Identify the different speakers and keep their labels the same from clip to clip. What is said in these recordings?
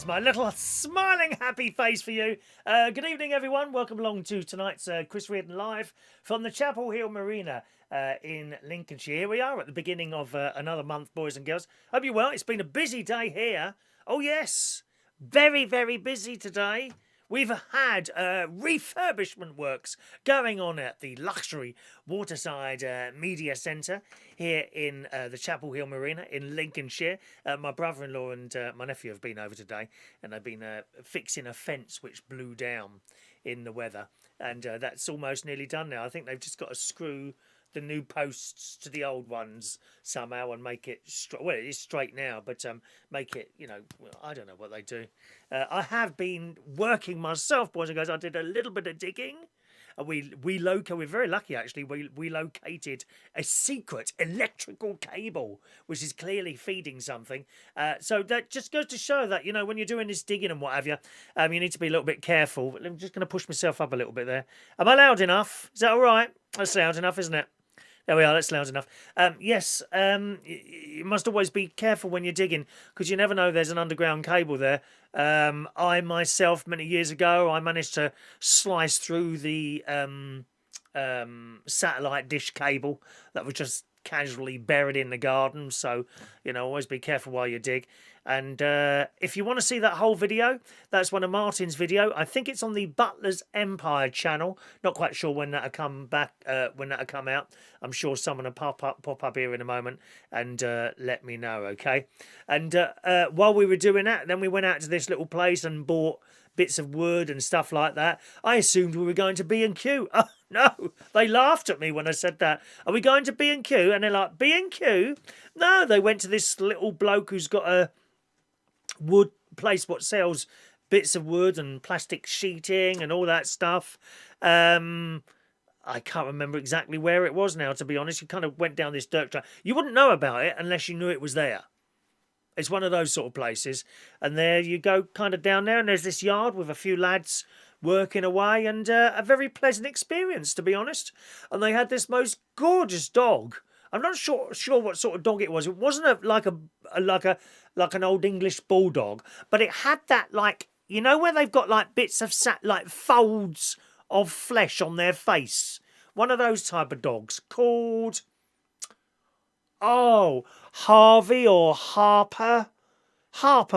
Speaker 1: That's my little smiling happy face for you. Good evening, everyone. Welcome along to tonight's Chris Reardon Live from the Chapel Hill Marina in Lincolnshire. Here we are at the beginning of another month, boys and girls. Hope you're well. It's been a busy day here. Oh, yes. Very, very busy today. We've had refurbishment works going on at the luxury Waterside Media Centre here in the Chapel Hill Marina in Lincolnshire. My brother-in-law and my nephew have been over today, and they've been fixing a fence which blew down in the weather. And that's almost nearly done now. I think they've just got to screw the new posts to the old ones somehow and make it straight. Well, it is straight now, but make it, I don't know what they do. I have been working myself, boys and girls. I did a little bit of digging. We're very lucky actually. We located a secret electrical cable, which is clearly feeding something. So that just goes to show that, when you're doing this digging and what have you, you need to be a little bit careful. I'm just going to push myself up a little bit there. Am I loud enough? Is that all right? That's loud enough, isn't it? There we are, that's loud enough. Yes, you must always be careful when you're digging because you never know there's an underground cable there. I myself, many years ago, I managed to slice through the satellite dish cable that was just casually buried in the garden. So, always be careful while you dig. And if you want to see that whole video, that's one of Martin's video. I think it's on the Butler's Empire channel. Not quite sure when that'll come back, when that'll come out. I'm sure someone will pop up here in a moment and let me know, okay? And while we were doing that, then we went out to this little place and bought bits of wood and stuff like that. I assumed we were going to B&Q. Oh, no, they laughed at me when I said that. Are we going to B&Q? And they're like, B&Q? No, they went to this little bloke who's got a wood place what sells bits of wood and plastic sheeting and all that stuff. I can't remember exactly where it was now, to be honest. You kind of went down this dirt track. You wouldn't know about it unless you knew it was there. It's one of those sort of places. And there you go, kind of down there, and there's this yard with a few lads working away, and a very pleasant experience, to be honest. And they had this most gorgeous dog. I'm not sure what sort of dog it was. It wasn't like an old English bulldog, but it had that, where they've got like bits of folds of flesh on their face. One of those type of dogs called Harvey or Harper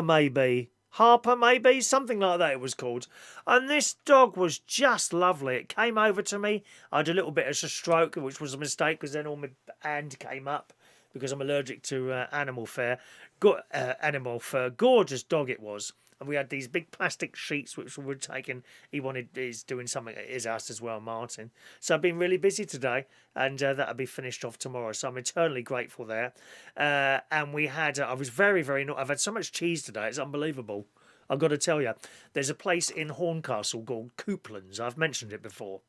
Speaker 1: maybe. Harper, maybe, something like that it was called. And this dog was just lovely. It came over to me. I had a little bit of a stroke, which was a mistake because then all my hand came up because I'm allergic to animal fur. Gorgeous dog it was. And we had these big plastic sheets which we were taking. He's doing something at his house as well, Martin. So I've been really busy today, and that'll be finished off tomorrow. So I'm eternally grateful there. And we had, I was very, very, I've had so much cheese today, it's unbelievable. I've got to tell you, there's a place in Horncastle called Couplands. I've mentioned it before.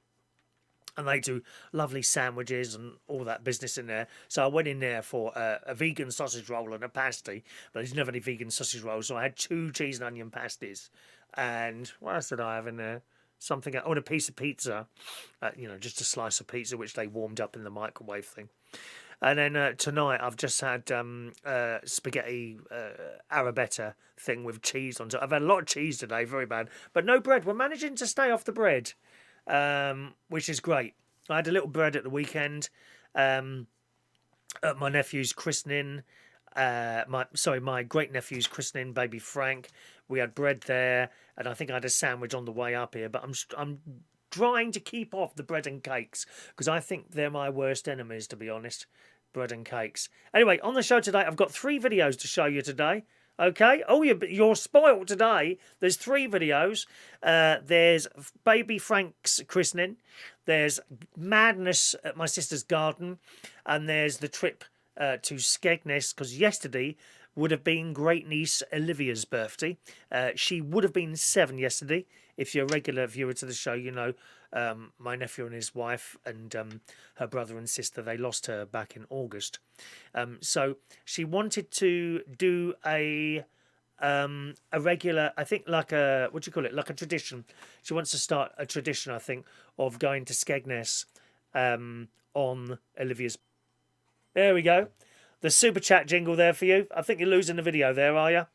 Speaker 1: And they do lovely sandwiches and all that business in there. So I went in there for a vegan sausage roll and a pasty. But there's never any vegan sausage rolls. So I had 2 cheese and onion pasties. And what else did I have in there? Something, and a piece of pizza. Just a slice of pizza, which they warmed up in the microwave thing. And then tonight I've just had spaghetti arrabetta thing with cheese on top. I've had a lot of cheese today, very bad. But no bread. We're managing to stay off the bread. Which is great. I had a little bread at the weekend at my nephew's christening. My great nephew's christening, baby Frank. We had bread there, and I think I had a sandwich on the way up here. But I'm trying to keep off the bread and cakes because I think they're my worst enemies, to be honest. Bread and cakes. Anyway, on the show today, I've got 3 videos to show you today. Okay. Oh, you're spoiled today. There's 3 videos. There's baby Frank's christening. There's madness at my sister's garden. And there's the trip to Skegness, because yesterday would have been great niece Olivia's birthday. She would have been 7 yesterday. If you're a regular viewer to the show, you know my nephew and his wife and her brother and sister, they lost her back in August. So she wanted to do a regular, I think, like a, what do you call it, like a tradition. She wants to start a tradition, I think, of going to Skegness on Olivia's. There we go. The super chat jingle there for you. I think you're losing the video there, are you?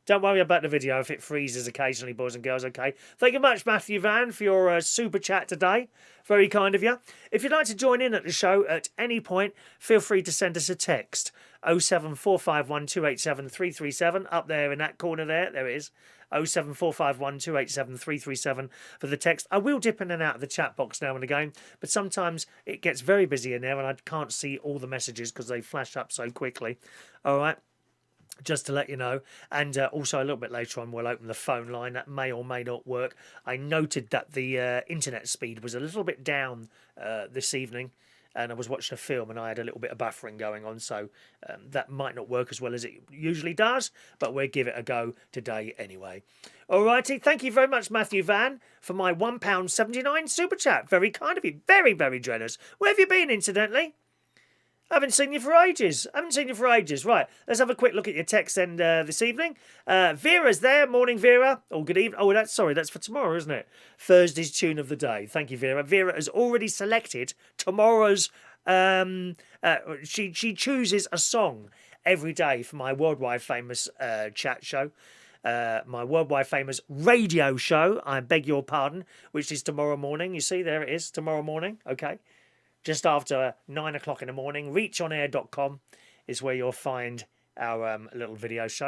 Speaker 1: Don't worry about the video if it freezes occasionally, boys and girls, okay? Thank you much, Matthew Van, for your super chat today. Very kind of you. If you'd like to join in at the show at any point, feel free to send us a text. 07451287337. Up there in that corner there it is. 07451287337 for the text. I will dip in and out of the chat box now and again, but sometimes it gets very busy in there and I can't see all the messages because they flash up so quickly. All right. Just to let you know, and also a little bit later on we'll open the phone line. That may or may not work. I noted that the internet speed was a little bit down this evening, and I was watching a film and I had a little bit of buffering going on, so that might not work as well as it usually does, but we'll give it a go today anyway. Alrighty, thank you very much, Matthew Van, for my £1.79 super chat. Very kind of you, very, very generous. Where have you been, incidentally? I haven't seen you for ages. Right, let's have a quick look at your text then this evening. Vera's there. Morning, Vera. Oh, good evening. Oh, that's for tomorrow, isn't it? Thursday's tune of the day. Thank you, Vera. Vera has already selected tomorrow's... she chooses a song every day for my worldwide famous chat show. My worldwide famous radio show, I beg your pardon, which is tomorrow morning. You see, there it is, tomorrow morning. Okay. Just after 9 o'clock in the morning, reachonair.com is where you'll find our little video show.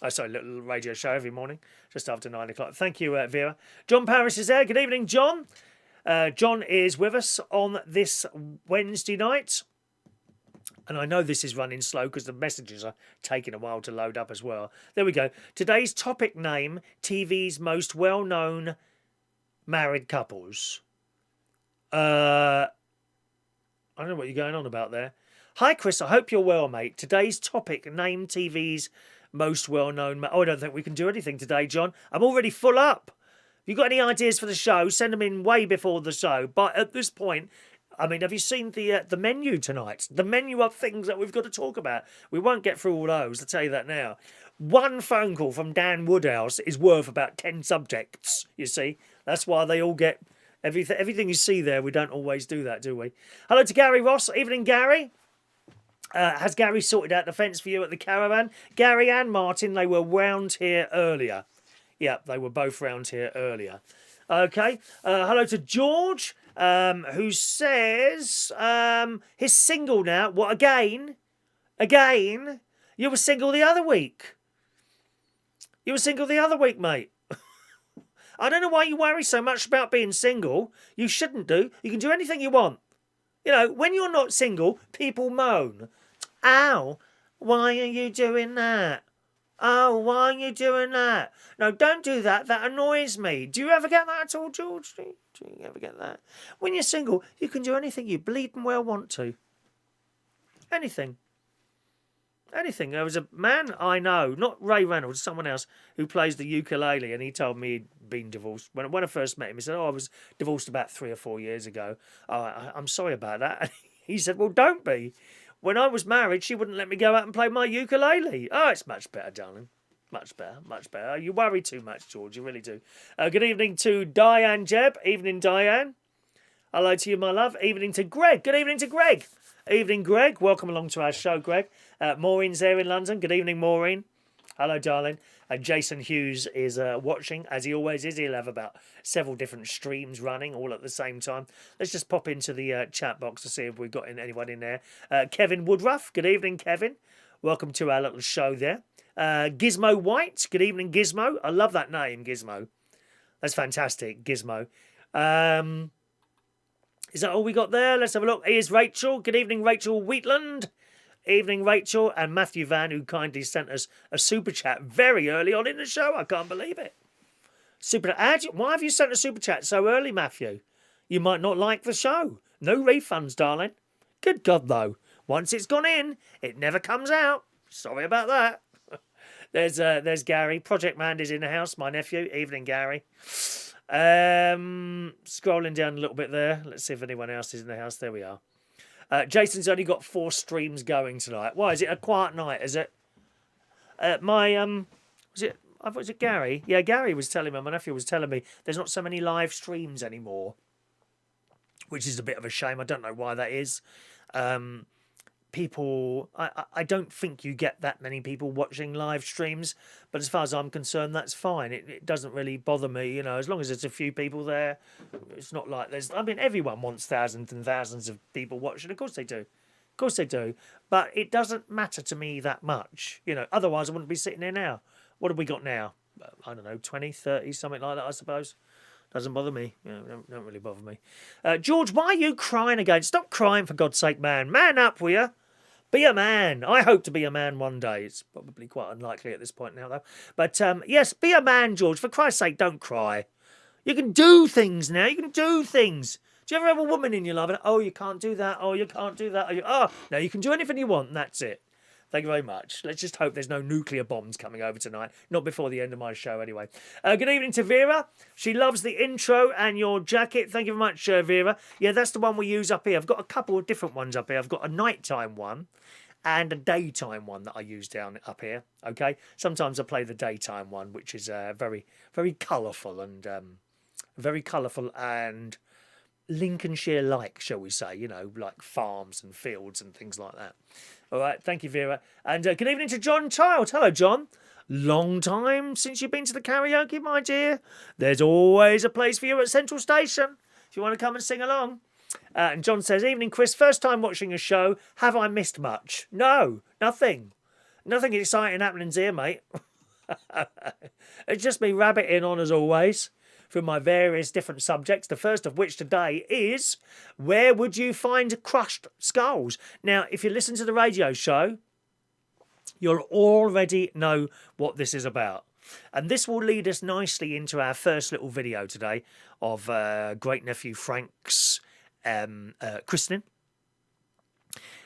Speaker 1: Little radio show every morning, just after 9 o'clock. Thank you, Vera. John Parrish is there. Good evening, John. John is with us on this Wednesday night. And I know this is running slow because the messages are taking a while to load up as well. There we go. Today's topic name, TV's most well-known married couples. I don't know what you're going on about there. Hi, Chris. I hope you're well, mate. Today's topic, name TV's most well-known... I don't think we can do anything today, John. I'm already full up. If you've got any ideas for the show, send them in way before the show. But at this point, I mean, have you seen the menu tonight? The menu of things that we've got to talk about. We won't get through all those, I'll tell you that now. One phone call from Dan Woodhouse is worth about 10 subjects, you see. That's why they all get... Everything you see there, we don't always do that, do we? Hello to Gary Ross. Evening, Gary. Has Gary sorted out the fence for you at the caravan? Gary and Martin, they were round here earlier. Yeah, they were both round here earlier. Okay. Hello to George, who says he's single now. What, again? Again? You were single the other week. Mate. I don't know why you worry so much about being single. You shouldn't do. You can do anything you want. You know, when you're not single, people moan. Ow, why are you doing that? Oh, why are you doing that? No, don't do that. That annoys me. Do you ever get that at all, George? Do you ever get that? When you're single, you can do anything you bleeding well want to. Anything. Anything. There was a man I know, not Ray Reynolds, someone else, who plays the ukulele, and he told me he'd been divorced. When I first met him, he said, I was divorced about 3 or 4 years ago. I'm sorry about that. And he said, well, don't be. When I was married, she wouldn't let me go out and play my ukulele. Oh, it's much better, darling. Much better, much better. You worry too much, George, you really do. Good evening to Diane Jebb. Evening, Diane. Hello to you, my love. Evening to Greg. Good evening to Greg. Evening, Greg. Welcome along to our show, Greg. Maureen's there in London. Good evening, Maureen. Hello, darling. And Jason Hughes is watching, as he always is. He'll have about several different streams running all at the same time. Let's just pop into the chat box to see if we've got anyone in there. Kevin Woodruff. Good evening, Kevin. Welcome to our little show there. Gizmo White. Good evening, Gizmo. I love that name, Gizmo. That's fantastic, Gizmo. Is that all we got there? Let's have a look. Here's Rachel. Good evening, Rachel Wheatland. Evening, Rachel. And Matthew Van, who kindly sent us a super chat very early on in the show. I can't believe it. Why have you sent a super chat so early, Matthew? You might not like the show. No refunds, darling. Good God, though. Once it's gone in, it never comes out. Sorry about that. There's Gary. Project Man is in the house, my nephew. Evening, Gary. Scrolling down a little bit there. Let's see if anyone else is in the house. There we are. Jason's only got 4 streams going tonight. Why, is it a quiet night, is it? Was it Gary? Yeah, Gary was telling me, my nephew was telling me, there's not so many live streams anymore, which is a bit of a shame. I don't know why that is. people, I don't think you get that many people watching live streams, but as far as I'm concerned, that's fine. It doesn't really bother me, you know, as long as there's a few people there. It's not like there's, I mean, everyone wants thousands and thousands of people watching. Of course they do. Of course they do. But it doesn't matter to me that much, you know, otherwise I wouldn't be sitting here now. What have we got now? I don't know, 20, 30, something like that, I suppose. Doesn't bother me. Yeah, don't really bother me. George, why are you crying again? Stop crying, for God's sake, man. Man up, will you? Be a man. I hope to be a man one day. It's probably quite unlikely at this point now, though. But yes, be a man, George. For Christ's sake, don't cry. You can do things now. You can do things. Do you ever have a woman in your life and, oh, you can't do that. Oh, you can't do that. Oh, no, you can do anything you want, and that's it. Thank you very much. Let's just hope there's no nuclear bombs coming over tonight. Not before the end of my show, anyway. Good evening to Vera. She loves the intro and your jacket. Thank you very much, Vera. Yeah, that's the one we use up here. I've got a couple of different ones up here. I've got a nighttime one and a daytime one that I use down up here. Okay. Sometimes I play the daytime one, which is very, very colourful and Lincolnshire-like, shall we say, you know, like farms and fields and things like that. All right, thank you, Vera. And good evening to John Child. Hello, John. Long time since you've been to the karaoke, my dear. There's always a place for you at Central Station if you want to come and sing along. And John says, evening, Chris. First time watching a show. Have I missed much? No, nothing. Nothing exciting happening here, mate. It's just me rabbiting on as always from my various different subjects, the first of which today is, where would you find crushed skulls? Now, if you listen to the radio show, you'll already know what this is about. And this will lead us nicely into our first little video today of great-nephew Frank's christening,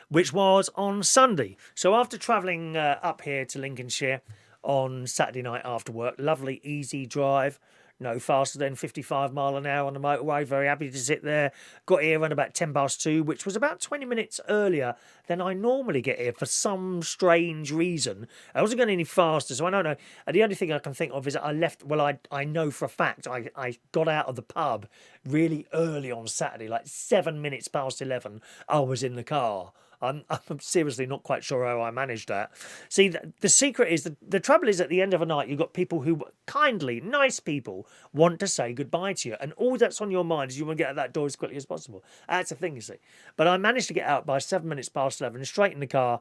Speaker 1: which was on Sunday. So after travelling up here to Lincolnshire on Saturday night after work, lovely, easy drive, no faster than 55 mile an hour on the motorway. Very happy to sit there. Got here around about 2:10, which was about 20 minutes earlier than I normally get here for some strange reason. I wasn't going any faster, so I don't know. And the only thing I can think of is that I left, well, I know for a fact I got out of the pub really early on Saturday, like 7 minutes past 11. I was in the car. I'm seriously not quite sure how I managed that. See, the secret is, the trouble is at the end of a night, you've got people who kindly, nice people, want to say goodbye to you. And all that's on your mind is you want to get out that door as quickly as possible. That's the thing, you see. But I managed to get out by 7 minutes past 11, straight in the car.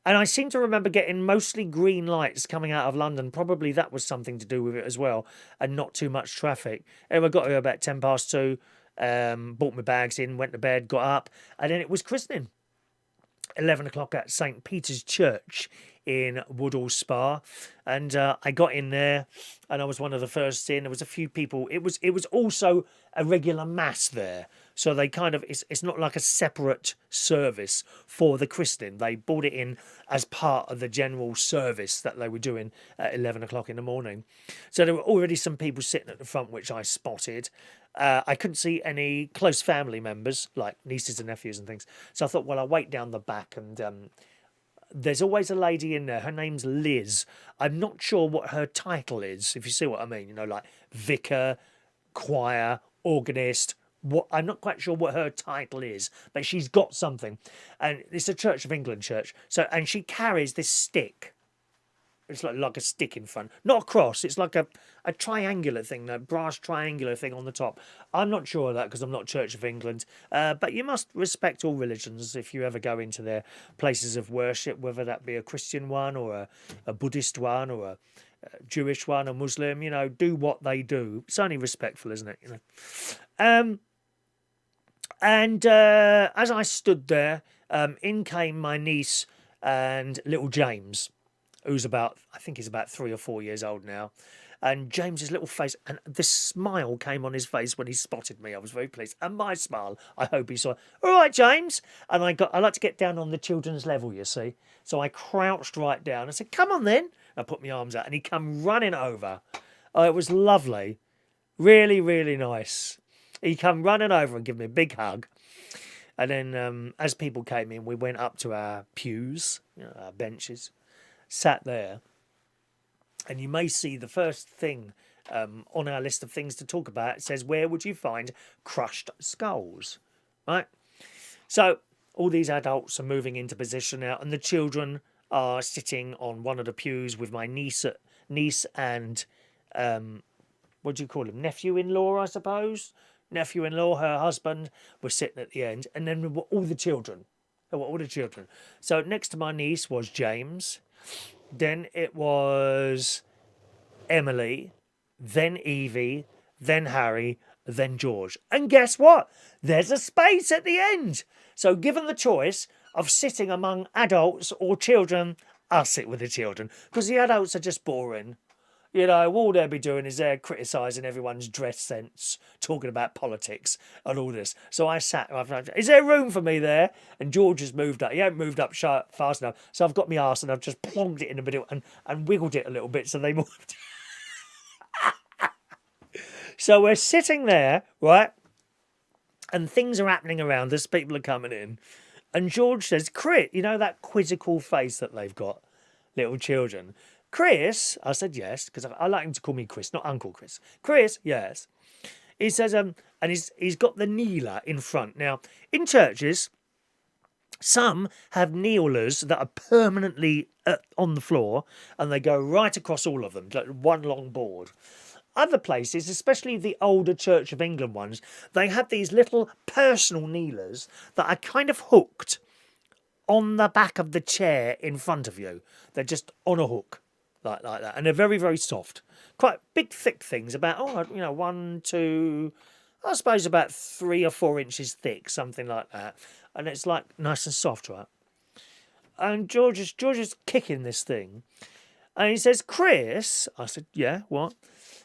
Speaker 1: And I seem to remember getting mostly green lights coming out of London. Probably that was something to do with it as well. And not too much traffic. Anyway, I got here about 2:10. Bought my bags in, went to bed, got up, and then it was christening. 11 o'clock at St. Peter's Church in Woodall Spa, and I got in there, and I was one of the first in. There was a few people. It was also a regular mass there, so they kind of, it's not like a separate service for the christening. They brought it in as part of the general service that they were doing at 11 o'clock in the morning. So there were already some people sitting at the front, which I spotted. I couldn't see any close family members, like nieces and nephews and things. So I thought, well, I'll wait down the back. And there's always a lady in there. Her name's Liz. I'm not sure what her title is, if you see what I mean. You know, like vicar, choir, organist. I'm not quite sure what her title is, but she's got something. And it's a Church of England church. So, and she carries this stick. It's like a stick in front. Not a cross. It's like a triangular thing, a brass triangular thing on the top. I'm not sure of that because I'm not Church of England. But you must respect all religions if you ever go into their places of worship, whether that be a Christian one or a Buddhist one or a Jewish one or Muslim. You know, do what they do. It's only respectful, isn't it? You know. And as I stood there, in came my niece and little James, who's I think he's about 3 or 4 years old now. And James's little face, and the smile came on his face when he spotted me. I was very pleased. And my smile, I hope he saw. All right, James. And I like to get down on the children's level, you see. So I crouched right down. I said, come on then. I put my arms out and he come running over. Oh, it was lovely. Really, really nice. He come running over and give me a big hug. And then as people came in, we went up to our pews, our benches. Sat there, and you may see the first thing on our list of things to talk about. It says, where would you find crushed skulls? Right? So all these adults are moving into position now, and the children are sitting on one of the pews with my niece and what do you call him? Nephew-in-law, I suppose. Nephew-in-law, her husband, were sitting at the end, and then all the children. There were all the children. So next to my niece was James. Then it was Emily, then Evie, then Harry, then George. And guess what? There's a space at the end. So given the choice of sitting among adults or children, I'll sit with the children, because the adults are just boring. You know, all they'll be doing is they're criticising everyone's dress sense, talking about politics and all this. So I sat, is there room for me there? And George has moved up. He hasn't moved up fast enough. So I've got my arse and I've just plonked it in the middle and wiggled it a little bit so they moved. So we're sitting there, right? And things are happening around us. People are coming in. And George says, Chris, you know that quizzical face that they've got, little children. Chris, I said yes, because I like him to call me Chris, not Uncle Chris. Chris, yes. He says, and he's got the kneeler in front. Now, in churches, some have kneelers that are permanently on the floor, and they go right across all of them, like one long board. Other places, especially the older Church of England ones, they have these little personal kneelers that are kind of hooked on the back of the chair in front of you. They're just on a hook. Like that, and they're very, very soft, quite big, thick things. About 1, 2, I suppose about 3 or 4 inches thick, something like that. And it's like nice and soft, right? And George is kicking this thing, and he says, "Chris," I said, "Yeah, what?"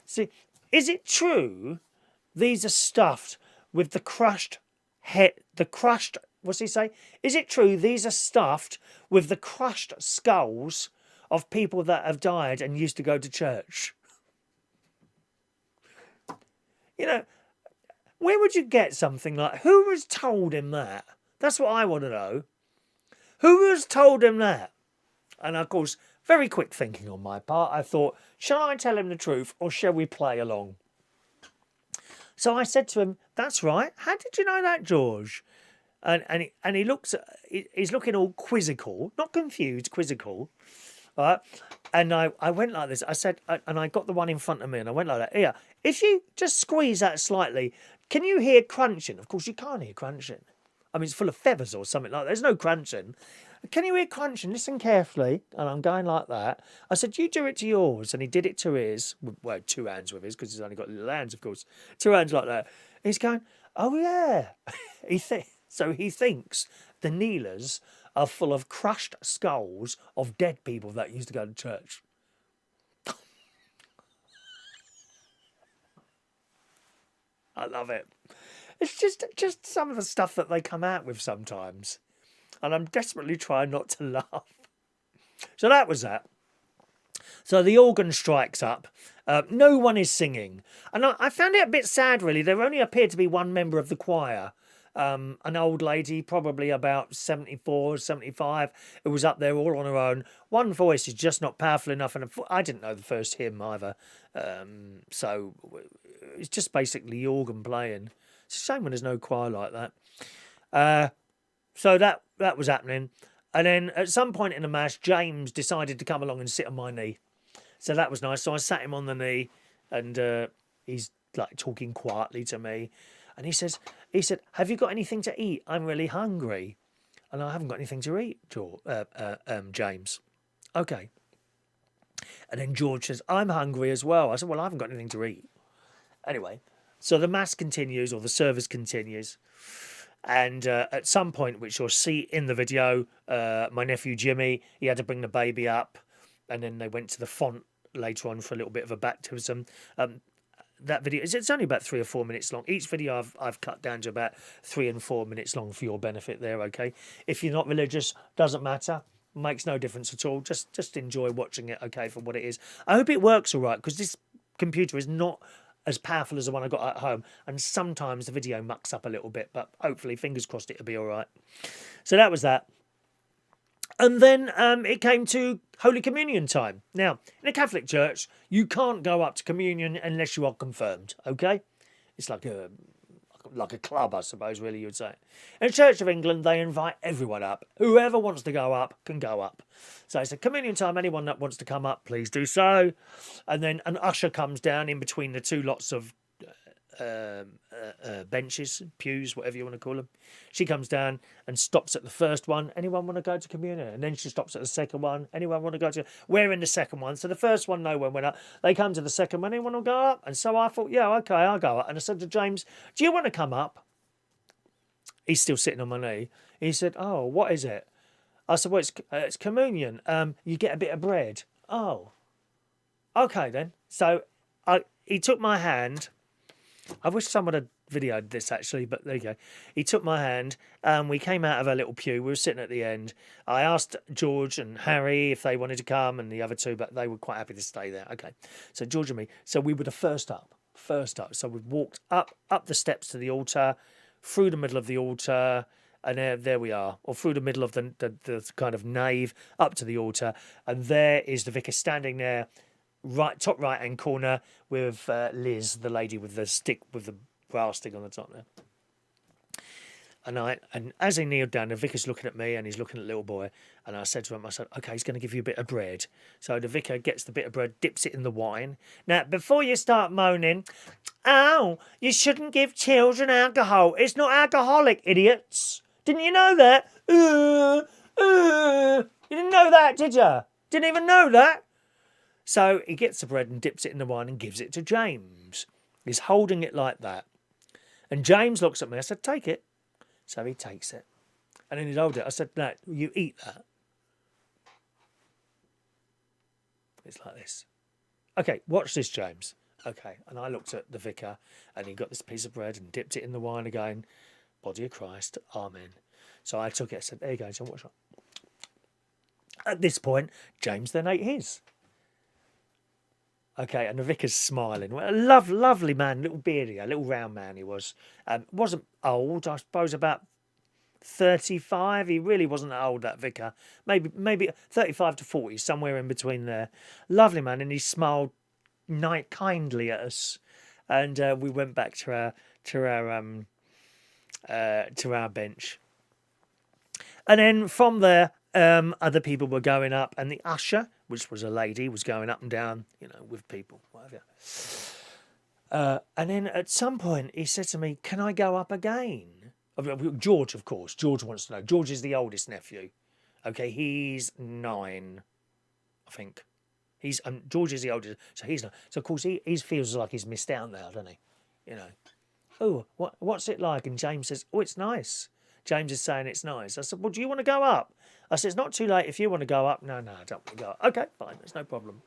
Speaker 1: See, is it true these are stuffed with the crushed head? The crushed. What's he say? Is it true these are stuffed with the crushed skulls of people that have died and used to go to church? You know, where would you get something like... Who has told him that? That's what I want to know. Who has told him that? And of course, very quick thinking on my part, I thought, shall I tell him the truth or shall we play along? So I said to him, that's right. How did you know that, George? And he looks... He's looking all quizzical, not confused, quizzical. Right, and I went like this. I said, and I got the one in front of me, and I went like that. Here, if you just squeeze that slightly, can you hear crunching? Of course, you can't hear crunching. I mean, it's full of feathers or something like that. There's no crunching. Can you hear crunching? Listen carefully. And I'm going like that. I said, you do it to yours. And he did it to his. Well, 2 hands with his, because he's only got little hands, of course. 2 hands like that. He's going, oh, yeah. So he thinks the kneelers are full of crushed skulls of dead people that used to go to church. I love it. It's just some of the stuff that they come out with sometimes. And I'm desperately trying not to laugh. So that was that. So the organ strikes up. No one is singing. And I found it a bit sad, really. There only appeared to be one member of the choir. An old lady, probably about 74, 75, who was up there all on her own. One voice is just not powerful enough, and I didn't know the first hymn either. So it's just basically organ playing. It's a shame when there's no choir like that. So that was happening. And then at some point in the Mass, James decided to come along and sit on my knee. So that was nice. So I sat him on the knee, and he's like talking quietly to me. And he said, have you got anything to eat? I'm really hungry. And I haven't got anything to eat, James. Okay. And then George says, I'm hungry as well. I said, well, I haven't got anything to eat. Anyway, so the Mass continues, or the service continues. And at some point, which you'll see in the video, my nephew Jimmy, he had to bring the baby up. And then they went to the font later on for a little bit of a baptism. That video, it's only about 3 or 4 minutes long. Each video I've cut down to about 3 and 4 minutes long for your benefit there, okay? If you're not religious, doesn't matter. Makes no difference at all. Just enjoy watching it, okay, for what it is. I hope it works all right, because this computer is not as powerful as the one I got at home, and sometimes the video mucks up a little bit, but hopefully, fingers crossed, it'll be all right. So that was that. And then it came to Holy Communion time. Now, in a Catholic church, you can't go up to communion unless you are confirmed, okay? It's like a like a club, I suppose, really, you'd say. In Church of England, they invite everyone up. Whoever wants to go up can go up. So it's a communion time. Anyone that wants to come up, please do so. And then an usher comes down in between the two lots of benches, pews, whatever you want to call them. She comes down and stops at the first one. Anyone want to go to communion? And then she stops at the second one. Anyone want to go to? We're in the second one. So the first one, no one went up. They come to the second one. Anyone will go up? And so I thought, yeah, okay, I'll go up. And I said to James, do you want to come up? He's still sitting on my knee. He said, oh, what is it? I said, well, it's communion. You get a bit of bread. Oh, okay then. So he took my hand. I wish someone had videoed this actually, but there you go. He took my hand and we came out of our little pew. We were sitting at the end. I asked George and Harry if they wanted to come and the other two, but they were quite happy to stay there. Okay, so George and me. So we were the first up. So we walked up the steps to the altar, through the middle of the altar, and there we are, or through the middle of the kind of nave up to the altar, and there is the vicar standing there, top right hand corner with Liz, the lady with the stick with the brass stick on the top there. And as he kneeled down, the vicar's looking at me and he's looking at the little boy, and I said to him, I said, okay, he's going to give you a bit of bread. So the vicar gets the bit of bread, dips it in the wine. Now, before you start moaning, oh, you shouldn't give children alcohol. It's not alcoholic, idiots. Didn't you know that? You didn't know that, did you? Didn't even know that? So he gets the bread and dips it in the wine and gives it to James. He's holding it like that. And James looks at me. I said, take it. So he takes it. And then he'd hold it. I said, no, you eat that. It's like this. Okay, watch this, James. Okay, and I looked at the vicar and he got this piece of bread and dipped it in the wine again. Body of Christ, amen. So I took it. I said, there you go. So watch that. At this point, James then ate his. Okay, and the vicar's smiling. Well, a lovely man, little beardy, a little round man he was. Wasn't old, I suppose about 35. He really wasn't that old, that vicar. Maybe 35 to 40, somewhere in between there. Lovely man, and he smiled kindly at us. And we went back to our bench. And then from there, other people were going up, and the usher, which was a lady, was going up and down, with people, whatever. And then at some point, he said to me, can I go up again? George, of course. George wants to know. George is the oldest nephew. Okay, he's 9, I think. George is the oldest, so he's 9. So, of course, he feels like he's missed out now, doesn't he? Oh, what's it like? And James says, oh, it's nice. James is saying it's nice. I said, well, do you want to go up? I said, it's not too late if you want to go up. No, I don't want to go up. Okay, fine. There's no problem.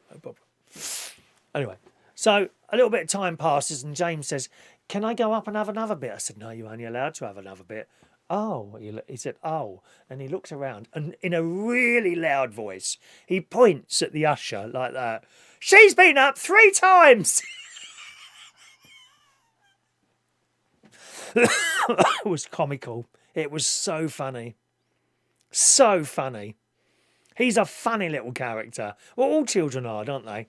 Speaker 1: Anyway, so a little bit of time passes and James says, can I go up and have another bit? I said, no, you're only allowed to have another bit. Oh, he said, oh. And he looks around and in a really loud voice, he points at the usher like that. She's been up 3 times. It was comical. It was so funny. So funny. He's a funny little character. Well, all children are, don't they?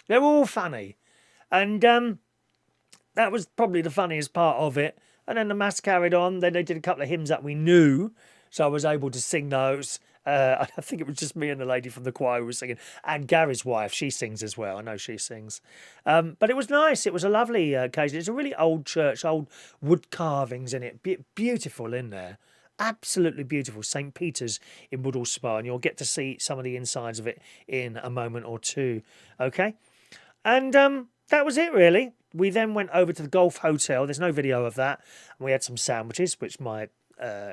Speaker 1: They're all funny. And that was probably the funniest part of it. And then the mass carried on. Then they did a couple of hymns that we knew. So I was able to sing those. I think it was just me and the lady from the choir who was singing. And Gary's wife, she sings as well. I know she sings. But it was nice. It was a lovely occasion. It's a really old church, old wood carvings in it. Beautiful in there. Absolutely beautiful. St. Peter's in Woodall Spa. And you'll get to see some of the insides of it in a moment or two. Okay? And that was it, really. We then went over to the Golf Hotel. There's no video of that. And we had some sandwiches, which my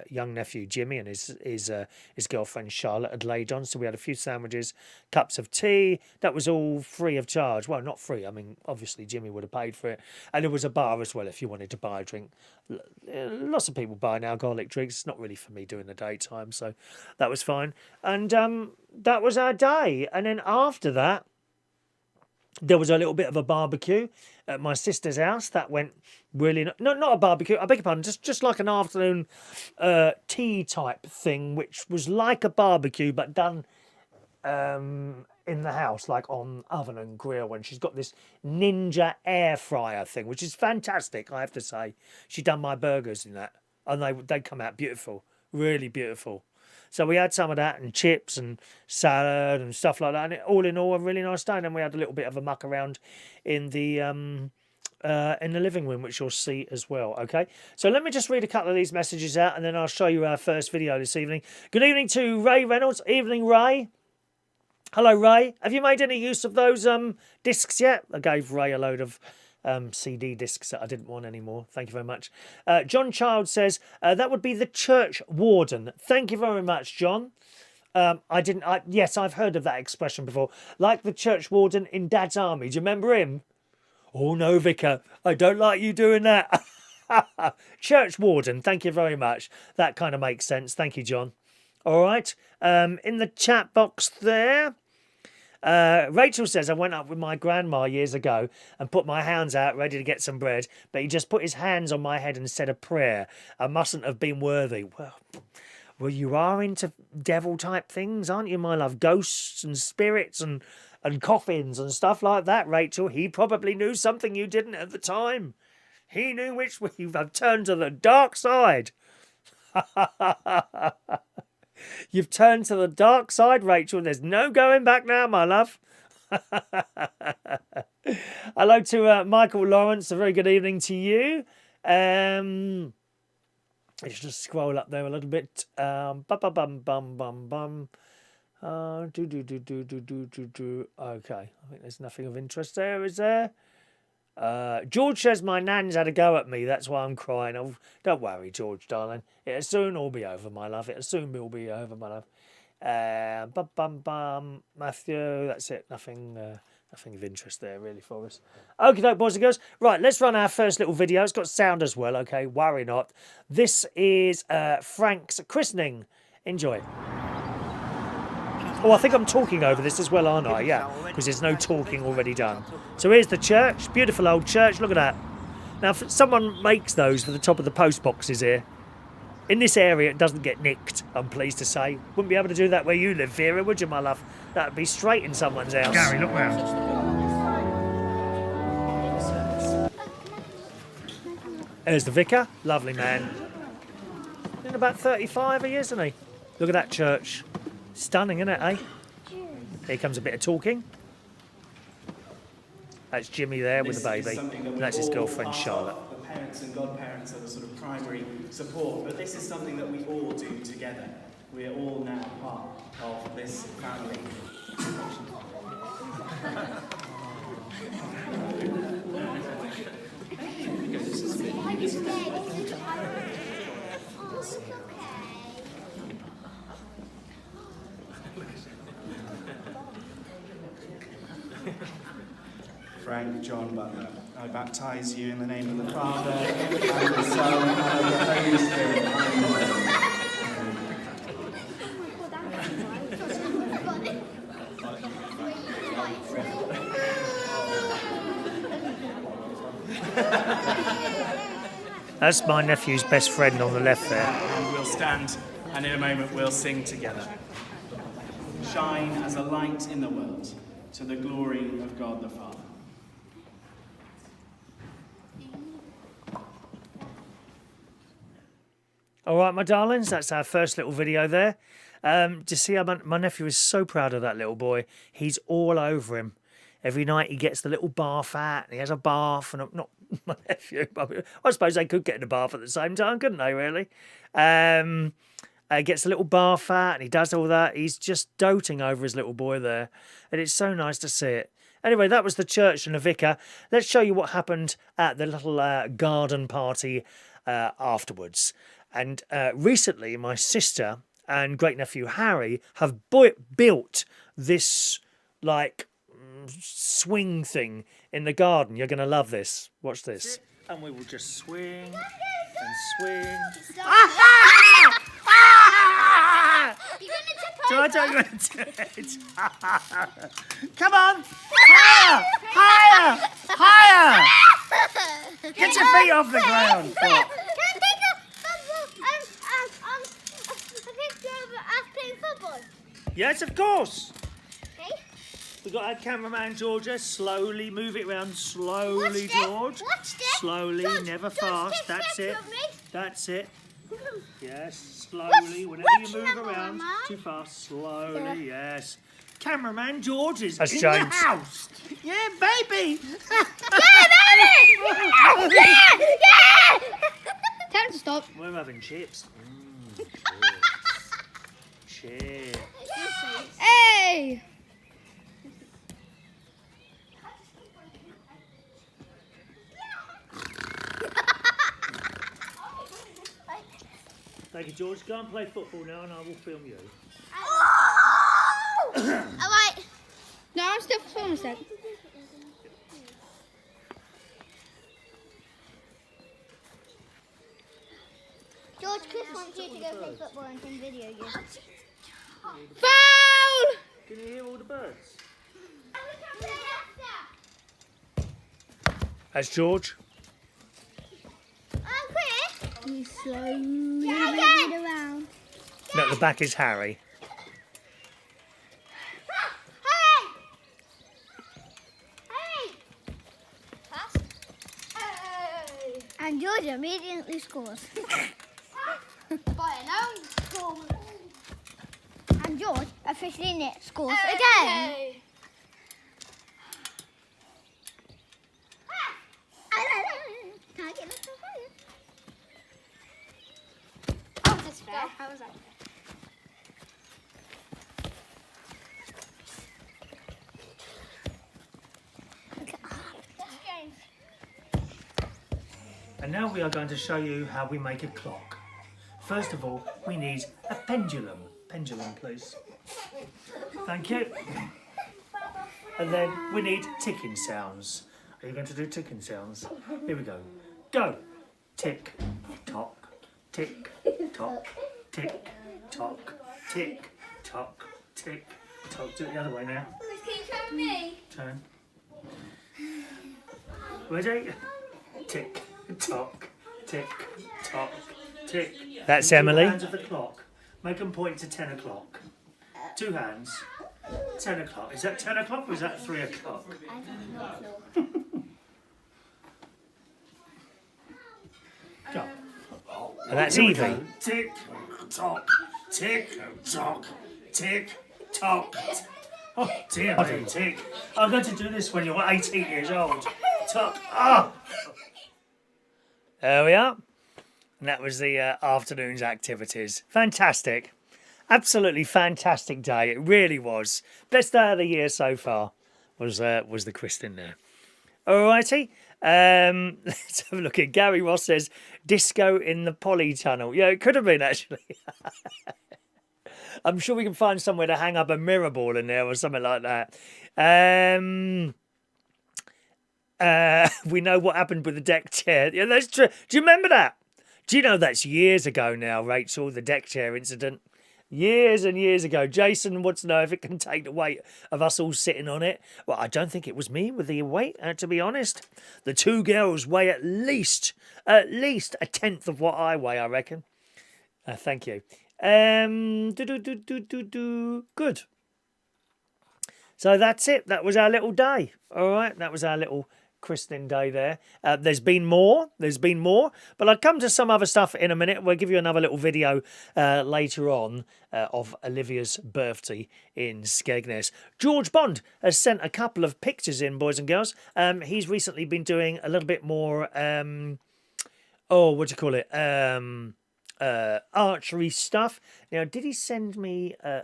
Speaker 1: young nephew Jimmy and his girlfriend Charlotte had laid on. So we had a few sandwiches, cups of tea. That was all free of charge. Well, not free. I mean, obviously Jimmy would have paid for it. And there was a bar as well if you wanted to buy a drink. Lots of people buy alcoholic drinks. It's not really for me during the daytime, so that was fine. And that was our day. And then after that, there was a little bit of a barbecue at my sister's house. That went really... Not a barbecue, I beg your pardon, just like an afternoon tea type thing, which was like a barbecue, but done in the house, like on oven and grill, and she's got this Ninja air fryer thing, which is fantastic, I have to say. She done my burgers in that, and they come out beautiful, really beautiful. So we had some of that and chips and salad and stuff like that, and all in all, a really nice day. And then we had a little bit of a muck around in the living room, which you'll see as well. Okay, so let me just read a couple of these messages out, and then I'll show you our first video this evening. Good evening to Ray Reynolds. Evening, Ray. Hello, Ray. Have you made any use of those discs yet? I gave Ray a load of CD discs that I didn't want anymore. Thank you very much. John Child says that would be the church warden. Thank you very much, John. Yes, I've heard of that expression before. Like the church warden in Dad's Army. Do you remember him? Oh no, Vicar, I don't like you doing that. Church warden. Thank you very much. That kind of makes sense. Thank you, John. All right. In the chat box there, Rachel says, I went up with my grandma years ago and put my hands out ready to get some bread, but he just put his hands on my head and said a prayer. I mustn't have been worthy. Well, you are into devil type things, aren't you, my love? Ghosts and spirits and coffins and stuff like that, Rachel. He probably knew something you didn't at the time. He knew which way you have turned to the dark side. You've turned to the dark side, Rachel. There's no going back now, my love. Hello to Michael Lawrence. A very good evening to you. Let's just scroll up there a little bit. Okay, I think there's nothing of interest there, is there? George says my nan's had a go at me. That's why I'm crying. Oh, don't worry, George, darling. It'll soon all be over, my love. It'll soon all be over, my love. Matthew, that's it. Nothing of interest there, really, for us. Okay, doke, boys and girls. Right, let's run our first little video. It's got sound as well, okay? Worry not. This is Frank's christening. Enjoy. Oh, I think I'm talking over this as well, aren't I? Yeah, because there's no talking already done. So here's the church. Beautiful old church. Look at that. Now, if someone makes those for the top of the post boxes here, in this area, it doesn't get nicked, I'm pleased to say. Wouldn't be able to do that where you live, Vera, would you, my love? That would be straight in someone's house.
Speaker 2: Gary, look round.
Speaker 1: There's the vicar. Lovely man. In about 35 he is, isn't he? Look at that church. Stunning, isn't it, eh? Here comes a bit of talking. That's Jimmy there with the baby. And that's his girlfriend, Charlotte.
Speaker 3: The parents and godparents are the sort of primary support, but this is something that we all do together. We are all now part of this family. Frank John Butler, I baptize you in the name of the Father, and the Son, and of the Holy Spirit.
Speaker 1: That's my nephew's best friend on the left there.
Speaker 3: And we'll stand, and in a moment we'll sing together. Shine as a light in the world, to the glory of God the Father.
Speaker 1: All right, my darlings, that's our first little video there. Do you see how my nephew is so proud of that little boy? He's all over him. Every night he gets the little bath out, and he has a bath, and not my nephew. I suppose they could get in a bath at the same time, couldn't they, really? He gets a little bath out, and he does all that. He's just doting over his little boy there, and it's so nice to see it. Anyway, that was the church and the vicar. Let's show you what happened at the little garden party afterwards. And recently, my sister and great-nephew Harry have built this, like, swing thing in the garden. You're going to love this. Watch this. And we will just swing and swing. So I don't want to do it. Come on! Higher! Higher! Higher! Get your feet off the ground.
Speaker 4: Can I take a picture of us playing football?
Speaker 1: Yes, of course. We've got our cameraman, Georgia. Slowly move it around. Slowly, George. Slowly, never fast. That's it. That's it. Yes, slowly. Whenever you move around, too fast. Slowly, yes. Cameraman George is in the house. Yeah, baby.
Speaker 2: Yeah! Time to stop.
Speaker 1: We're having chips. Chips.
Speaker 2: Hey!
Speaker 1: Thank you, George. Go and play football now, and I will film you.
Speaker 2: Alright. No, I'm still filming a sec.
Speaker 4: George, Chris wants you to go play football and can video you.
Speaker 2: Foul!
Speaker 1: Can you hear all the birds? That's George.
Speaker 4: Chris!
Speaker 2: You slowly move it around.
Speaker 1: No, at the back is Harry.
Speaker 4: And George immediately scores.
Speaker 2: By an own score.
Speaker 4: And George officially scores again.
Speaker 2: Oh, that's fair. How was that fair?
Speaker 1: And now we are going to show you how we make a clock. First of all, we need a pendulum. Pendulum, please. Thank you. And then we need ticking sounds. Are you going to do ticking sounds? Here we go. Go. Tick, tock, tick, tock, tick, tock, tick, tock, tick, tock. Do it the other way now.
Speaker 2: Can you show me?
Speaker 1: Turn. Ready? Tick, tock, tick, tock, tick. That's Emily. 2 hands of the clock. Make them point to 10 o'clock. 2 hands. 10 o'clock. Is that 10 o'clock or is that 3 o'clock? Go. And that's Evie. Tick, tock, tick, tock, tick, tock. Oh dear me, tick. I'm going to do this when you're 18 years old. Tock. Ah! There we are. And that was the afternoon's activities. Fantastic. Absolutely fantastic day. It really was. Best day of the year so far was the christening there. Alrighty. Let's have a look at Gary Ross says disco in the polytunnel. Yeah, it could have been actually. I'm sure we can find somewhere to hang up a mirror ball in there or something like that. We know what happened with the deck chair. Yeah, that's true. Do you remember that? Do you know that's years ago now, Rachel, the deck chair incident? Years and years ago. Jason wants to know if it can take the weight of us all sitting on it. Well, I don't think it was me with the weight, to be honest. The 2 girls weigh at least a tenth of what I weigh, I reckon. Thank you. Good. So that's it. That was our little day. All right. That was our little christening day there. There's been more, but I'll come to some other stuff in a minute. We'll give you another little video later on of Olivia's birthday in Skegness. George Bond has sent a couple of pictures in, boys and girls. He's recently been doing a little bit more archery stuff. Now, did he send me I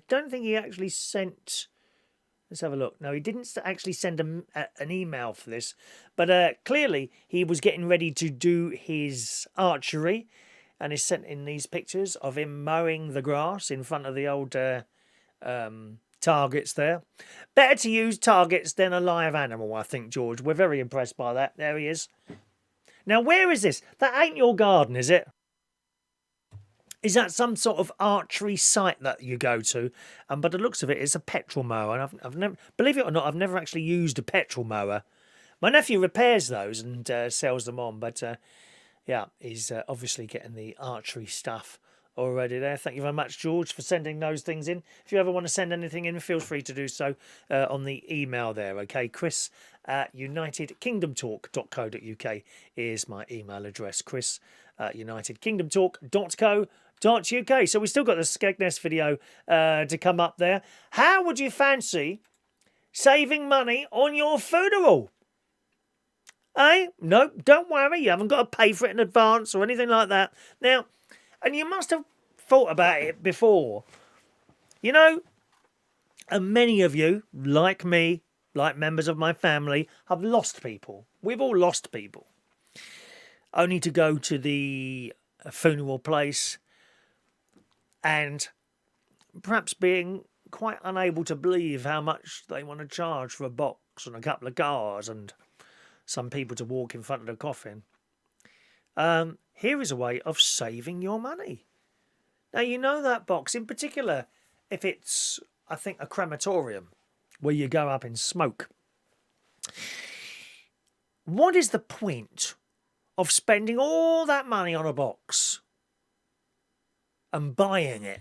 Speaker 1: don't think he actually sent. Let's have a look. No, he didn't actually send an email for this, but clearly he was getting ready to do his archery, and he sent in these pictures of him mowing the grass in front of the old targets there. Better to use targets than a live animal, I think, George. We're very impressed by that. There he is. Now, where is this? That ain't your garden, is it? Is that some sort of archery site that you go to? By the looks of it, it's a petrol mower. And I've never, believe it or not, I've never actually used a petrol mower. My nephew repairs those and sells them on. But yeah, he's obviously getting the archery stuff already there. Thank you very much, George, for sending those things in. If you ever want to send anything in, feel free to do so on the email there, okay? Chris at unitedkingdomtalk.co.uk is my email address. Chris at unitedkingdomtalk.co.uk. So we still got the Skegness video to come up there. How would you fancy saving money on your funeral? Eh? No, don't worry. You haven't got to pay for it in advance or anything like that. Now, and you must have thought about it before. You know, and many of you, like me, like members of my family, have lost people. We've all lost people. Only to go to the funeral place and perhaps being quite unable to believe how much they want to charge for a box and a couple of cars and some people to walk in front of the coffin. Here is a way of saving your money. Now, you know that box, in particular, if it's, I think, a crematorium where you go up in smoke. What is the point of spending all that money on a box and buying it,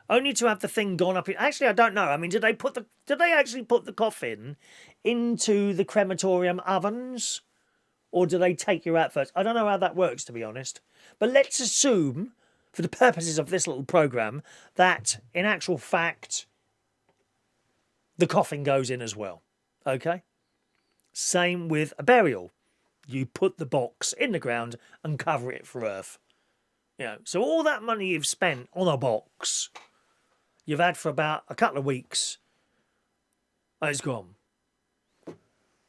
Speaker 1: only to have the thing gone up? Actually, I don't know. I mean, did they actually put the coffin into the crematorium ovens, or do they take you out first? I don't know how that works, to be honest. But let's assume, for the purposes of this little program, that in actual fact, the coffin goes in as well. Okay? Same with a burial. You put the box in the ground and cover it for earth. You know, so all that money you've spent on a box, you've had for about a couple of weeks, it's gone.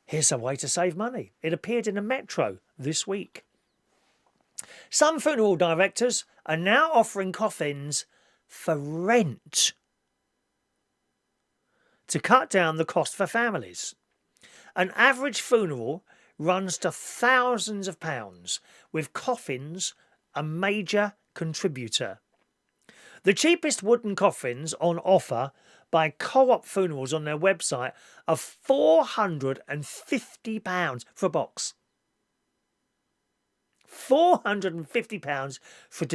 Speaker 1: Here's a way to save money. It appeared in the Metro this week. Some funeral directors are now offering coffins for rent to cut down the cost for families. An average funeral runs to thousands of pounds, with coffins a major contributor. The cheapest wooden coffins on offer by Co-op Funerals on their website are £450 for a box. £450 for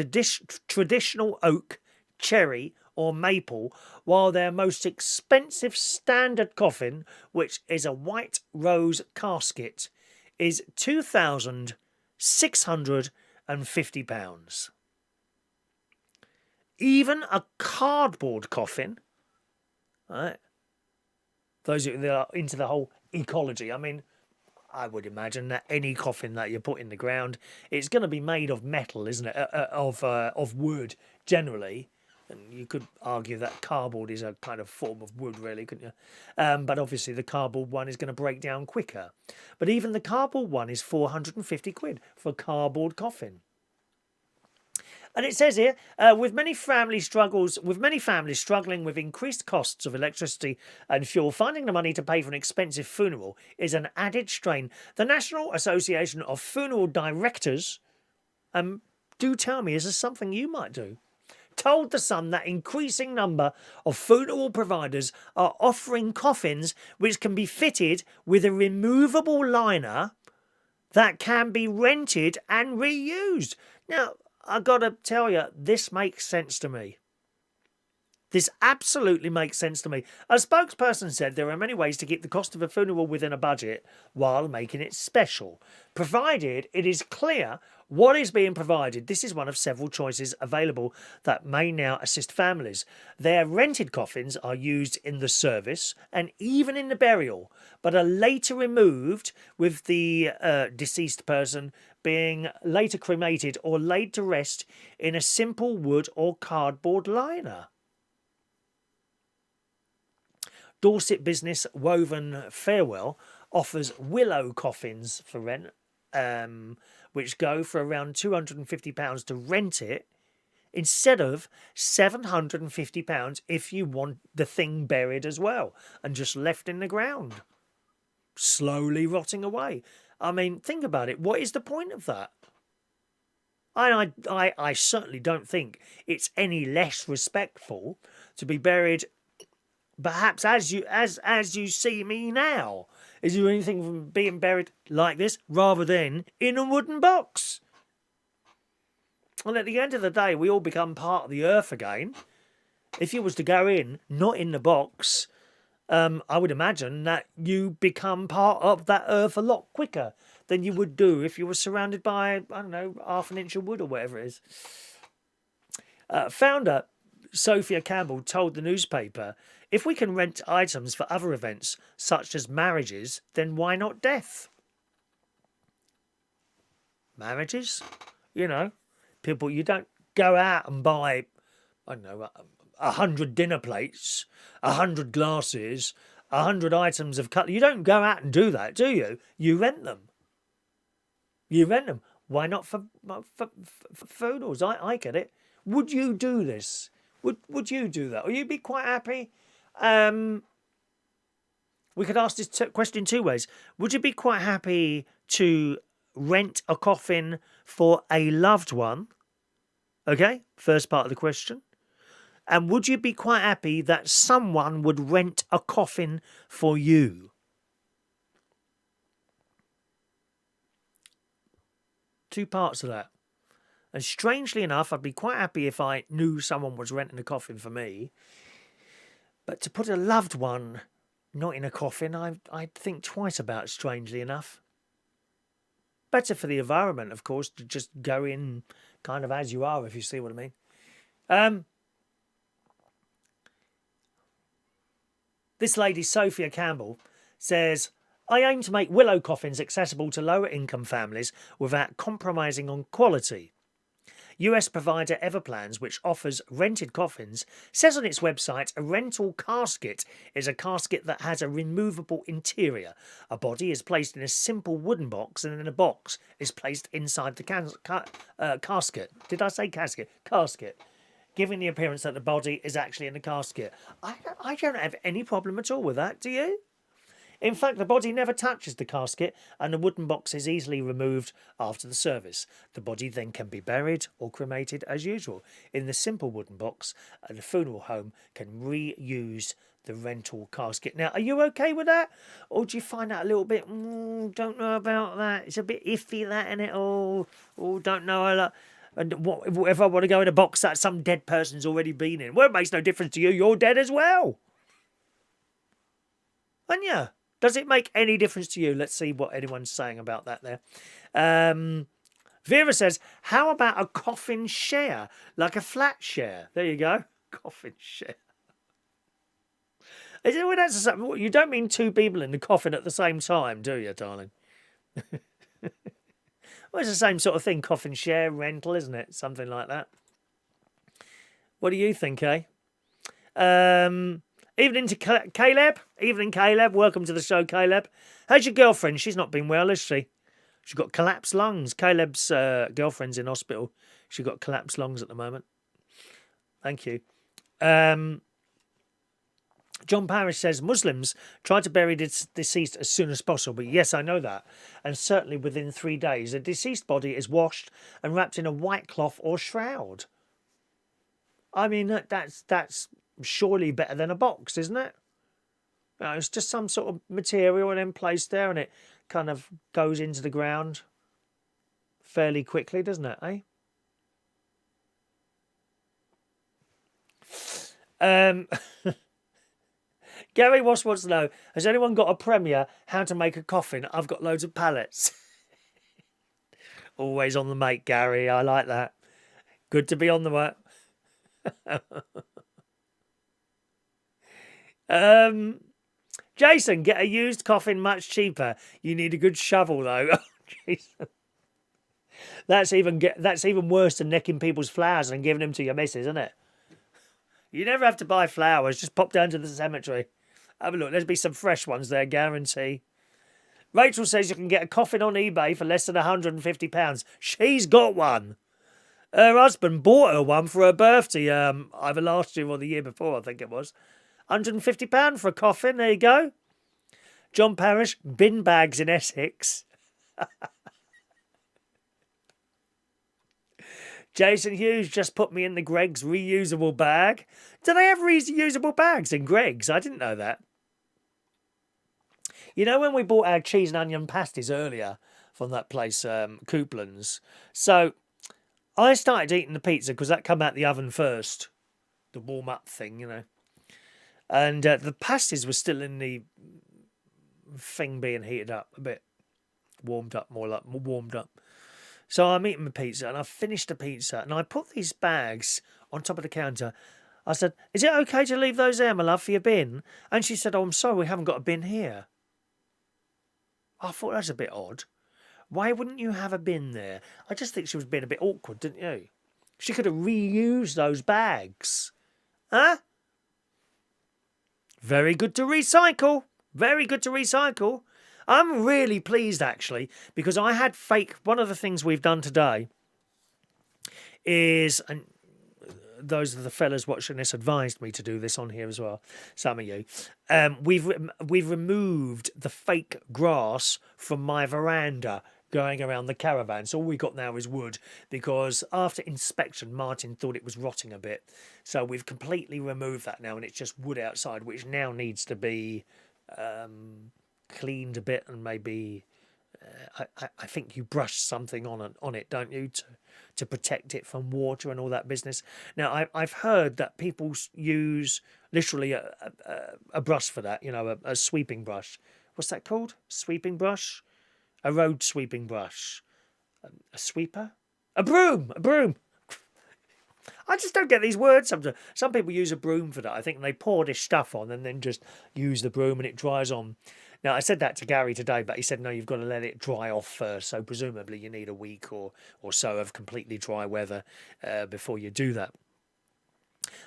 Speaker 1: traditional oak, cherry or maple, while their most expensive standard coffin, which is a white rose casket, is £2,650. Even a cardboard coffin, right? Those that are into the whole ecology, I mean, I would imagine that any coffin that you put in the ground, it's going to be made of metal, isn't it? Of wood, generally. And you could argue that cardboard is a kind of form of wood, really, couldn't you? But obviously the cardboard one is going to break down quicker. But even the cardboard one is £450 for a cardboard coffin. And it says here, with many families struggling with increased costs of electricity and fuel, finding the money to pay for an expensive funeral is an added strain. The National Association of Funeral Directors, do tell me, is this something you might do? Told The Sun that increasing number of funeral providers are offering coffins which can be fitted with a removable liner that can be rented and reused. Now, I've got to tell you, this makes sense to me. This absolutely makes sense to me. A spokesperson said there are many ways to keep the cost of a funeral within a budget while making it special, provided it is clear what is being provided. This is one of several choices available that may now assist families. Their rented coffins are used in the service and even in the burial, but are later removed, with the deceased person being later cremated or laid to rest in a simple wood or cardboard liner. Dorset business Woven Farewell offers willow coffins for rent, which go for around £250 to rent it, instead of £750 if you want the thing buried as well and just left in the ground, slowly rotting away. I mean, think about it. What is the point of that? I certainly don't think it's any less respectful to be buried, perhaps as you see me now. Is there anything from being buried like this rather than in a wooden box? And at the end of the day, we all become part of the earth again. If you was to go in, not in the box, I would imagine that you become part of that earth a lot quicker than you would do if you were surrounded by, I don't know, half an inch of wood or whatever it is. Founder Sophia Campbell told the newspaper, if we can rent items for other events, such as marriages, then why not death? Marriages? You know, people, you don't go out and buy, I don't know, 100 dinner plates, 100 glasses, 100 items of cutlery. You don't go out and do that, do you? You rent them. You rent them. Why not for funerals? I get it. Would you do this? Would you do that? Or you'd be quite happy? We could ask this question two ways. Would you be quite happy to rent a coffin for a loved one? Okay, first part of the question. And would you be quite happy that someone would rent a coffin for you? Two parts of that. And strangely enough, I'd be quite happy if I knew someone was renting a coffin for me. But to put a loved one not in a coffin, I'd think twice about, strangely enough. Better for the environment, of course, to just go in kind of as you are, if you see what I mean. This lady, Sophia Campbell, says, I aim to make willow coffins accessible to lower income families without compromising on quality. US provider Everplans, which offers rented coffins, says on its website a rental casket is a casket that has a removable interior. A body is placed in a simple wooden box and then a box is placed inside the casket. Did I say casket? Casket. Giving the appearance that the body is actually in the casket. I don't have any problem at all with that, do you? In fact, the body never touches the casket and the wooden box is easily removed after the service. The body then can be buried or cremated as usual in the simple wooden box, and the funeral home can reuse the rental casket. Now, are you okay with that? Or do you find that a little bit, don't know about that, it's a bit iffy that, isn't it? Oh, don't know a lot. And if I want to go in a box that some dead person's already been in, well, it makes no difference to you. You're dead as well. And yeah, does it make any difference to you? Let's see what anyone's saying about that there. Vera says, how about a coffin share? Like a flat share. There you go. Coffin share. You don't mean two people in the coffin at the same time, do you, darling? Well, it's the same sort of thing, coffin share, rental, isn't it? Something like that. What do you think, eh? Evening to Caleb. Evening, Caleb. Welcome to the show, Caleb. How's your girlfriend? She's not been well, has she? She's got collapsed lungs. Caleb's girlfriend's in hospital. She's got collapsed lungs at the moment. Thank you. John Parrish says, Muslims try to bury deceased as soon as possible. Yes, I know that. And certainly within 3 days, a deceased body is washed and wrapped in a white cloth or shroud. I mean, that's surely better than a box, isn't it? It's just some sort of material and then placed there and it kind of goes into the ground fairly quickly, doesn't it, eh? Gary Wass wants to know, has anyone got a Premier how to make a coffin? I've got loads of pallets. Always on the make, Gary. I like that. Good to be on the work. Jason, get a used coffin much cheaper. You need a good shovel, though. Oh, Jason. That's even worse than necking people's flowers and giving them to your missus, isn't it? You never have to buy flowers. Just pop down to the cemetery. Have a look. There'll be some fresh ones there, guarantee. Rachel says you can get a coffin on eBay for less than £150. She's got one. Her husband bought her one for her birthday, either last year or the year before, I think it was. £150 for a coffin. There you go. John Parrish, bin bags in Essex. Jason Hughes just put me in the Greggs reusable bag. Do they have reusable bags in Greggs? I didn't know that. You know when we bought our cheese and onion pasties earlier from that place, Couplands? So I started eating the pizza because that come out the oven first, the warm up thing, you know. And the pasties were still in the thing being heated up a bit, warmed up, more like warmed up. So I'm eating my pizza and I finished the pizza and I put these bags on top of the counter. I said, "Is it okay to leave those there, my love, for your bin?" And she said, "Oh, I'm sorry, we haven't got a bin here." I thought that's a bit odd. Why wouldn't you have a bin there? I just think she was being a bit awkward, didn't you? She could have reused those bags. Huh? Very good to recycle. Very good to recycle. I'm really pleased, actually, because I had fake... One of the things we've done today is... And those are the fellas watching this advised me to do this on here as well. Some of you. We've removed the fake grass from my veranda going around the caravan. So all we got now is wood, because after inspection, Martin thought it was rotting a bit. So we've completely removed that now, and it's just wood outside, which now needs to be cleaned a bit, and maybe I think you brush something on it, don't you, to protect it from water and all that business. Now I've heard that people use literally a brush for that, you know, a sweeping brush. What's that called? Sweeping brush? A road sweeping brush. A sweeper? A broom! A broom! I just don't get these words sometimes. Some people use a broom for that. I think they pour this stuff on and then just use the broom and it dries on. Now, I said that to Gary today, but he said, no, you've got to let it dry off first. So presumably you need a week or so of completely dry weather before you do that.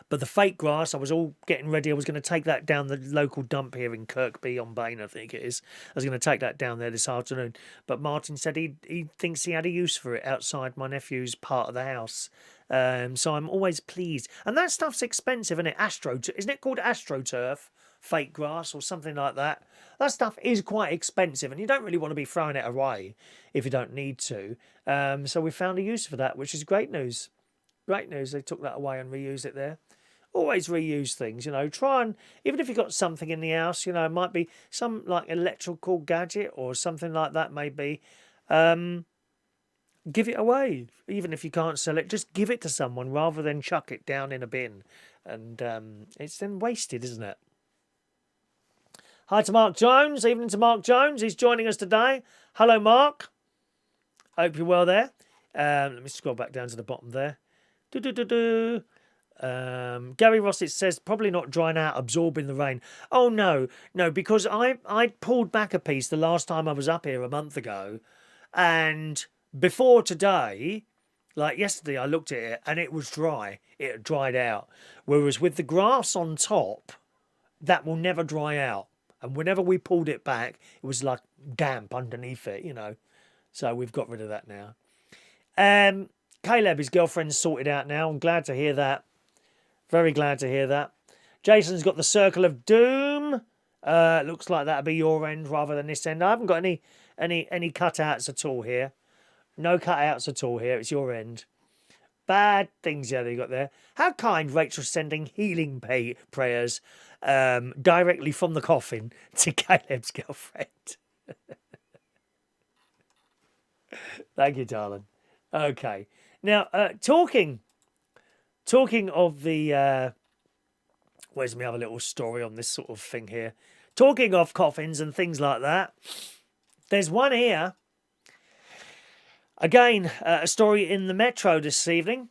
Speaker 1: But the fake grass, I was all getting ready. I was going to take that down the local dump here in Kirkby on Bain, I think it is. I was going to take that down there this afternoon. But Martin said he thinks he had a use for it outside my nephew's part of the house. So I'm always pleased. And that stuff's expensive, isn't it? Isn't it called AstroTurf? Fake grass or something like that. That stuff is quite expensive, and you don't really want to be throwing it away if you don't need to. So we found a use for that, which is great news. Great news. They took that away and reused it there. Always reuse things, you know. Try and, even if you've got something in the house, you know, it might be some like electrical gadget or something like that, maybe. Give it away. Even if you can't sell it, just give it to someone rather than chuck it down in a bin. And it's then wasted, isn't it? Hi to Mark Jones. Evening to Mark Jones. He's joining us today. Hello, Mark. Hope you're well there. Let me scroll back down to the bottom there. Gary Rossett says, probably not drying out, absorbing the rain. Oh, no, because I pulled back a piece the last time I was up here a month ago. And before today, like yesterday, I looked at it and it was dry. It had dried out. Whereas with the grass on top, that will never dry out. And whenever we pulled it back, it was like damp underneath it, you know. So we've got rid of that now. Caleb, his girlfriend's sorted out now. I'm glad to hear that. Very glad to hear that. Jason's got the Circle of Doom. Looks like that'll be your end rather than this end. I haven't got any cutouts at all here. No cutouts at all here. It's your end. Bad things you got there. How kind, Rachel, sending healing prayers directly from the coffin to Caleb's girlfriend. Thank you, darling. Okay. Now, talking of the... where's me have a little story on this sort of thing here. Talking of coffins and things like that, there's one here. Again, a story in the Metro this evening.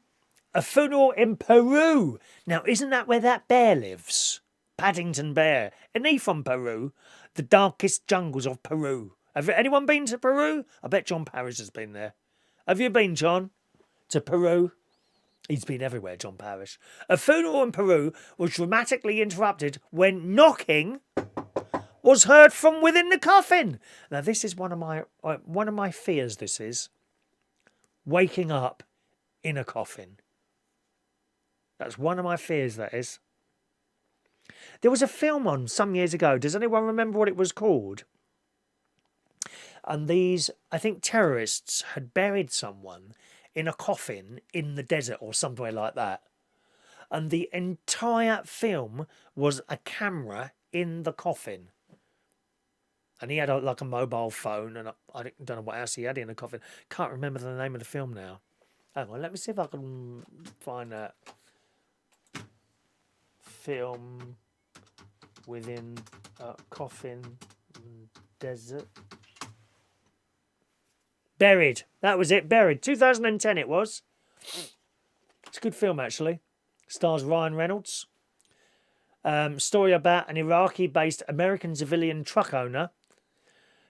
Speaker 1: A funeral in Peru. Now, isn't that where that bear lives? Paddington Bear. Isn't he from Peru? The darkest jungles of Peru. Have anyone been to Peru? I bet John Parrish has been there. Have you been, John, to Peru? He's been everywhere, John Parrish. A funeral in Peru was dramatically interrupted when knocking was heard from within the coffin. Now, this is one of my fears, this is. Waking up in a coffin. That's one of my fears, that is. There was a film on some years ago. Does anyone remember what it was called? And these, I think, terrorists had buried someone in a coffin in the desert or somewhere like that. And the entire film was a camera in the coffin. And he had like a mobile phone, and I don't know what else he had in the coffin. Can't remember the name of the film now. Hang on, let me see if I can find that film within a coffin desert. Buried. That was it. Buried. 2010 it was. It's a good film, actually. Stars Ryan Reynolds. Story about an Iraqi-based American civilian truck owner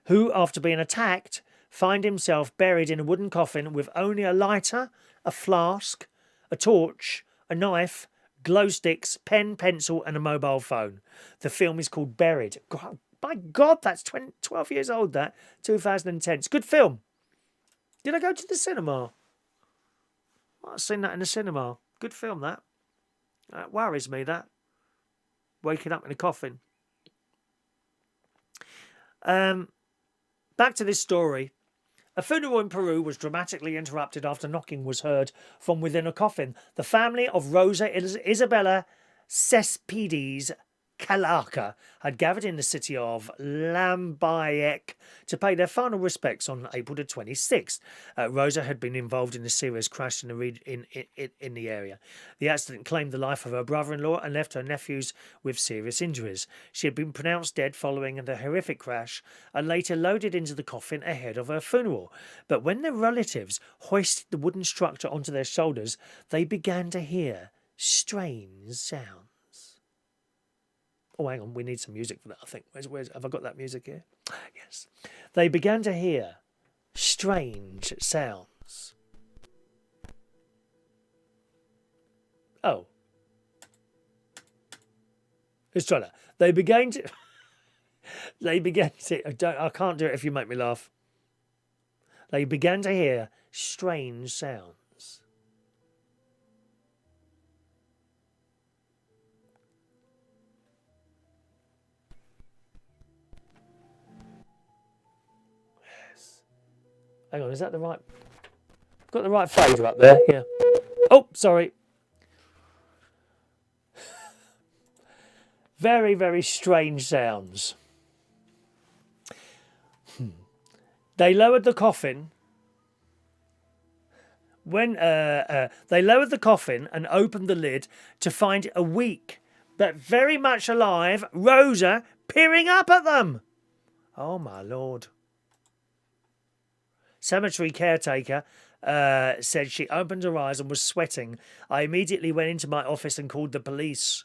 Speaker 1: who, after being attacked, find himself buried in a wooden coffin with only a lighter, a flask, a torch, a knife, glow sticks, pen, pencil and a mobile phone. The film is called Buried. God, my God, that's 12 years old, that. 2010. It's a good film. Did I go to the cinema? I've seen that in the cinema. Good film, that. That worries me, that. Waking up in a coffin. Back to this story. A funeral in Peru was dramatically interrupted after knocking was heard from within a coffin. The family of Rosa Isabella Cespedes Calaca had gathered in the city of Lambayeque to pay their final respects on April the 26th. Rosa had been involved in a serious crash in the area. The accident claimed the life of her brother-in-law and left her nephews with serious injuries. She had been pronounced dead following the horrific crash and later loaded into the coffin ahead of her funeral. But when their relatives hoisted the wooden structure onto their shoulders, they began to hear strange sounds. Oh, hang on, we need some music for that, I think. Where's have I got that music here? Yes. They began to hear strange sounds. Oh. Let's try that. They began to... I can't do it if you make me laugh. They began to hear strange sounds. Hang on, is that the right... I've got the right fader up there, yeah. Oh, sorry. Very, very strange sounds. They lowered the coffin. When they lowered the coffin and opened the lid to find a weak but very much alive Rosa peering up at them. Oh, my Lord. Cemetery caretaker said she opened her eyes and was sweating. I immediately went into my office and called the police.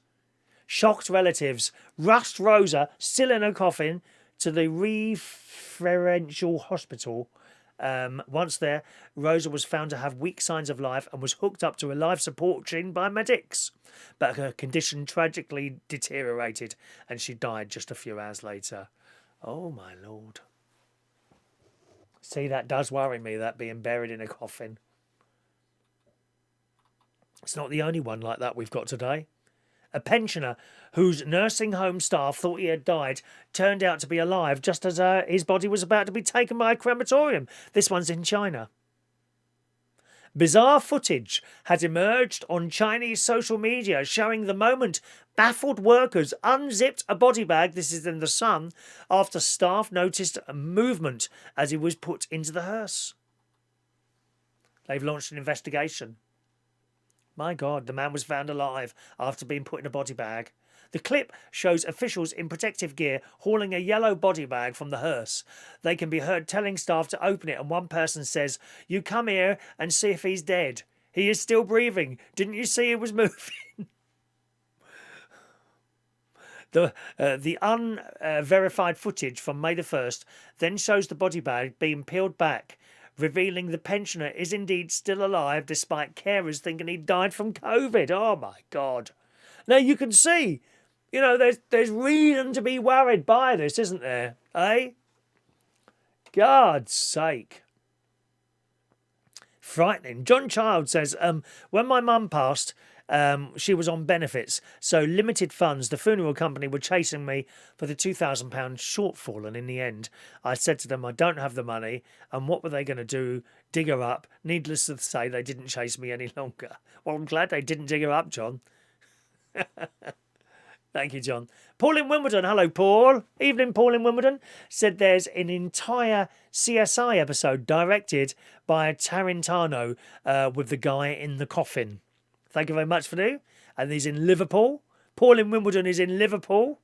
Speaker 1: Shocked relatives rushed Rosa, still in her coffin, to the referential hospital. Once there, Rosa was found to have weak signs of life and was hooked up to a life support machine by medics. But her condition tragically deteriorated and she died just a few hours later. Oh, my Lord. See, that does worry me, that being buried in a coffin. It's not the only one like that we've got today. A pensioner whose nursing home staff thought he had died turned out to be alive just as his body was about to be taken by a crematorium. This one's in China. Bizarre footage had emerged on Chinese social media showing the moment baffled workers unzipped a body bag, this is in the Sun, after staff noticed a movement as he was put into the hearse. They've launched an investigation. My God, the man was found alive after being put in a body bag. The clip shows officials in protective gear hauling a yellow body bag from the hearse. They can be heard telling staff to open it, and one person says, "You come here and see if he's dead. He is still breathing. Didn't you see he was moving?" The unverified footage from May the 1st then shows the body bag being peeled back, revealing the pensioner is indeed still alive despite carers thinking he died from COVID. Oh, my God. Now, you can see, you know, there's reason to be worried by this, isn't there? Eh? God's sake. Frightening. John Child says, when my mum passed, she was on benefits, so limited funds. The funeral company were chasing me for the £2,000 shortfall, and in the end, I said to them, I don't have the money, and what were they going to do? Dig her up? Needless to say, they didn't chase me any longer. Well, I'm glad they didn't dig her up, John. Thank you, John. Paul in Wimbledon. Hello, Paul. Evening, Paul in Wimbledon. Said there's an entire CSI episode directed by Tarantino with the guy in the coffin. Thank you very much for that. And he's in Liverpool. Paul in Wimbledon is in Liverpool.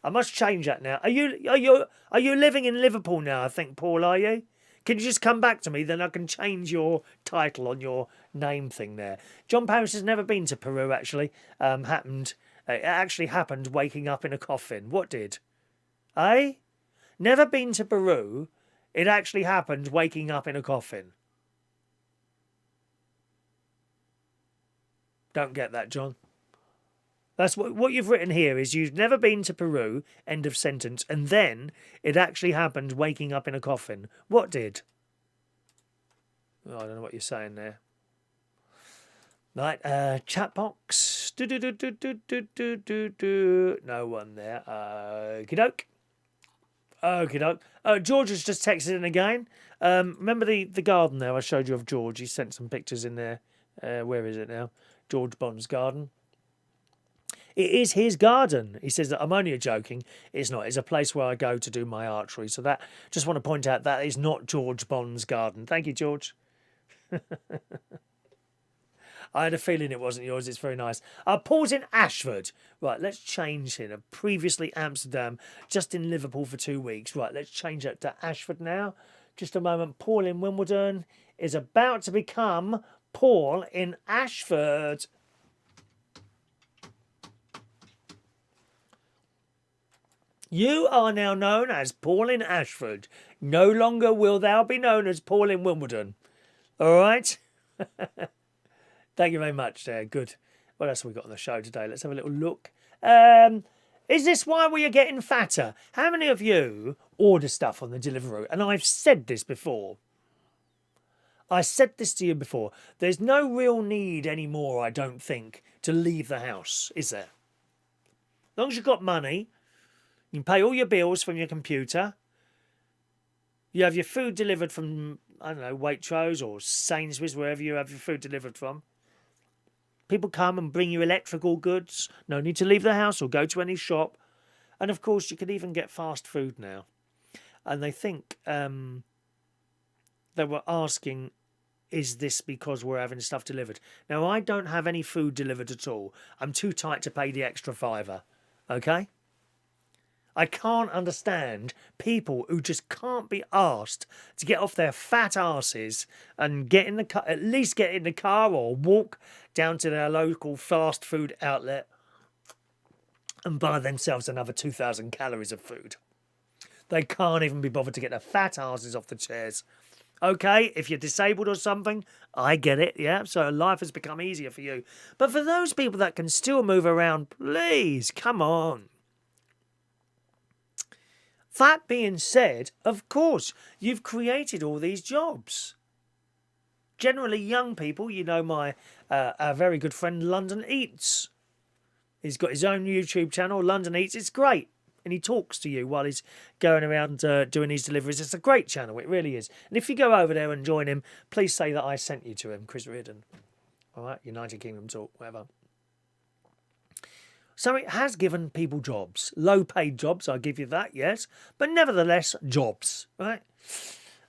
Speaker 1: I must change that now. Are you living in Liverpool now? I think, Paul, are you? Can you just come back to me? Then I can change your title on your name thing there. John Paris has never been to Peru, actually. It actually happened waking up in a coffin. What did? Eh? Never been to Peru. It actually happened waking up in a coffin. Don't get that, John. That's what you've written here is you've never been to Peru, end of sentence, and then it actually happened waking up in a coffin. What did? Oh, I don't know what you're saying there. Right, chat box. No one there. Okie doke. Okie doke. George has just texted in again. Remember the garden there I showed you of George? He sent some pictures in there. Where is it now? George Bond's garden. It is his garden. He says that I'm only joking. It's not. It's a place where I go to do my archery. So that, just want to point out that is not George Bond's garden. Thank you, George. I had a feeling it wasn't yours. It's very nice. Paul's in Ashford. Right, let's change here. Previously Amsterdam, just in Liverpool for 2 weeks. Right, let's change that to Ashford now. Just a moment. Paul in Wimbledon is about to become Paul in Ashford. You are now known as Paul in Ashford. No longer will thou be known as Paul in Wimbledon. All right? Thank you very much there. Good. What else have we got on the show today? Let's have a little look. Is this why we are getting fatter? How many of you order stuff on the Deliveroo? And I've said this before. I said this to you before. There's no real need anymore, I don't think, to leave the house, is there? As long as you've got money, you can pay all your bills from your computer. You have your food delivered from, I don't know, Waitrose or Sainsbury's, wherever you have your food delivered from. People come and bring you electrical goods. No need to leave the house or go to any shop. And of course, you can even get fast food now. And they think they were asking, is this because we're having stuff delivered? Now, I don't have any food delivered at all. I'm too tight to pay the extra £5. Okay? I can't understand people who just can't be asked to get off their fat arses and get in the car, at least get in the car or walk down to their local fast food outlet and buy themselves another 2,000 calories of food. They can't even be bothered to get their fat arses off the chairs. Okay, if you're disabled or something, I get it, yeah, so life has become easier for you. But for those people that can still move around, please, come on. That being said, of course, you've created all these jobs. Generally young people, you know my our very good friend London Eats. He's got his own YouTube channel, London Eats. It's great. And he talks to you while he's going around doing his deliveries. It's a great channel, it really is. And if you go over there and join him, please say that I sent you to him, Chris Reardon. All right, United Kingdom Talk, whatever. So it has given people jobs. Low-paid jobs, I'll give you that, yes. But nevertheless, jobs, right?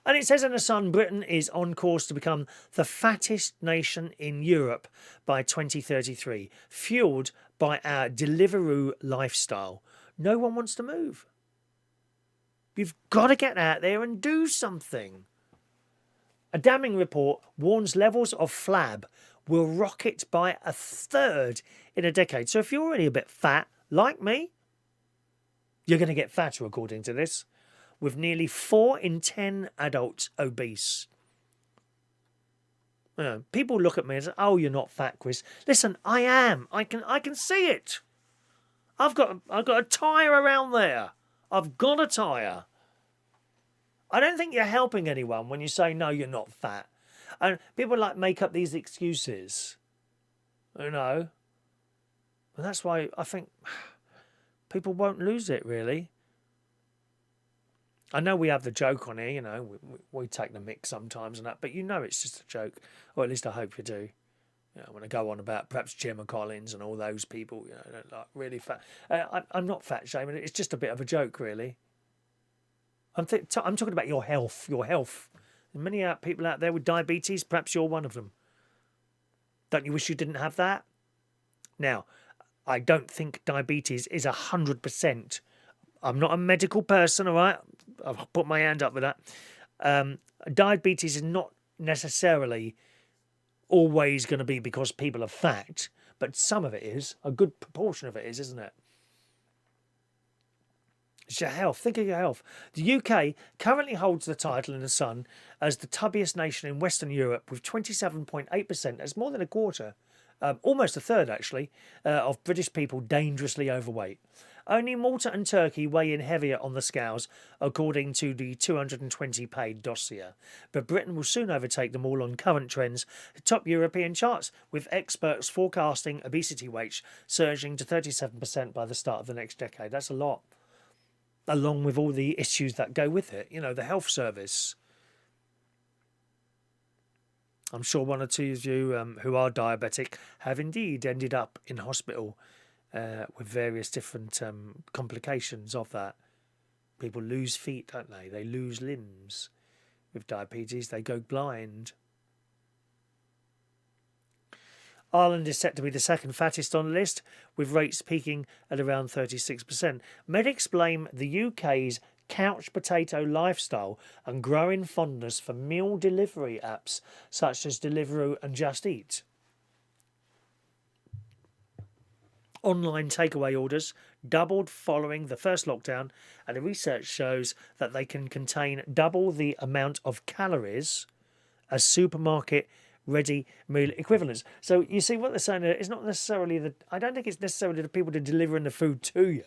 Speaker 1: And it says in The Sun, Britain is on course to become the fattest nation in Europe by 2033, fuelled by our Deliveroo lifestyle. No one wants to move. You've got to get out there and do something. A damning report warns levels of flab will rocket by 1/3 in a decade. So if you're already a bit fat, like me, you're going to get fatter, according to this, with nearly 4 in 10 adults obese. People look at me and say, "Oh, you're not fat, Chris." Listen, I am. I can see it. I've got a tyre around there. I've got a tyre. I don't think you're helping anyone when you say, no, you're not fat. And people like make up these excuses. You know. And that's why I think people won't lose it, really. I know we have the joke on here, you know. We take the mick sometimes and that. But you know it's just a joke. Or at least I hope you do. You know, when I go on about perhaps Gemma Collins and all those people, you know, like really fat. I'm not fat shaming. It's just a bit of a joke, really. I'm talking about your health. Your health. Many people out there with diabetes. Perhaps you're one of them. Don't you wish you didn't have that? Now, I don't think diabetes is 100%. I'm not a medical person, all right? I'll put my hand up with that. Diabetes is not necessarily always going to be because people are fat, but some of it is. A good proportion of it is, isn't it? It's your health. Think of your health. The UK currently holds the title in the Sun as the tubbiest nation in Western Europe with 27.8%. That's more than a quarter, almost a third actually, of British people dangerously overweight. Only Malta and Turkey weigh in heavier on the scales, according to the 220-page dossier. But Britain will soon overtake them all on current trends, top European charts, with experts forecasting obesity rates surging to 37% by the start of the next decade. That's a lot. Along with all the issues that go with it. You know, the health service. I'm sure one or two of you who are diabetic have indeed ended up in hospital with various different complications of that. People lose feet, don't they? They lose limbs. With diabetes, they go blind. Ireland is set to be the second fattest on the list, with rates peaking at around 36%. Medics blame the UK's couch potato lifestyle and growing fondness for meal delivery apps such as Deliveroo and Just Eat. Online takeaway orders doubled following the first lockdown, and the research shows that they can contain double the amount of calories as supermarket ready meal equivalents. So you see what they're saying there, it's not necessarily I don't think it's necessarily the people delivering the food to you.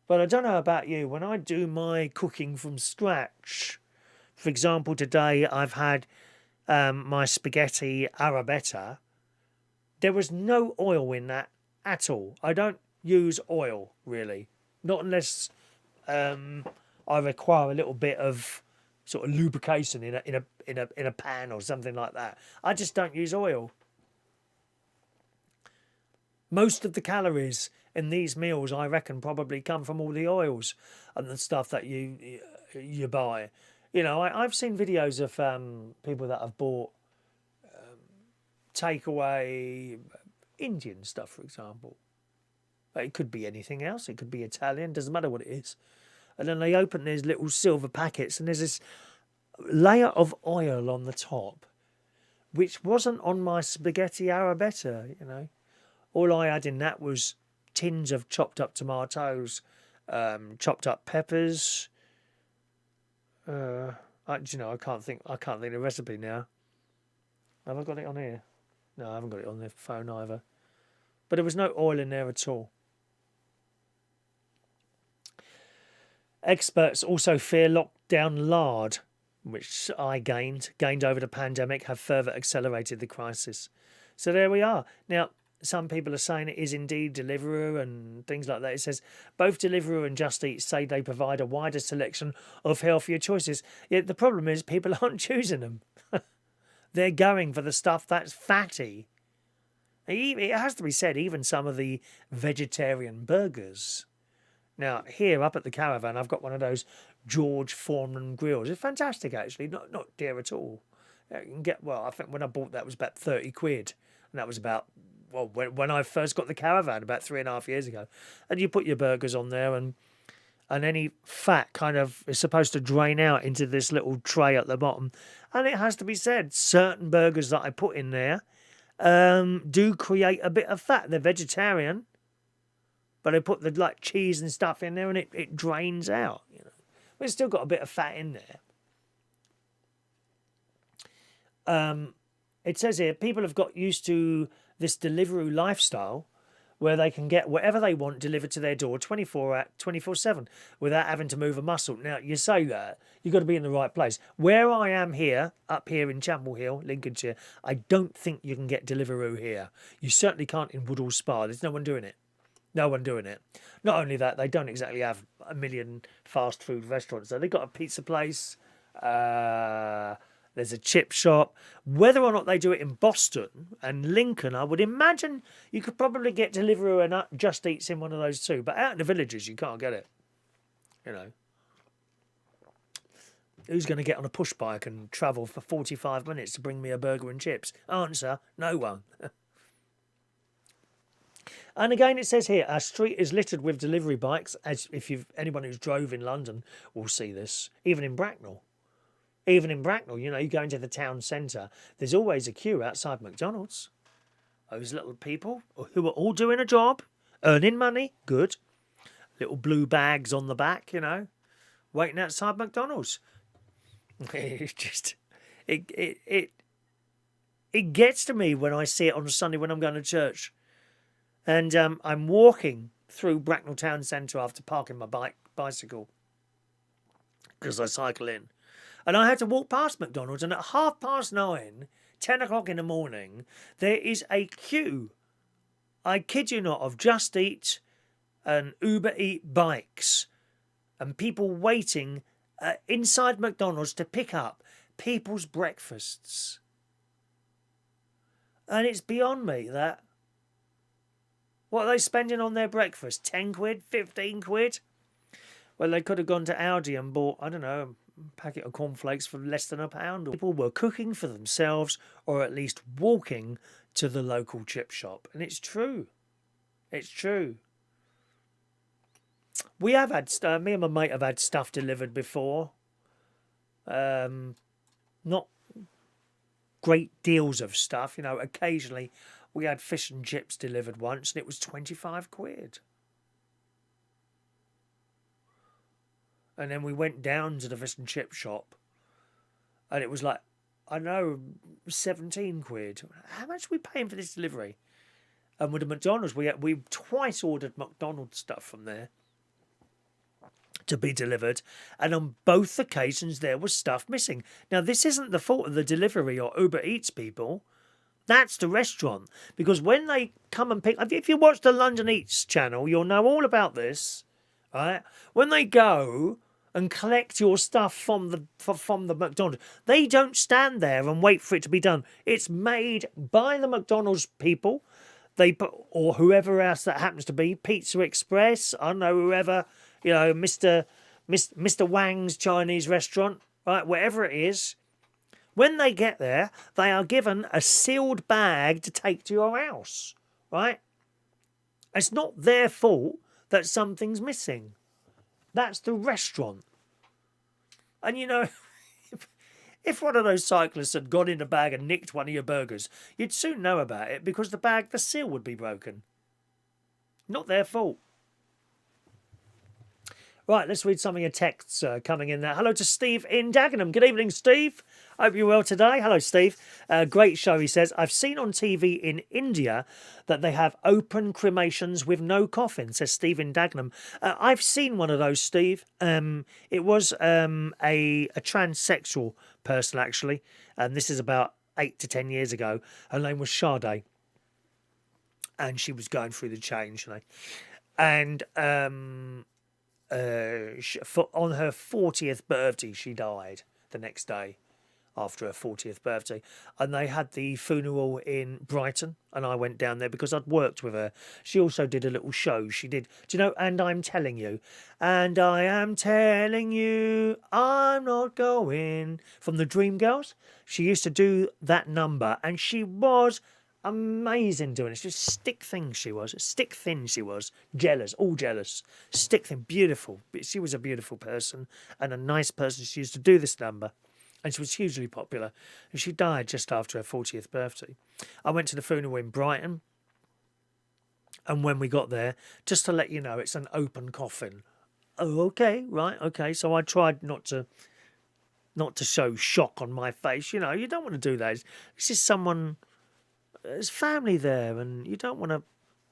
Speaker 1: But I don't know about you, when I do my cooking from scratch, for example, today I've had my spaghetti arrabbiata. There was no oil in that at all. I don't use oil, really. Not unless I require a little bit of sort of lubrication in a pan or something like that. I just don't use oil. Most of the calories in these meals, I reckon, probably come from all the oils and the stuff that you buy. You know, I've seen videos of people that have bought takeaway Indian stuff, for example. It could be anything else. It could be Italian. Doesn't matter what it is. And then they open these little silver packets and there's this layer of oil on the top, which wasn't on my spaghetti arrabbiata, you know. All I had in that was tins of chopped up tomatoes, chopped up peppers. I can't think of the recipe now. Have I got it on here? No, I haven't got it on the phone either. But there was no oil in there at all. Experts also fear lockdown lard, which I gained over the pandemic, have further accelerated the crisis. So there we are. Now, some people are saying it is indeed Deliveroo and things like that. It says both Deliveroo and Just Eat say they provide a wider selection of healthier choices. Yet the problem is people aren't choosing them. They're going for the stuff that's fatty. It has to be said, even some of the vegetarian burgers. Now, here up at the caravan, I've got one of those George Foreman grills. It's fantastic, actually. Not dear at all. You can get, I think when I bought that it was about 30 quid. And that was about, when I first got the caravan about 3.5 years ago. And you put your burgers on there and any fat kind of is supposed to drain out into this little tray at the bottom. And it has to be said, certain burgers that I put in there do create a bit of fat. They're vegetarian, but I put the cheese and stuff in there and it drains out. You know, but it's still got a bit of fat in there. It says here, people have got used to this Deliveroo lifestyle where they can get whatever they want delivered to their door 24/7 without having to move a muscle. Now, you say that, you've got to be in the right place. Where I am here, up here in Chapel Hill, Lincolnshire, I don't think you can get Deliveroo here. You certainly can't in Woodhall Spa. There's no one doing it. No one doing it. Not only that, they don't exactly have a million fast food restaurants. So they've got a pizza place, There's a chip shop. Whether or not they do it in Boston and Lincoln, I would imagine you could probably get Deliveroo and Just Eats in one of those too. But out in the villages, you can't get it. You know. Who's going to get on a push bike and travel for 45 minutes to bring me a burger and chips? Answer, no one. And again, it says here, our street is littered with delivery bikes, as if anyone who's drove in London will see this, even in Bracknell. Even in Bracknell, you know, you go into the town centre, there's always a queue outside McDonald's. Those little people who are all doing a job, earning money, good. Little blue bags on the back, you know, waiting outside McDonald's. It's just, it gets to me when I see it on Sunday when I'm going to church. And I'm walking through Bracknell Town Centre after parking my bicycle because I cycle in. And I had to walk past McDonald's, and at 9:30, 10 o'clock in the morning, there is a queue, I kid you not, of Just Eat and Uber Eat bikes and people waiting inside McDonald's to pick up people's breakfasts. And it's beyond me that... What are they spending on their breakfast? 10 quid? 15 quid? Well, they could have gone to Aldi and bought, I don't know, a packet of cornflakes for less than £1. People were cooking for themselves or at least walking to the local chip shop. And it's true. It's true. We have had, me and my mate have had stuff delivered before. Not great deals of stuff, you know, occasionally. We had fish and chips delivered once and it was 25 quid. And then we went down to the fish and chip shop and it was like, I know, 17 quid. How much are we paying for this delivery? And with the McDonald's, we twice ordered McDonald's stuff from there to be delivered. And on both occasions, there was stuff missing. Now, this isn't the fault of the delivery or Uber Eats people. That's the restaurant. Because when they come and pick... If you watch the London Eats channel, you'll know all about this. Right? When they go and collect your stuff from the McDonald's, they don't stand there and wait for it to be done. It's made by the McDonald's people. Or whoever else that happens to be. Pizza Express. I don't know, whoever... You know, Mr. Wang's Chinese restaurant. Right? Whatever it is. When they get there, they are given a sealed bag to take to your house, right? It's not their fault that something's missing. That's the restaurant. And, you know, if one of those cyclists had gone in a bag and nicked one of your burgers, you'd soon know about it because the seal would be broken. Not their fault. Right, let's read some of your texts coming in there. Hello to Steve in Dagenham. Good evening, Steve. Hope you're well today. Hello, Steve. Great show, he says. I've seen on TV in India that they have open cremations with no coffin, says Steve in Dagenham. I've seen one of those, Steve. It was a transsexual person, actually. And this is about 8 to 10 years ago. Her name was Sade. And she was going through the change, you know. And... on her 40th birthday, she died the next day after her 40th birthday. And they had the funeral in Brighton, and I went down there because I'd worked with her. She also did a little show. She did, do you know, And I'm Telling You. And I am telling you, I'm not going. From the Dreamgirls. She used to do that number, and she was... amazing doing it. She's stick thin she was. Jealous, all jealous. Stick thin, beautiful. But she was a beautiful person and a nice person. She used to do this number. And she was hugely popular. And she died just after her 40th birthday. I went to the funeral in Brighton. And when we got there, just to let you know, it's an open coffin. Oh, okay, right, okay. So I tried not to show shock on my face. You know, you don't want to do that. This is someone... There's family there, and you don't want to...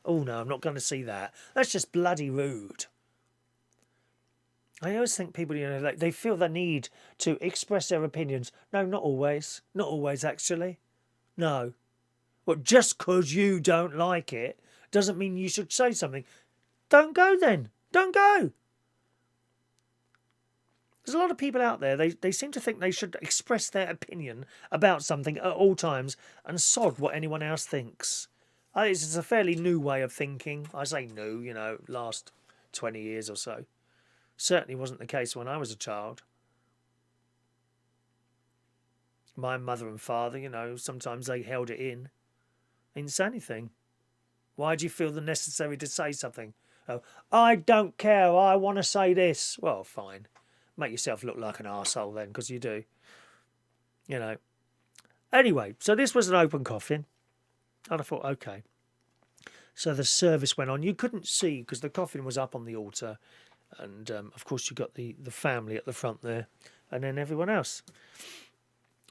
Speaker 1: Oh, no, I'm not going to see that. That's just bloody rude. I always think people, you know, like they feel the need to express their opinions. No, not always. Not always, actually. No. But just because you don't like it doesn't mean you should say something. Don't go, then. Don't go. There's a lot of people out there, they seem to think they should express their opinion about something at all times and sod what anyone else thinks. It's a fairly new way of thinking. I say new, last 20 years or so. Certainly wasn't the case when I was a child. My mother and father, sometimes they held it in. They didn't say anything. Why do you feel the necessary to say something? Oh, I don't care, I want to say this. Well, fine. Make yourself look like an arsehole then, because you do. Anyway, so this was an open coffin. And I thought, okay. So the service went on. You couldn't see because the coffin was up on the altar. And, of course, you got the family at the front there. And then everyone else.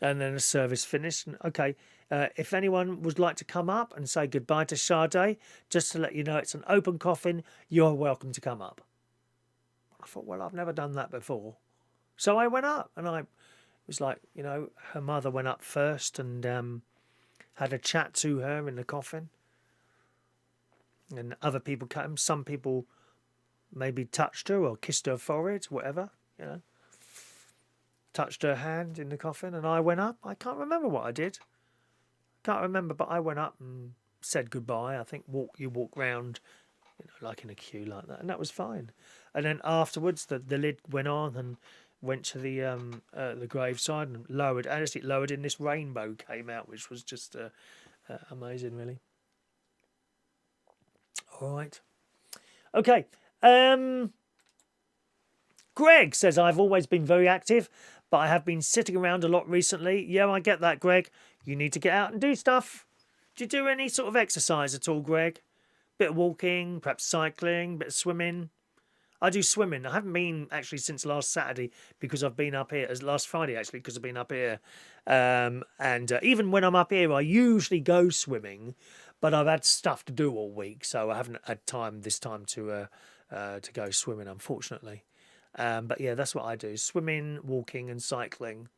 Speaker 1: And then the service finished. And, okay, if anyone would like to come up and say goodbye to Sade, just to let you know it's an open coffin, you're welcome to come up. I thought, well, I've never done that before. So I went up and it was like, her mother went up first and had a chat to her in the coffin. And other people came. Some people maybe touched her or kissed her forehead, whatever, Touched her hand in the coffin and I went up. I can't remember what I did. Can't remember, but I went up and said goodbye. I think you walk round, like in a queue like that, and that was fine. And then afterwards, the lid went on and went to the graveside and lowered. As it lowered in, this rainbow came out, which was just amazing, really. All right, okay. Greg says, I've always been very active, but I have been sitting around a lot recently. Yeah, I get that, Greg. You need to get out and do stuff. Do you do any sort of exercise at all, Greg? Bit of walking, perhaps cycling, bit of swimming. I do swimming. I haven't been actually since last Saturday because I've been up here. Last Friday, actually, because I've been up here. And even when I'm up here, I usually go swimming, but I've had stuff to do all week, so I haven't had time this time to go swimming, unfortunately. But yeah, that's what I do. Swimming, walking and cycling.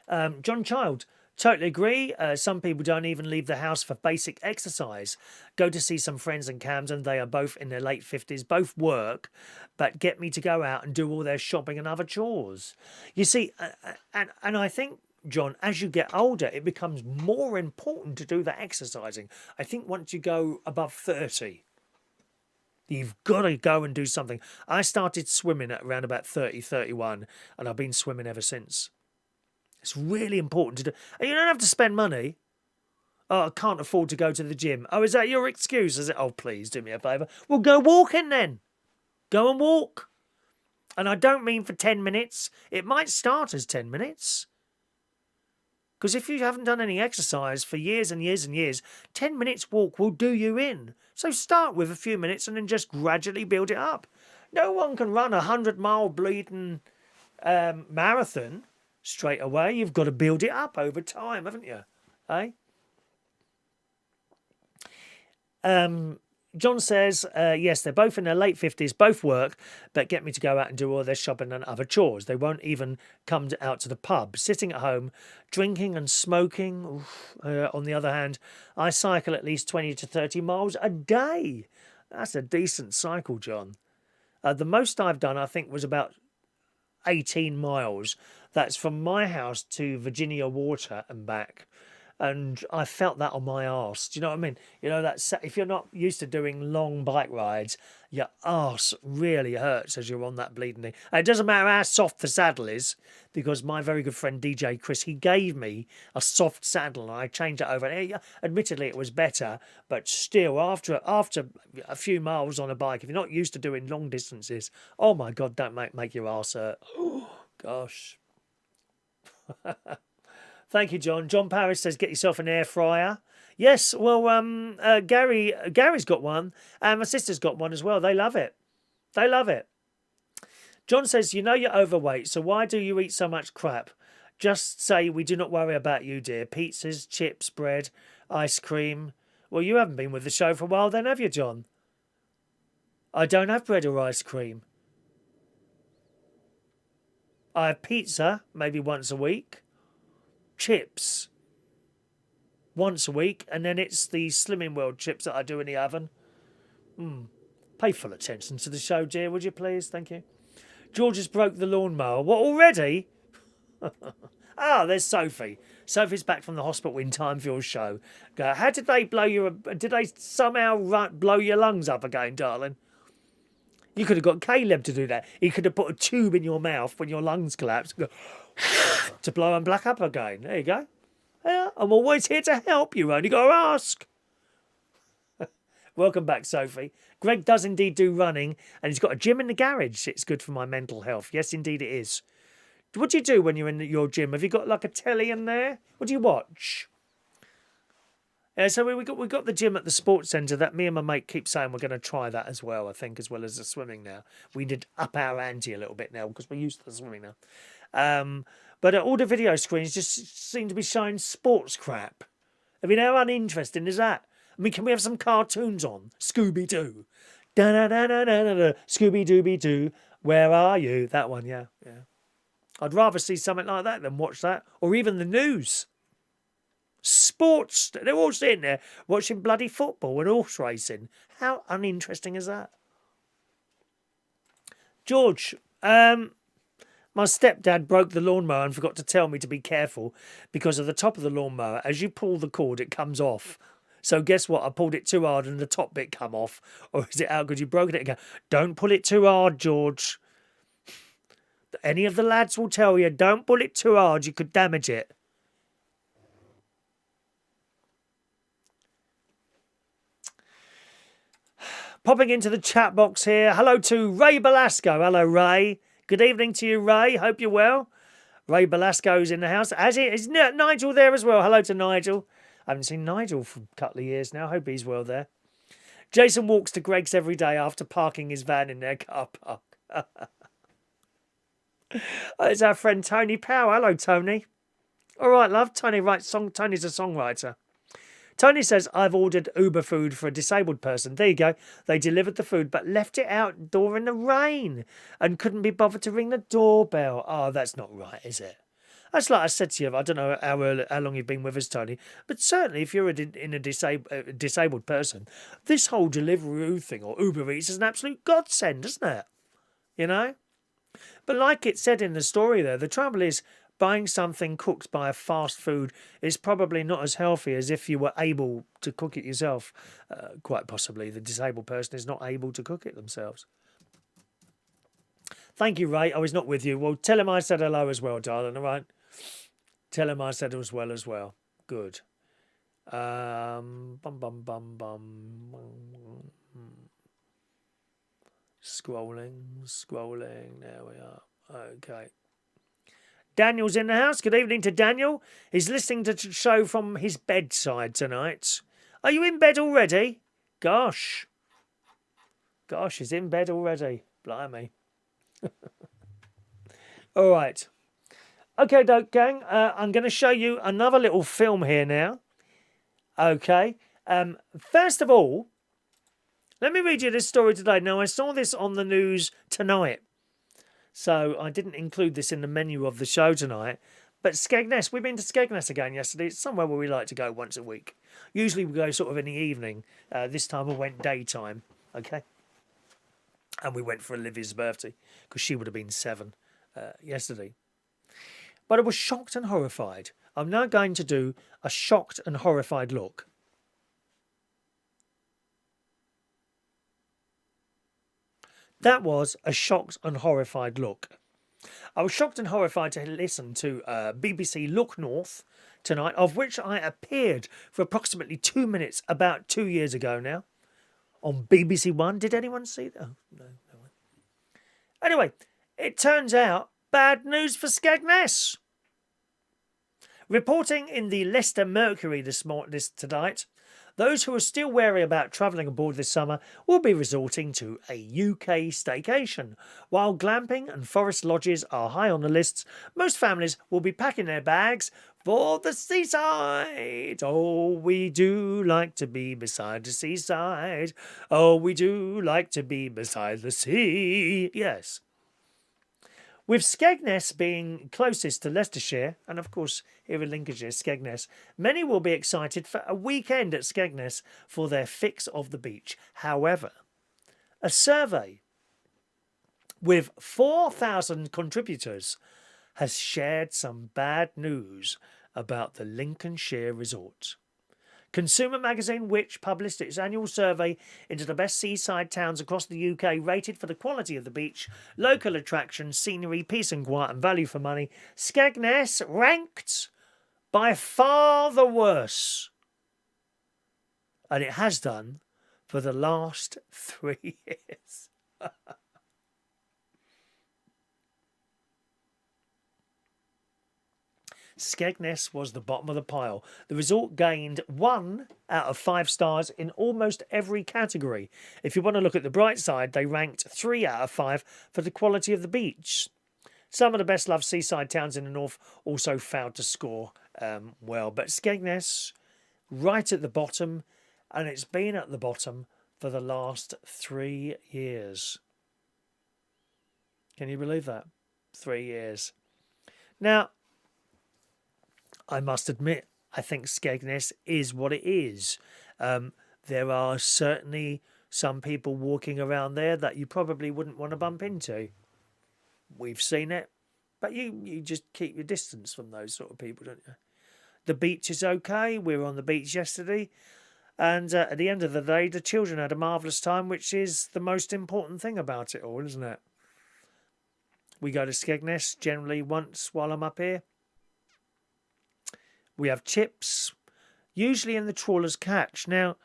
Speaker 1: John Child, totally agree. Some people don't even leave the house for basic exercise. Go to see some friends in Camden. They are both in their late 50s, both work, but get me to go out and do all their shopping and other chores. You see, and I think, John, as you get older, it becomes more important to do the exercising. I think once you go above 30... you've got to go and do something. I started swimming at around about 30, 31, and I've been swimming ever since. It's really important to do. And you don't have to spend money. Oh, I can't afford to go to the gym. Oh, is that your excuse? Is it? Oh, please do me a favour. Well, go walking then. Go and walk. And I don't mean for 10 minutes. It might start as 10 minutes. Because if you haven't done any exercise for years and years and years, 10 minutes walk will do you in. So start with a few minutes and then just gradually build it up. No one can run a 100-mile bleeding marathon straight away. You've got to build it up over time, haven't you? Eh? John says, yes, they're both in their late 50s, both work, but get me to go out and do all their shopping and other chores. They won't even come out to the pub. Sitting at home, drinking and smoking. On the other hand, I cycle at least 20 to 30 miles a day. That's a decent cycle, John. The most I've done, I think, was about 18 miles. That's from my house to Virginia Water and back. And I felt that on my arse. Do you know what I mean? That if you're not used to doing long bike rides, your arse really hurts as you're on that bleeding thing. And it doesn't matter how soft the saddle is, because my very good friend DJ Chris, he gave me a soft saddle and I changed it over. Admittedly, it was better, but still, after a few miles on a bike, if you're not used to doing long distances, oh my God, don't make your arse hurt. Oh, gosh. Thank you, John. John Paris says, get yourself an air fryer. Yes, well, Gary's got one, and my sister's got one as well. They love it. They love it. John says, you're overweight, so why do you eat so much crap? Just say we do not worry about you, dear. Pizzas, chips, bread, ice cream. Well, you haven't been with the show for a while then, have you, John? I don't have bread or ice cream. I have pizza, maybe once a week. Chips once a week, and then it's the Slimming World chips that I do in the oven. Pay full attention to the show, dear, would you please? Thank you. George has broke the lawnmower. What, already? There's Sophie. Sophie's back from the hospital in time for your show. How did they blow your... Did they somehow blow your lungs up again, darling? You could have got Caleb to do that. He could have put a tube in your mouth when your lungs collapsed to blow them back up again. There you go. Yeah, I'm always here to help you. Only got to ask. Welcome back, Sophie. Greg does indeed do running, and he's got a gym in the garage. It's good for my mental health. Yes, indeed it is. What do you do when you're in your gym? Have you got like a telly in there? What do you watch? So we got the gym at the sports centre that me and my mate keep saying we're going to try that as well, I think, as well as the swimming now. We did up our ante a little bit now because we're used to the swimming now. But all the video screens just seem to be showing sports crap. I mean, how uninteresting is that? I mean, can we have some cartoons on? Scooby-Doo. Da-da-da-da-da-da. Scooby-Dooby-Doo. Where are you? That one, yeah. I'd rather see something like that than watch that. Or even the news. Sports. They're all sitting there watching bloody football and horse racing. How uninteresting is that? George, my stepdad broke the lawnmower and forgot to tell me to be careful because of the top of the lawnmower. As you pull the cord, it comes off. So guess what? I pulled it too hard and the top bit come off. Or is it out because you broke it again? Don't pull it too hard, George. Any of the lads will tell you, don't pull it too hard. You could damage it. Popping into the chat box here. Hello to Ray Belasco. Hello, Ray. Good evening to you, Ray. Hope you're well. Ray Belasco's in the house. Is Nigel there as well? Hello to Nigel. I haven't seen Nigel for a couple of years now. Hope he's well there. Jason walks to Greg's every day after parking his van in their car park. It's our friend Tony Power. Hello, Tony. All right, love. Tony's a songwriter. Tony says, I've ordered Uber food for a disabled person. There you go. They delivered the food, but left it outdoor in the rain and couldn't be bothered to ring the doorbell. Oh, that's not right, is it? That's like I said to you, I don't know how long you've been with us, Tony, but certainly if you're a disabled person, this whole Deliveroo thing or Uber Eats is an absolute godsend, isn't it? You know? But like it said in the story there, the trouble is buying something cooked by a fast food is probably not as healthy as if you were able to cook it yourself. Quite possibly the disabled person is not able to cook it themselves. Thank you, Ray. I was not with you. Well, tell him I said hello as well, darling, all right? Tell him I said as well. Good. Scrolling. There we are. Okay. Daniel's in the house. Good evening to Daniel. He's listening to the show from his bedside tonight. Are you in bed already? Gosh, he's in bed already. Blimey. All right. Okay, Dope Gang. I'm going to show you another little film here now. Okay. First of all, let me read you this story today. Now, I saw this on the news tonight. So I didn't include this in the menu of the show tonight. But Skegness, we've been to Skegness again yesterday. It's somewhere where we like to go once a week. Usually we go sort of in the evening. This time we went daytime. Okay. And we went for Olivia's birthday because she would have been 7 yesterday. But I was shocked and horrified. I'm now going to do a shocked and horrified look. That was a shocked and horrified look. I was shocked and horrified to listen to BBC Look North tonight, of which I appeared for approximately 2 minutes about 2 years ago now on BBC One. Did anyone see that? Oh, no one. Anyway, it turns out bad news for Skegness. Reporting in the Leicester Mercury this tonight, those who are still wary about travelling aboard this summer will be resorting to a UK staycation. While glamping and forest lodges are high on the lists, most families will be packing their bags for the seaside. Oh, we do like to be beside the seaside. Oh, we do like to be beside the sea. Yes. With Skegness being closest to Leicestershire, and of course here in Lincolnshire, Skegness, many will be excited for a weekend at Skegness for their fix of the beach. However, A survey with 4,000 contributors has shared some bad news about the Lincolnshire resort. Consumer magazine Which published its annual survey into the best seaside towns across the UK, rated for the quality of the beach, local attractions, scenery, peace and quiet and value for money. Skegness ranked by far the worst. And it has done for the last 3 years. Skegness was the bottom of the pile. The resort gained 1 out of 5 stars in almost every category. If you want to look at the bright side, they ranked 3 out of 5 for the quality of the beach. Some of the best loved seaside towns in the north also failed to score well. But Skegness, right at the bottom, and it's been at the bottom for the last 3 years. Can you believe that? 3 years. Now, I must admit, I think Skegness is what it is. There are certainly some people walking around there that you probably wouldn't want to bump into. We've seen it, but you just keep your distance from those sort of people, don't you? The beach is okay. We were on the beach yesterday, and at the end of the day, the children had a marvellous time, which is the most important thing about it all, isn't it? We go to Skegness generally once while I'm up here. We have chips, usually in the trawler's catch. Now,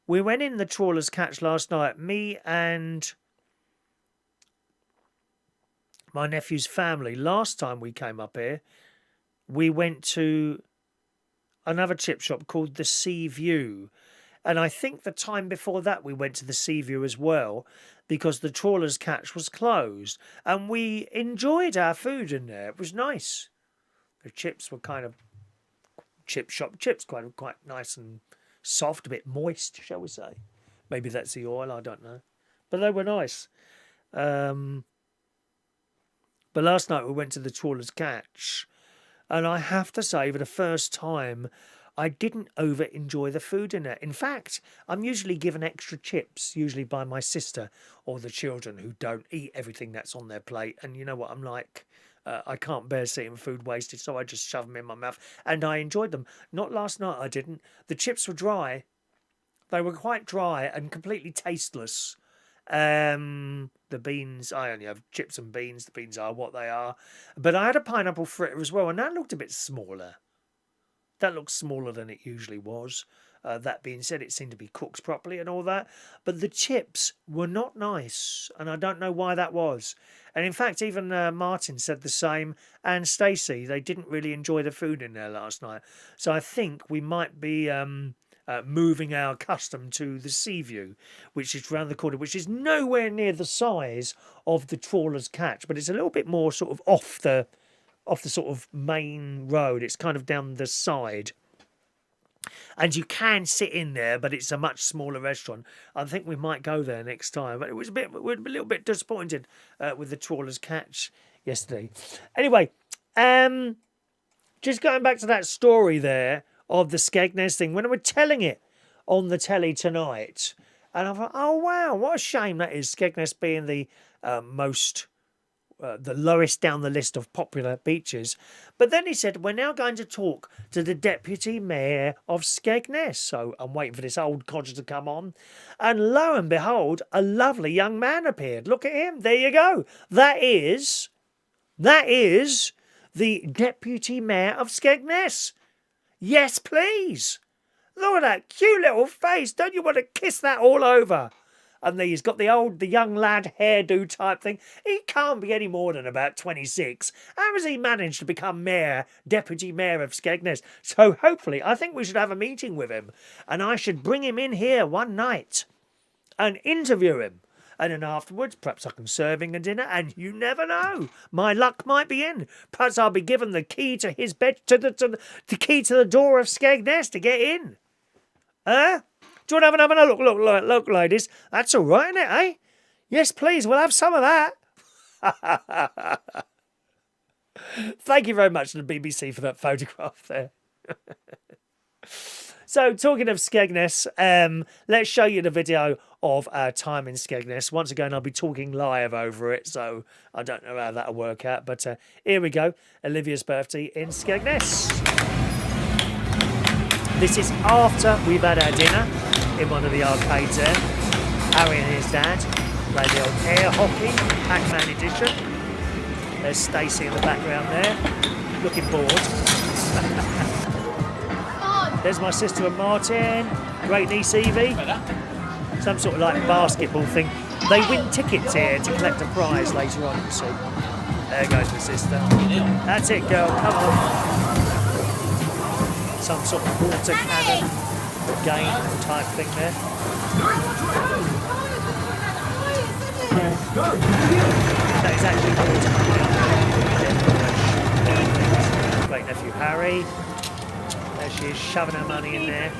Speaker 1: we went in the trawler's catch last night, me and my nephew's family. Last time we came up here, we went to another chip shop called the Sea View. And I think the time before that we went to the Sea View as well, because the trawler's catch was closed. And we enjoyed our food in there. It was nice. The chips were kind of chip shop chips, quite nice and soft, a bit moist, shall we say. Maybe that's the oil, I don't know. But they were nice. But last night we went to the trawler's catch, and I have to say, for the first time, I didn't over enjoy the food in there. In fact, I'm usually given extra chips, usually by my sister or the children who don't eat everything that's on their plate. And you know what I'm like? I can't bear seeing food wasted, so I just shove them in my mouth. And I enjoyed them. Not last night, I didn't. The chips were dry. They were quite dry and completely tasteless. The beans, I only have chips and beans. The beans are what they are. But I had a pineapple fritter as well, and that looked a bit smaller. That looked smaller than it usually was. That being said, it seemed to be cooked properly and all that. But the chips were not nice, and I don't know why that was. And in fact, even Martin said the same, and Stacey. They didn't really enjoy the food in there last night. So I think we might be moving our custom to the Sea View, which is round the corner, which is nowhere near the size of the trawler's catch, but it's a little bit more sort of off the sort of main road. It's kind of down the side. And you can sit in there, but it's a much smaller restaurant. I think we might go there next time. But we're a little bit disappointed with the trawler's catch yesterday. Anyway, just going back to that story there of the Skegness thing, when I was telling it on the telly tonight, and I thought, oh wow, what a shame that is, Skegness being the the lowest down the list of popular beaches. But then he said, we're now going to talk to the Deputy Mayor of Skegness. So I'm waiting for this old codger to come on. And lo and behold, a lovely young man appeared. Look at him. There you go. That is the Deputy Mayor of Skegness. Yes, please. Look at that cute little face. Don't you want to kiss that all over? And he's got the young lad hairdo type thing. He can't be any more than about 26. How has he managed to become deputy mayor of Skegness? So hopefully, I think we should have a meeting with him. And I should bring him in here one night and interview him. And then afterwards, perhaps I can serve him a dinner. And you never know. My luck might be in. Perhaps I'll be given the key to his bed, the key to the door of Skegness to get in. Huh? Do you want to have another look, ladies? That's all right, isn't it, eh? Yes, please, we'll have some of that. Thank you very much to the BBC for that photograph there. So, talking of Skegness, let's show you the video of our time in Skegness. Once again, I'll be talking live over it, so I don't know how that'll work out. But here we go. Olivia's birthday in Skegness. This is after we've had our dinner in one of the arcades there. Harry and his dad play the old air hockey, Pac-Man edition. There's Stacey in the background there, looking bored. There's my sister and Martin, great niece Evie. Some sort of like basketball thing. They win tickets here to collect a prize later on, you see. There goes my sister. That's it, girl, come on. Some sort of water cannon game type thing there. That is actually water cannon. Great nephew Harry. There she is, shoving her money in there.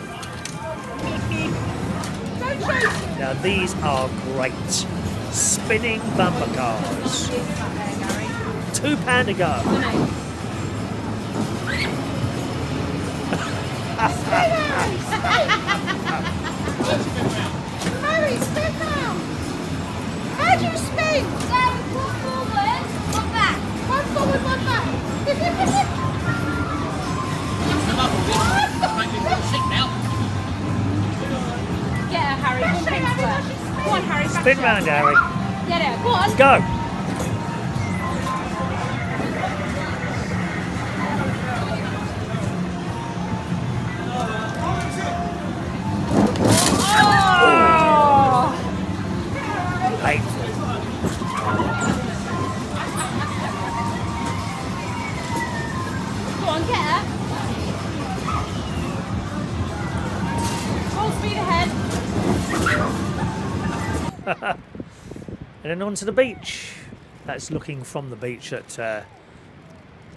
Speaker 1: Now these are great. Spinning bumper cars. £2 a go.
Speaker 2: Harry, spin now! How do you spin? So, one forward, one back. One forward, one back.
Speaker 5: Get her, Harry. Go on, Harry.
Speaker 1: Spin round, Harry.
Speaker 5: Get her. Go on.
Speaker 1: Go. Painful.
Speaker 5: Go on, get her. Full speed ahead.
Speaker 1: And then on to the beach. That's looking from the beach at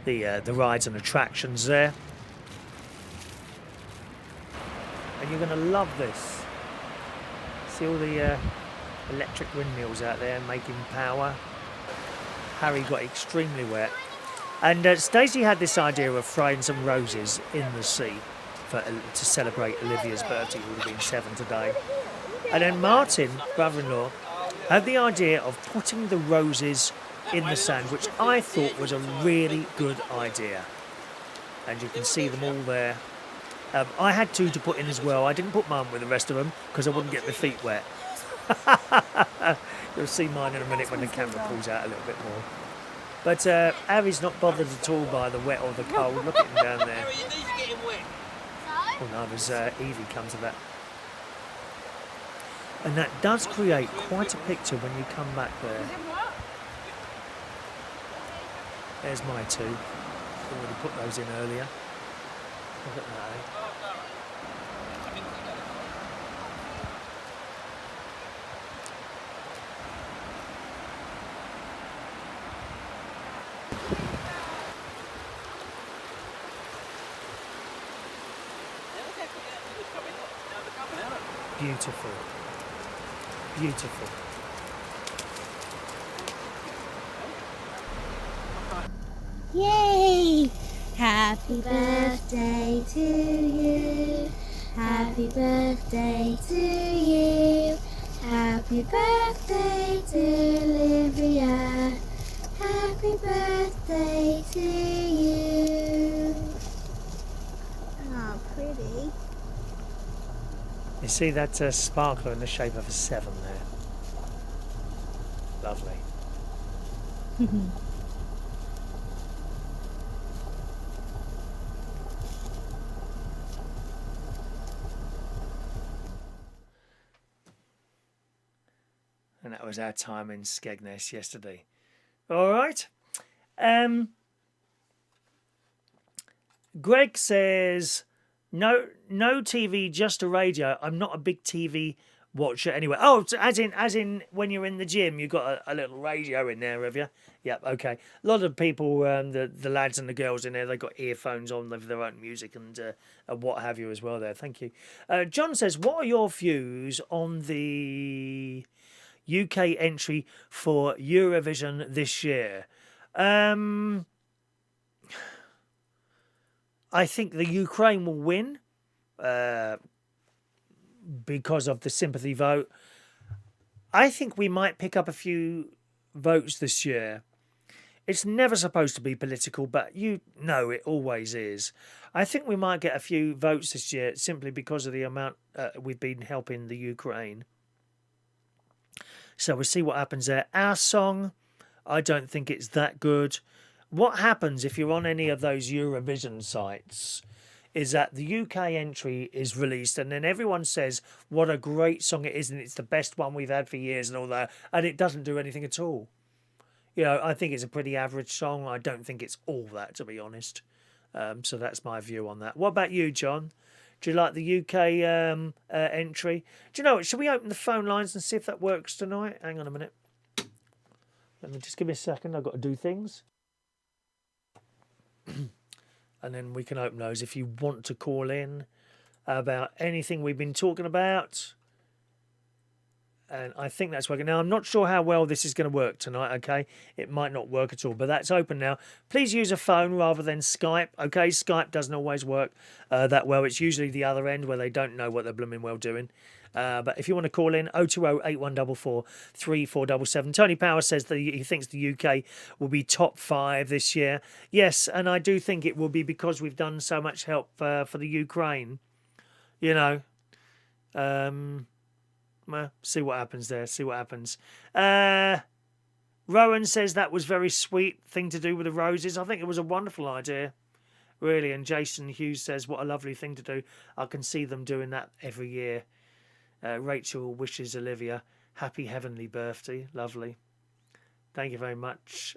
Speaker 1: the rides and attractions there. And you're going to love this. See all the electric windmills out there making power. Harry got extremely wet. And Stacey had this idea of throwing some roses in the sea to celebrate Olivia's birthday, who would have been 7 today. And then Martin, brother-in-law, had the idea of putting the roses in the sand, which I thought was a really good idea. And you can see them all there. I had 2 to put in as well. I didn't put mine with the rest of them because I wouldn't get my feet wet. You'll see mine in a minute when the camera pulls out a little bit more. But Harry's not bothered at all by the wet or the cold. Look at him down there. Oh no, there's Evie comes to that. And that does create quite a picture when you come back there. There's my 2. Already put those in earlier. Look at that, eh? Beautiful. Beautiful.
Speaker 2: Yay! Happy birthday to you. Happy birthday to you. Happy birthday to Olivia. Happy birthday to you. Oh, pretty.
Speaker 1: You see that sparkler in the shape of a 7 there? Lovely. And that was our time in Skegness yesterday. All right. Greg says, no TV, just a radio. I'm not a big TV watcher anyway. Oh, as in when you're in the gym, you've got a little radio in there, have you? Yep, okay. A lot of people, the lads and the girls in there, they've got earphones on with their own music and what have you as well there. Thank you. John says, what are your views on the UK entry for Eurovision this year? I think the Ukraine will win. because of the sympathy vote. I think we might pick up a few votes this year. It's never supposed to be political, but you know it always is. I think we might get a few votes this year simply because of the amount we've been helping the Ukraine. So we'll see what happens there. Our song, I don't think it's that good. What happens if you're on any of those Eurovision sites is that the UK entry is released and then everyone says what a great song it is and it's the best one we've had for years and all that, and it doesn't do anything at all. You know, I think it's a pretty average song. I don't think it's all that, to be honest. So that's my view on that. What about you, John? Do you like the UK entry? Do you know what? Should we open the phone lines and see if that works tonight? Hang on a minute. Let me just give me a second. I've got to do things. And then we can open those if you want to call in about anything we've been talking about. And I think that's working. Now, I'm not sure how well this is going to work tonight, okay? It might not work at all, but that's open now. Please use a phone rather than Skype, okay? Skype doesn't always work that well. It's usually the other end where they don't know what they're blooming well doing. But if you want to call in, 020-8144-3477. Tony Power says that he thinks the UK will be top 5 this year. Yes, and I do think it will be because we've done so much help for the Ukraine. You know, well, see what happens there. See what happens. Rowan says that was very sweet thing to do with the roses. I think it was a wonderful idea, really. And Jason Hughes says, what a lovely thing to do. I can see them doing that every year. Rachel wishes Olivia happy heavenly birthday. Lovely. Thank you very much.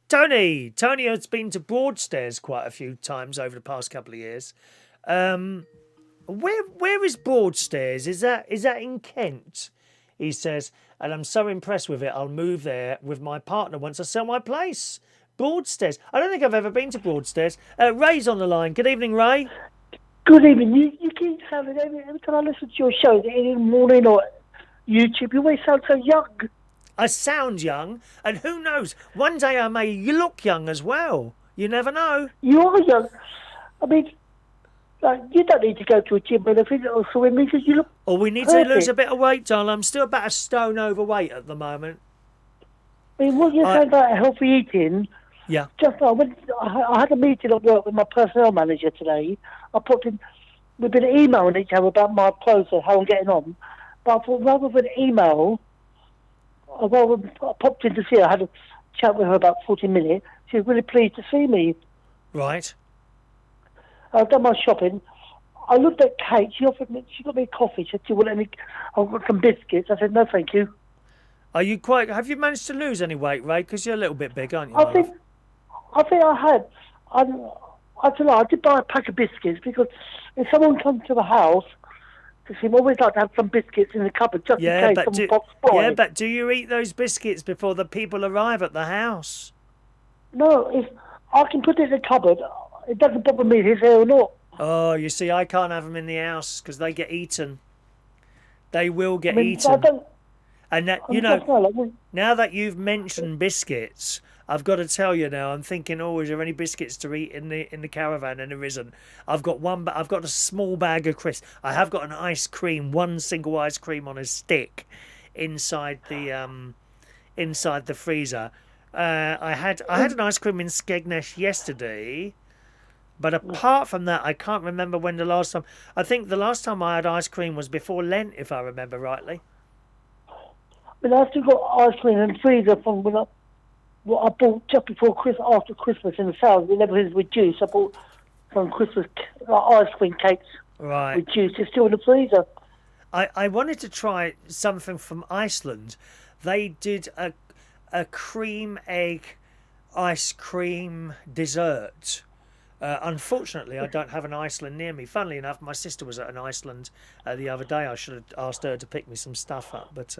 Speaker 1: Tony has been to Broadstairs quite a few times over the past couple of years. Where is Broadstairs? Is that in Kent? He says, and I'm so impressed with it. I'll move there with my partner once I sell my place. Broadstairs. I don't think I've ever been to Broadstairs. Ray's on the line. Good evening, Ray.
Speaker 6: Good evening. You keep sounding every time I listen to your show, in the morning or YouTube, you always sound so young.
Speaker 1: I sound young, and who knows? One day I may look young as well. You never know.
Speaker 6: You are young. I mean, like, you don't need to go to a gym or anything or swimming because you look.
Speaker 1: Oh, we need
Speaker 6: perfect.
Speaker 1: to lose a bit of weight, darling. I'm still about a stone overweight at the moment.
Speaker 6: I mean, what you're saying about healthy eating.
Speaker 1: Yeah.
Speaker 6: Just I had a meeting at work with my personnel manager today. We've been emailing each other about my clothes and how I'm getting on. But I thought rather than email, I popped in to see her. I had a chat with her about 40 minutes. She was really pleased to see me.
Speaker 1: Right.
Speaker 6: I've done my shopping. I looked at Kate. She got me a coffee. She said, "Well, let me. I've got some biscuits." I said, "No, thank you."
Speaker 1: Have you managed to lose any weight, Ray? Because you're a little bit big, aren't you?
Speaker 6: I think I had. I don't know. I did buy a pack of biscuits because if someone comes to the house, because I always like to have some biscuits in the cupboard just in case someone pops by.
Speaker 1: Yeah, but do you eat those biscuits before the people arrive at the house?
Speaker 6: No, if I can put it in the cupboard, it doesn't bother me if it's there or not.
Speaker 1: Oh, you see, I can't have them in the house because they get eaten. They will get eaten. And that, now that you've mentioned biscuits, I've got to tell you now, I'm thinking, is there any biscuits to eat in the caravan? And there isn't. I've got a small bag of crisps. I have got an ice cream, one single ice cream on a stick inside the freezer. I had an ice cream in Skegness yesterday, but apart from that, I can't remember when the last time. I think the last time I had ice cream was before Lent, if I remember rightly.
Speaker 6: But I still got ice cream in the freezer from what I bought just before after Christmas in the sales. We never with juice. I bought some Christmas ice cream cakes with juice. It's still in the freezer.
Speaker 1: I wanted to try something from Iceland. They did a cream egg ice cream dessert. Unfortunately, I don't have an Iceland near me. Funnily enough, my sister was at an Iceland the other day. I should have asked her to pick me some stuff up, but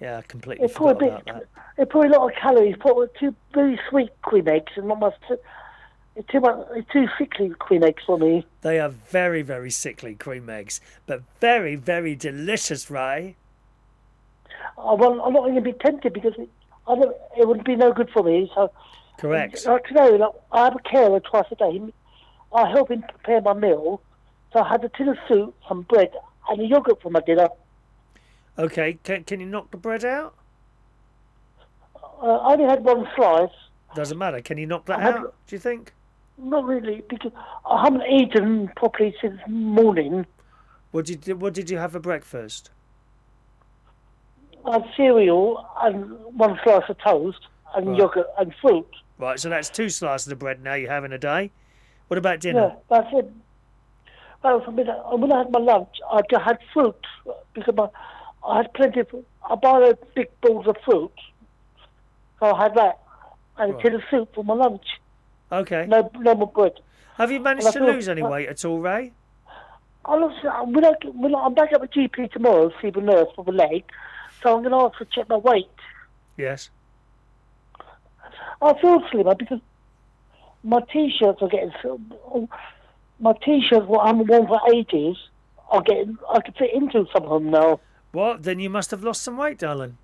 Speaker 1: yeah, I completely forgot about that.
Speaker 6: They put a lot of calories. Put 2 very sweet cream eggs and not much. It's too sickly cream eggs for me.
Speaker 1: They are very, very sickly cream eggs, but very, very delicious, Ray.
Speaker 6: I'm not going to be tempted because it would be no good for me. So
Speaker 1: Correct.
Speaker 6: Like today, like, I have a carer twice a day. I help him prepare my meal. So I had a tin of soup, some bread, and a yogurt for my dinner.
Speaker 1: Okay, can you knock the bread out?
Speaker 6: I only had one slice.
Speaker 1: Doesn't matter. Can you knock that
Speaker 6: I had-
Speaker 1: out, do you think?
Speaker 6: Not really, because I haven't eaten properly since morning.
Speaker 1: What did you have for breakfast?
Speaker 6: I had cereal and one slice of toast and
Speaker 1: Right.
Speaker 6: yogurt and fruit.
Speaker 1: Right, so that's 2 slices of bread now you have in a day. What about dinner?
Speaker 6: Yeah, that's it. Well, when I had my lunch, I just had fruit because I had plenty of. I buy those big balls of fruit, so I had that and a tin of soup for my lunch.
Speaker 1: Okay.
Speaker 6: No more bread.
Speaker 1: Have you managed
Speaker 6: Well,
Speaker 1: to
Speaker 6: I feel-
Speaker 1: lose any weight at all, Ray?
Speaker 6: I'm back at the GP tomorrow to see the nurse for the leg, so I'm going to ask to check my weight.
Speaker 1: Yes.
Speaker 6: I feel slimmer because my t-shirts are getting. My t-shirts, what I'm worn for ages, are getting. I can fit into some of them now.
Speaker 1: What? Then you must have lost some weight, darling.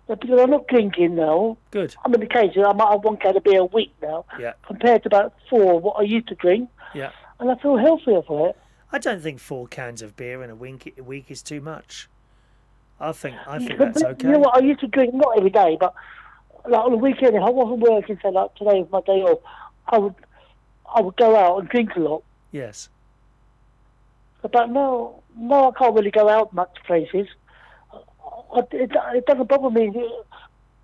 Speaker 6: But because I'm not drinking now.
Speaker 1: Good.
Speaker 6: I'm on occasion, I might have 1 can of beer a week now,
Speaker 1: Yeah.
Speaker 6: compared to about 4 what I used to drink,
Speaker 1: Yeah.
Speaker 6: and I feel healthier for it.
Speaker 1: I don't think 4 cans of beer in a week is too much. I think
Speaker 6: But
Speaker 1: that's okay.
Speaker 6: You know what? I used to drink not every day, but like on the weekend, if I wasn't working, say like today was my day off, I would go out and drink a lot.
Speaker 1: Yes.
Speaker 6: But no, I can't really go out much places. It doesn't bother me.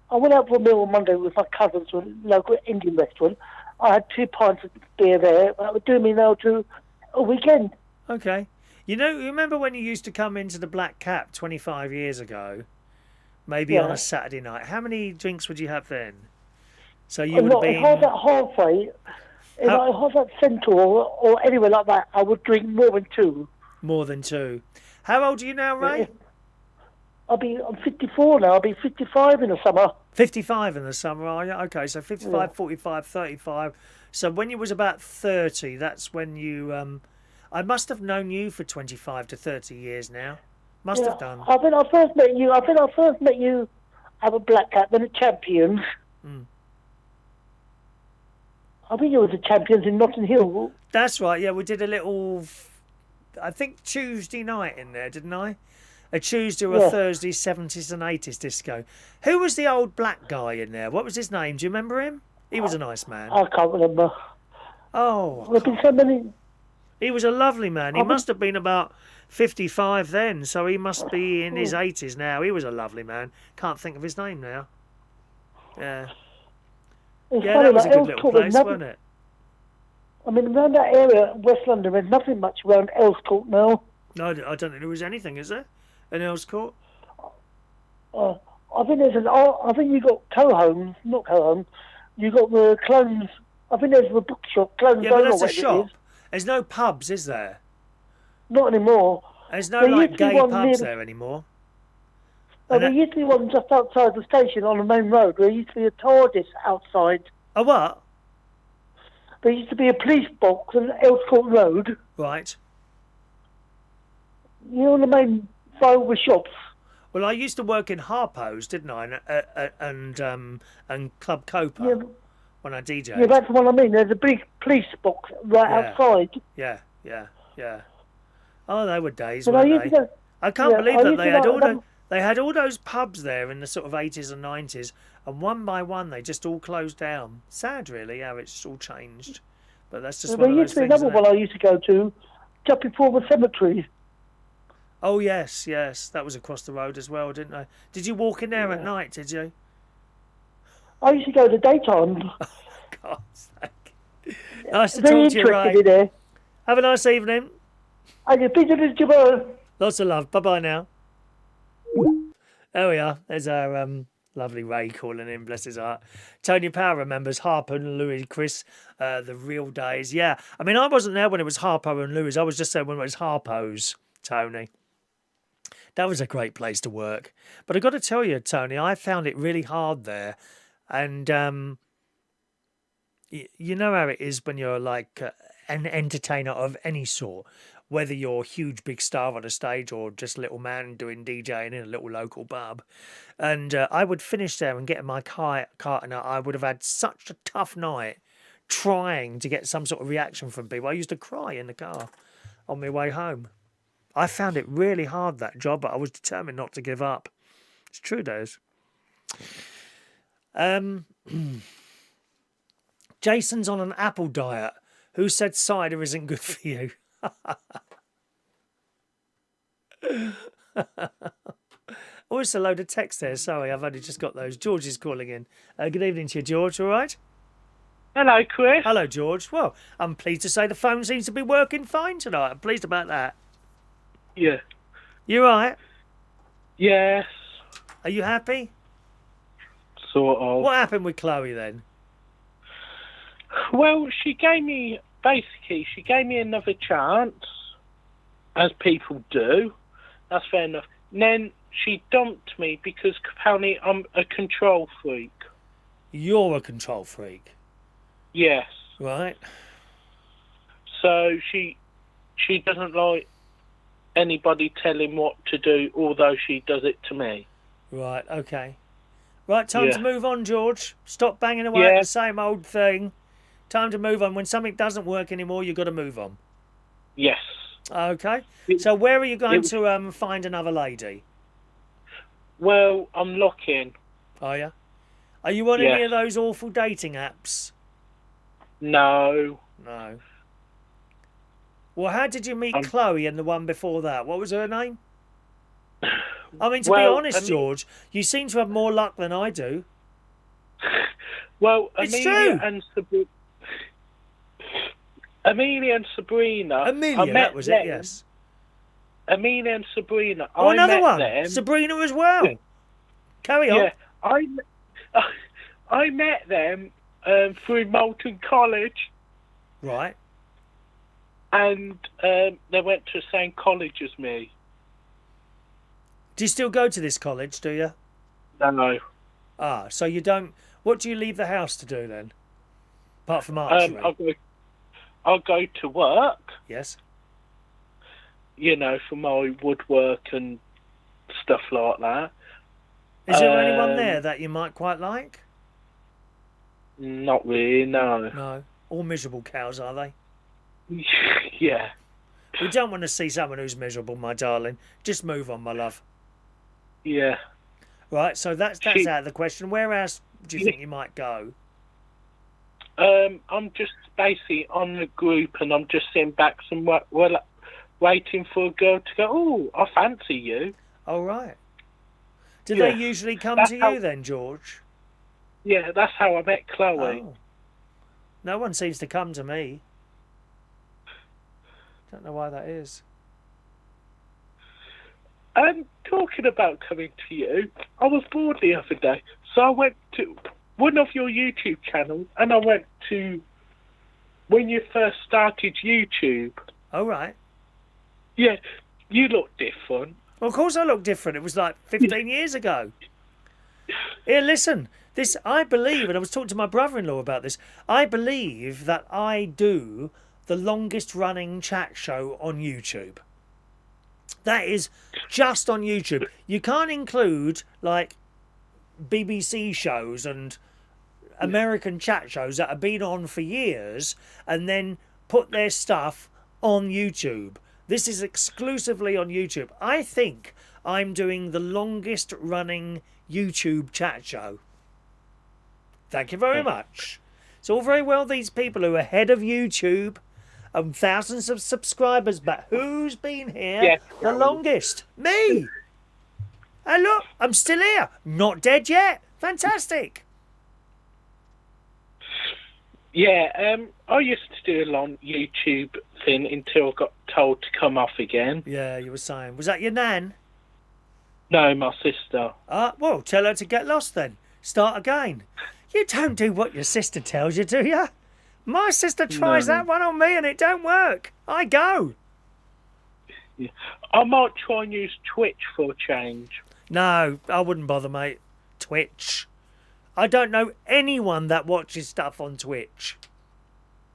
Speaker 6: I went out for a meal on Monday with my cousins to a local Indian restaurant. I had 2 pints of beer there. That would do me now to a weekend.
Speaker 1: Okay. You remember when you used to come into the Black Cap 25 years ago? Maybe on
Speaker 6: Yeah.
Speaker 1: a Saturday night. How many drinks would you have then? So you
Speaker 6: If
Speaker 1: would have
Speaker 6: I was
Speaker 1: been...
Speaker 6: at halfway, if
Speaker 1: How-
Speaker 6: I was at Central or anywhere like that, I would drink more than 2.
Speaker 1: More than 2. How old are you now, Ray?
Speaker 6: I'm 54 now. I'll be 55 in the summer.
Speaker 1: 55 in the summer, are you? Okay, so 55, 45, 35. So when you was about 30, that's when you... I must have known you for 25 to 30 years now. Must have done.
Speaker 6: I think I first met you at a Black Cat, then a Champions.
Speaker 1: Mm.
Speaker 6: I think you were the Champions in Notting Hill.
Speaker 1: That's right, yeah, we did a little... I think Tuesday night in there, didn't I? A Tuesday or a
Speaker 6: Yeah.
Speaker 1: Thursday 70s and 80s disco. Who was the old black guy in there? What was his name? Do you remember him? He was a nice man.
Speaker 6: I can't remember.
Speaker 1: Oh,
Speaker 6: There've been so many.
Speaker 1: he was a lovely man. He must have been about 55 then, so he must be in his 80s now. He was a lovely man. Can't think of his name now. Yeah.
Speaker 6: It's
Speaker 1: Yeah,
Speaker 6: funny,
Speaker 1: that was a
Speaker 6: like
Speaker 1: good
Speaker 6: Earls
Speaker 1: little
Speaker 6: Court, there's
Speaker 1: place,
Speaker 6: nothing-
Speaker 1: wasn't it?
Speaker 6: I mean, around that area, West London, there's nothing much around Earls Court now.
Speaker 1: No, I don't think there was anything, is there? In Earls Court?
Speaker 6: I think I think you got Coholmes, not Coholmes. You got the Clones. I think there's the bookshop. Clones.
Speaker 1: Yeah, but
Speaker 6: don't know
Speaker 1: that's a
Speaker 6: what it
Speaker 1: shop.
Speaker 6: is.
Speaker 1: There's no pubs, is there?
Speaker 6: Not anymore.
Speaker 1: There's no
Speaker 6: There
Speaker 1: like
Speaker 6: used to be
Speaker 1: gay
Speaker 6: one
Speaker 1: pubs
Speaker 6: near-
Speaker 1: there anymore.
Speaker 6: Well,
Speaker 1: And
Speaker 6: there used to be one just outside the station on the main road. There used to be a TARDIS outside.
Speaker 1: A what?
Speaker 6: There used to be a police box on Earls Court Road.
Speaker 1: Right.
Speaker 6: You know, on the main road with shops.
Speaker 1: Well, I used to work in Harpo's, didn't I? And Club Copa
Speaker 6: Yeah,
Speaker 1: when I DJ'd.
Speaker 6: yeah, that's what I mean. There's a big police box right
Speaker 1: Yeah.
Speaker 6: outside.
Speaker 1: Yeah. Oh, they were days,
Speaker 6: But I
Speaker 1: weren't
Speaker 6: used
Speaker 1: they?
Speaker 6: to go.
Speaker 1: I can't
Speaker 6: Yeah,
Speaker 1: believe
Speaker 6: I
Speaker 1: that
Speaker 6: used
Speaker 1: they
Speaker 6: to
Speaker 1: had
Speaker 6: go-
Speaker 1: all those pubs there in the sort of 80s and 90s, and one by one they just all closed down. Sad, really, how it's all changed. But that's just
Speaker 6: There
Speaker 1: one of
Speaker 6: used
Speaker 1: those
Speaker 6: to be
Speaker 1: things.
Speaker 6: another
Speaker 1: Isn't
Speaker 6: one
Speaker 1: it?
Speaker 6: I used to go to, just before the cemetery.
Speaker 1: Oh yes, that was across the road as well, didn't I? Did you walk in there at night? Did you?
Speaker 6: I used to go to daytime.
Speaker 1: God's sake. Nice to
Speaker 6: Very
Speaker 1: talk to you,
Speaker 6: interested
Speaker 1: Ray.
Speaker 6: in there.
Speaker 1: Have a nice evening.
Speaker 6: And you visited Japan.
Speaker 1: Lots of love. Bye bye now. There we are. There's our lovely Ray calling in, bless his heart. Tony Power remembers Harper and Louis, Chris, the real days. Yeah, I mean, I wasn't there when it was Harpo and Louis. I was just there when it was Harpo's, Tony. That was a great place to work. But I've got to tell you, Tony, I found it really hard there. And you know how it is when you're like an entertainer of any sort. whether you're a huge big star on a stage or just a little man doing DJing in a little local pub. And I would finish there and get in my car, and I would have had such a tough night trying to get some sort of reaction from people. I used to cry in the car on my way home. I found it really hard, that job, but I was determined not to give up. It's true, Des. Jason's on an apple diet. Who said cider isn't good for you? Oh, it's a load of text there. Sorry, I've only just got those. George is calling in. Good evening to you, George. All right?
Speaker 7: Hello, Chris.
Speaker 1: Hello, George. Well, I'm pleased to say the phone seems to be working fine tonight. I'm pleased about that.
Speaker 7: Yeah.
Speaker 1: You all right?
Speaker 7: Yes.
Speaker 1: Are you happy?
Speaker 7: Sort of.
Speaker 1: What happened with Chloe then?
Speaker 7: Well, she gave me another chance, as people do. That's fair enough. And then she dumped me because apparently I'm a control freak.
Speaker 1: You're a control freak?
Speaker 7: Yes.
Speaker 1: Right.
Speaker 7: So she doesn't like anybody telling what to do, although she does it to me.
Speaker 1: Right, okay. Right, time to move on, George. Stop banging away at the same old thing. Time to move on. When something doesn't work anymore, you've got to move on.
Speaker 7: Yes.
Speaker 1: Okay. So where are you going to find another lady?
Speaker 7: Well, I'm looking.
Speaker 1: Are you? Are you on any of those awful dating apps?
Speaker 7: No.
Speaker 1: No. Well, how did you meet Chloe and the one before that? What was her name? I mean, to be honest, George, you seem to have more luck than I do.
Speaker 7: Well,
Speaker 1: it's
Speaker 7: Amelia
Speaker 1: true.
Speaker 7: and Amelia and Sabrina.
Speaker 1: Amelia, that was it, yes.
Speaker 7: Amelia and Sabrina.
Speaker 1: Oh, another
Speaker 7: met
Speaker 1: one.
Speaker 7: them.
Speaker 1: Sabrina as well.
Speaker 7: Yeah.
Speaker 1: Carry on.
Speaker 7: Yeah, I met them through Moulton College.
Speaker 1: Right.
Speaker 7: And they went to the same college as me.
Speaker 1: Do you still go to this college, do you?
Speaker 7: No.
Speaker 1: Ah, so you don't... What do you leave the house to do then? Apart from archery.
Speaker 7: I'll go to work.
Speaker 1: Yes.
Speaker 7: You know, for my woodwork and stuff like that.
Speaker 1: Is there anyone there that you might quite like?
Speaker 7: Not really, no.
Speaker 1: No. All miserable cows, are they?
Speaker 7: Yeah.
Speaker 1: We don't want to see someone who's miserable, my darling. Just move on, my love.
Speaker 7: Yeah.
Speaker 1: Right, so that's out of the question. Where else do you think you might go?
Speaker 7: I'm just basically on the group and I'm just sitting back waiting for a girl to go, oh, I fancy you.
Speaker 1: Oh, right. Do they usually come to you then, George?
Speaker 7: Yeah, that's how I met Chloe.
Speaker 1: Oh. No one seems to come to me. Don't know why that is.
Speaker 7: Talking about coming to you, I was bored the other day, so I went to one of your YouTube channels and I went to when you first started YouTube.
Speaker 1: Oh, right.
Speaker 7: Yeah, you look different.
Speaker 1: Well, of course I look different. It was like 15 years ago. Here, listen. This, I believe, and I was talking to my brother-in-law about this, I believe that I do the longest running chat show on YouTube. That is just on YouTube. You can't include like BBC shows and American chat shows that have been on for years and then put their stuff on YouTube. This is exclusively on YouTube. I think I'm doing the longest running YouTube chat show. Thank you very much. It's all very well these people who are ahead of YouTube and thousands of subscribers, but who's been here the longest? Me! And look, I'm still here. Not dead yet. Fantastic.
Speaker 7: Yeah, I used to do a long YouTube thing until I got told to come off again.
Speaker 1: Yeah, you were saying. Was that your nan?
Speaker 7: No, my sister.
Speaker 1: Well, tell her to get lost then. Start again. You don't do what your sister tells you, do you? My sister tries that one on me and it don't work. I go.
Speaker 7: Yeah. I might try and use Twitch for a change.
Speaker 1: No, I wouldn't bother, mate. Twitch. I don't know anyone that watches stuff on Twitch.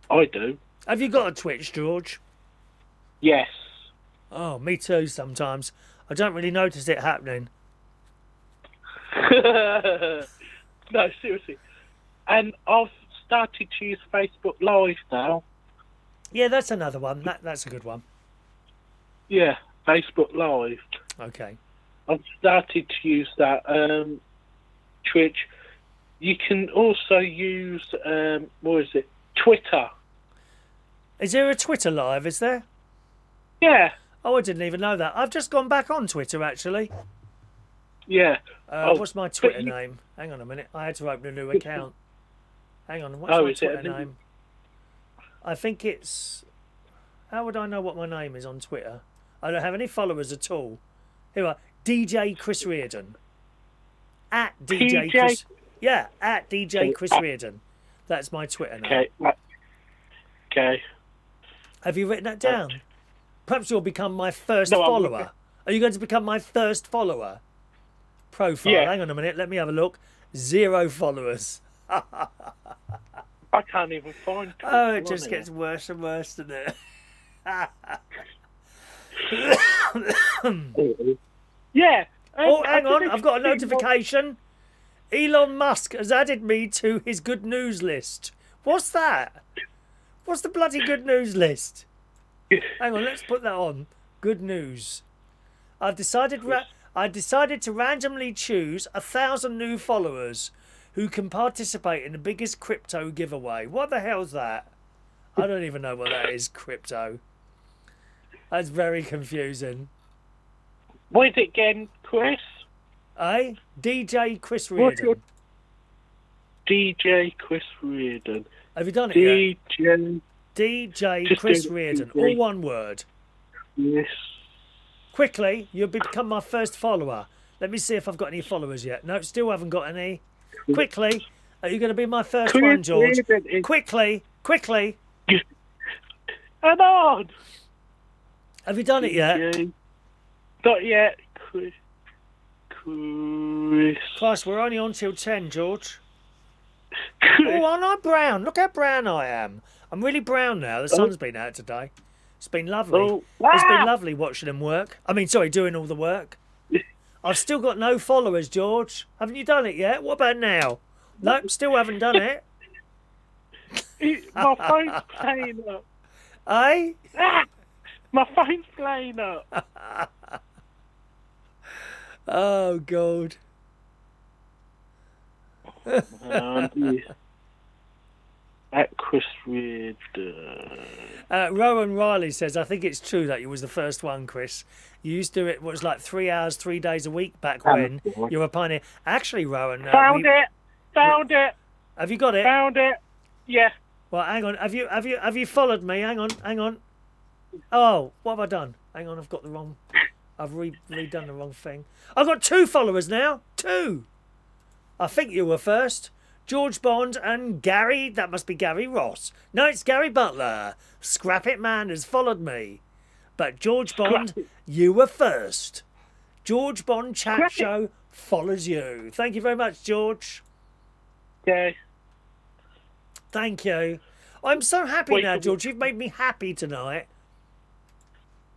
Speaker 7: I do.
Speaker 1: Have you got a Twitch, George?
Speaker 7: Yes.
Speaker 1: Oh, me too sometimes. I don't really notice it happening.
Speaker 7: No, seriously. And I've started to use Facebook Live now.
Speaker 1: Yeah, that's another one. That's a good one.
Speaker 7: Yeah, Facebook Live.
Speaker 1: Okay.
Speaker 7: I've started to use that. Twitch. You can also use, Twitter.
Speaker 1: Is there a Twitter live, is there?
Speaker 7: Yeah,
Speaker 1: Oh, I didn't even know that. I've just gone back on Twitter, actually.
Speaker 7: yeah.
Speaker 1: What's my Twitter name? Hang on a minute. I had to open a new account. Hang on. What's my
Speaker 7: is it a
Speaker 1: Twitter
Speaker 7: new-
Speaker 1: name? I think it's... How would I know what my name is on Twitter? I don't have any followers at all. Here are DJ Chris Reardon. At DJ Chris... Yeah, at DJ Chris Reardon. That's my Twitter name.
Speaker 7: Okay.
Speaker 1: Have you written that down? Perhaps you'll become my first
Speaker 7: No,
Speaker 1: follower. Are you going to become my first follower? Profile.
Speaker 7: Yeah.
Speaker 1: Hang on a minute. Let me have a look. 0 followers.
Speaker 7: I can't even find Twitter.
Speaker 1: Oh, it just gets worse and worse, doesn't it?
Speaker 7: Yeah.
Speaker 1: Oh,
Speaker 7: I
Speaker 1: hang
Speaker 7: don't
Speaker 1: on.
Speaker 7: know if
Speaker 1: I've got a
Speaker 7: you've seen
Speaker 1: notification. Elon Musk has added me to his good news list. What's that? What's the bloody good news list? Hang on, let's put that on. Good news. I've decided to randomly choose 1,000 new followers who can participate in the biggest crypto giveaway. What the hell's that? I don't even know what that is, crypto. That's very confusing.
Speaker 7: What is it again, Chris?
Speaker 1: Eh? DJ Chris
Speaker 7: What's your
Speaker 1: Reardon.
Speaker 7: DJ Chris Reardon?
Speaker 1: Have you done it yet?
Speaker 7: DJ
Speaker 1: DJ
Speaker 7: Just
Speaker 1: Chris
Speaker 7: do it,
Speaker 1: Reardon.
Speaker 7: DJ.
Speaker 1: All one word.
Speaker 7: Chris.
Speaker 1: Quickly, you'll become my first follower. Let me see if I've got any followers yet. No, still haven't got any. Quickly, are you going to be my first
Speaker 7: Chris
Speaker 1: one, George?
Speaker 7: Reardon is-
Speaker 1: Quickly.
Speaker 7: Come on!
Speaker 1: Have you done it yet?
Speaker 7: DJ. Not yet, Chris. Chris.
Speaker 1: Christ, we're only on till 10, George. Oh, aren't I brown? Look how brown I am. I'm really brown now. The sun's been out today. It's been lovely.
Speaker 7: Oh,
Speaker 1: It's been
Speaker 7: wow.
Speaker 1: lovely watching them work. Doing all the work. I've still got no followers, George. Haven't you done it yet? What about now? Nope, still haven't done it.
Speaker 7: My phone's playing up.
Speaker 1: Eh?
Speaker 7: Ah, my phone's playing up.
Speaker 1: Oh, God.
Speaker 7: At Chris Reardon.
Speaker 1: Rowan Riley says, I think it's true that you was the first one, Chris. You used to do it, what was like 3 hours, 3 days a week back when you were a pioneer. Actually, Rowan...
Speaker 7: Found it.
Speaker 1: Have you got it?
Speaker 7: Found it. Yeah.
Speaker 1: Well, hang on. Have you followed me? Hang on. Oh, what have I done? Hang on, I've got the wrong... I've redone the wrong thing. I've got 2 followers now. 2. I think you were first. George Bond and Gary, that must be Gary Ross. No, it's Gary Butler. Scrap It Man has followed me. But George Bond, you were first. George Bond Chat Show follows you. Thank you very much, George.
Speaker 7: Okay.
Speaker 1: Thank you. I'm so happy now, George. You've made me happy tonight.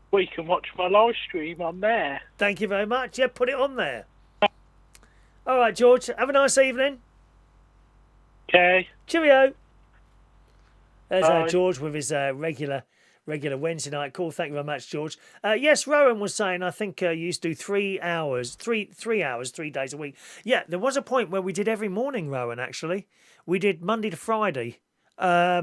Speaker 7: Well, you can watch my live stream on there.
Speaker 1: Thank you very much. Yeah, put it on there. All right, George. Have a nice evening.
Speaker 7: Okay.
Speaker 1: Cheerio. There's
Speaker 7: Bye.
Speaker 1: George with his regular Wednesday night call. Thank you very much, George. Yes, Rowan was saying, I think you used to do 3 hours, 3 hours, 3 days a week. Yeah, there was a point where we did every morning, Rowan, actually. We did Monday to Friday. I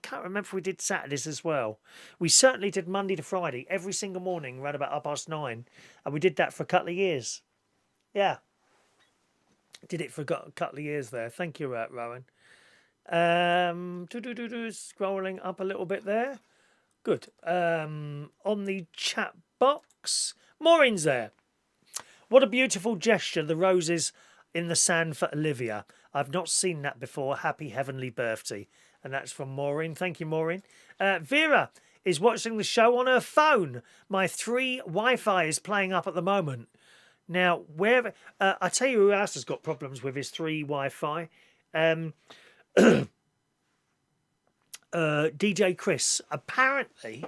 Speaker 1: can't remember if we did Saturdays as well. We certainly did Monday to Friday, every single morning, around about 9:30. And we did that for a couple of years. Yeah. Did it for a couple of years there. Thank you, Rowan. Scrolling up a little bit there. Good. On the chat box, Maureen's there. What a beautiful gesture, the roses in the sand for Olivia. I've not seen that before. Happy heavenly birthday. And that's from Maureen. Thank you, Maureen. Vera is watching the show on her phone. My 3 Wi-Fi is playing up at the moment. Now, wherever... I tell you who else has got problems with his 3 Wi-Fi. DJ Chris. Apparently,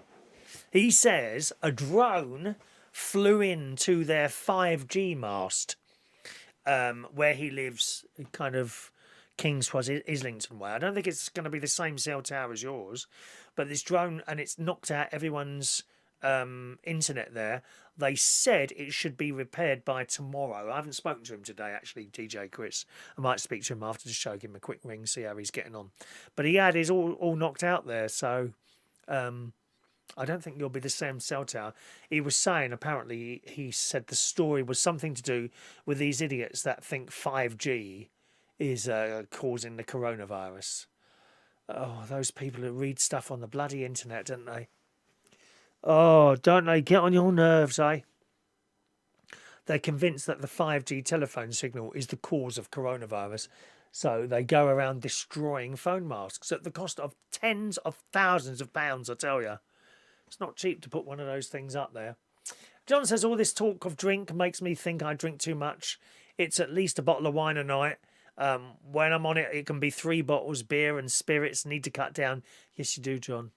Speaker 1: He says a drone flew into their 5G mast where he lives, kind of King's Cross, Islington way. I don't think it's going to be the same cell tower as yours, but this drone, and it's knocked out everyone's internet there. They said it should be repaired by tomorrow. I haven't spoken to him today, actually, DJ Chris. I might speak to him after to show him a quick ring, see how he's getting on. But he had his all knocked out there, so I don't think you'll be the same cell tower. He was saying, apparently, he said the story was something to do with these idiots that think 5G is causing the coronavirus. Oh, those people who read stuff on the bloody internet, don't they? Oh, don't they get on your nerves, eh? They're convinced that the 5G telephone signal is the cause of coronavirus. So they go around destroying phone masks at the cost of tens of thousands of pounds, I tell you. It's not cheap to put one of those things up there. John says, all this talk of drink makes me think I drink too much. It's at least a bottle of wine a night. When I'm on it, it can be 3 bottles. Beer and spirits need to cut down. Yes, you do, John.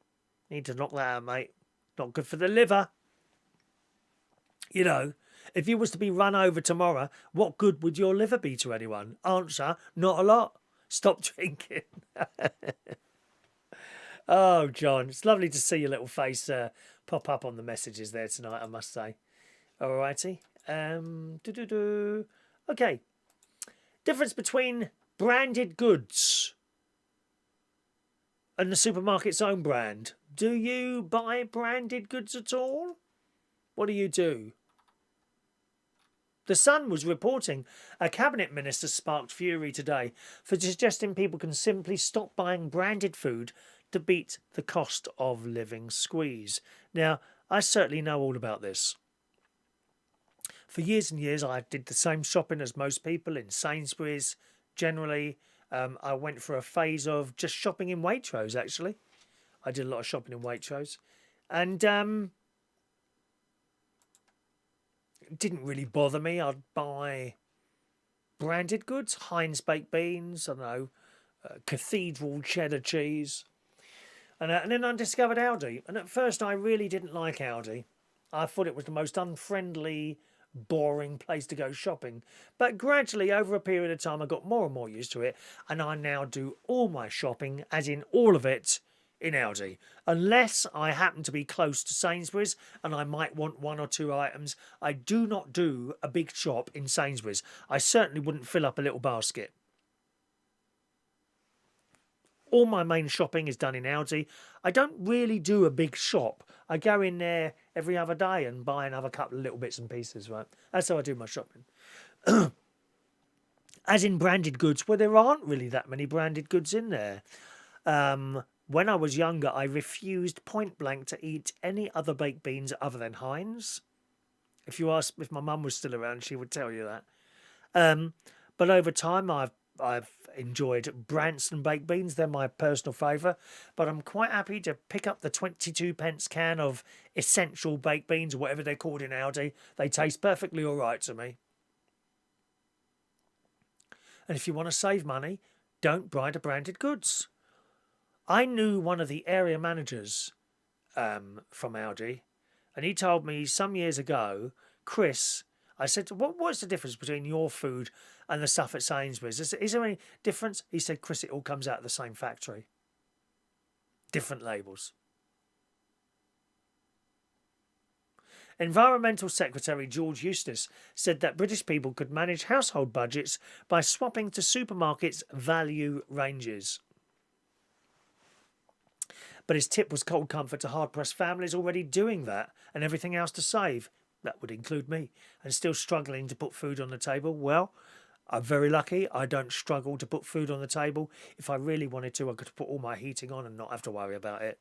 Speaker 1: Need to knock that out, mate. Not good for the liver. You know, if you was to be run over tomorrow, what good would your liver be to anyone? Answer, not a lot. Stop drinking. Oh, John, it's lovely to see your little face pop up on the messages there tonight, I must say. All righty. Okay. Difference between branded goods and the supermarket's own brand. Do you buy branded goods at all? What do you do? The Sun was reporting a cabinet minister sparked fury today for suggesting people can simply stop buying branded food to beat the cost of living squeeze. Now, I certainly know all about this. For years and years, I did the same shopping as most people in Sainsbury's. Generally, I went for a phase of just shopping in Waitrose, actually. I did a lot of shopping in Waitrose. And it didn't really bother me. I'd buy branded goods, Heinz baked beans, I don't know, Cathedral cheddar cheese. And then I discovered Aldi. And at first, I really didn't like Aldi. I thought it was the most unfriendly, boring place to go shopping. But gradually, over a period of time, I got more and more used to it. And I now do all my shopping, as in all of it, in Aldi. Unless I happen to be close to Sainsbury's and I might want 1 or 2 items, I do not do a big shop in Sainsbury's. I certainly wouldn't fill up a little basket. All my main shopping is done in Aldi. I don't really do a big shop. I go in there every other day and buy another couple of little bits and pieces, right? That's how I do my shopping. As in branded goods, well, there aren't really that many branded goods in there. When I was younger, I refused point blank to eat any other baked beans other than Heinz. If you ask if my mum was still around, she would tell you that. But over time, I've enjoyed Branston baked beans. They're my personal favourite. But I'm quite happy to pick up the 22p can of essential baked beans, or whatever they're called in Aldi. They taste perfectly all right to me. And if you want to save money, don't buy the branded goods. I knew one of the area managers from Aldi, and he told me some years ago, Chris, I said, what's the difference between your food and the stuff at Sainsbury's? Is there any difference? He said, Chris, it all comes out of the same factory. Different labels. Environmental Secretary George Eustace said that British people could manage household budgets by swapping to supermarkets' value ranges. But his tip was cold comfort to hard-pressed families already doing that and everything else to save. That would include me. And still struggling to put food on the table. Well, I'm very lucky. I don't struggle to put food on the table. If I really wanted to, I could put all my heating on and not have to worry about it.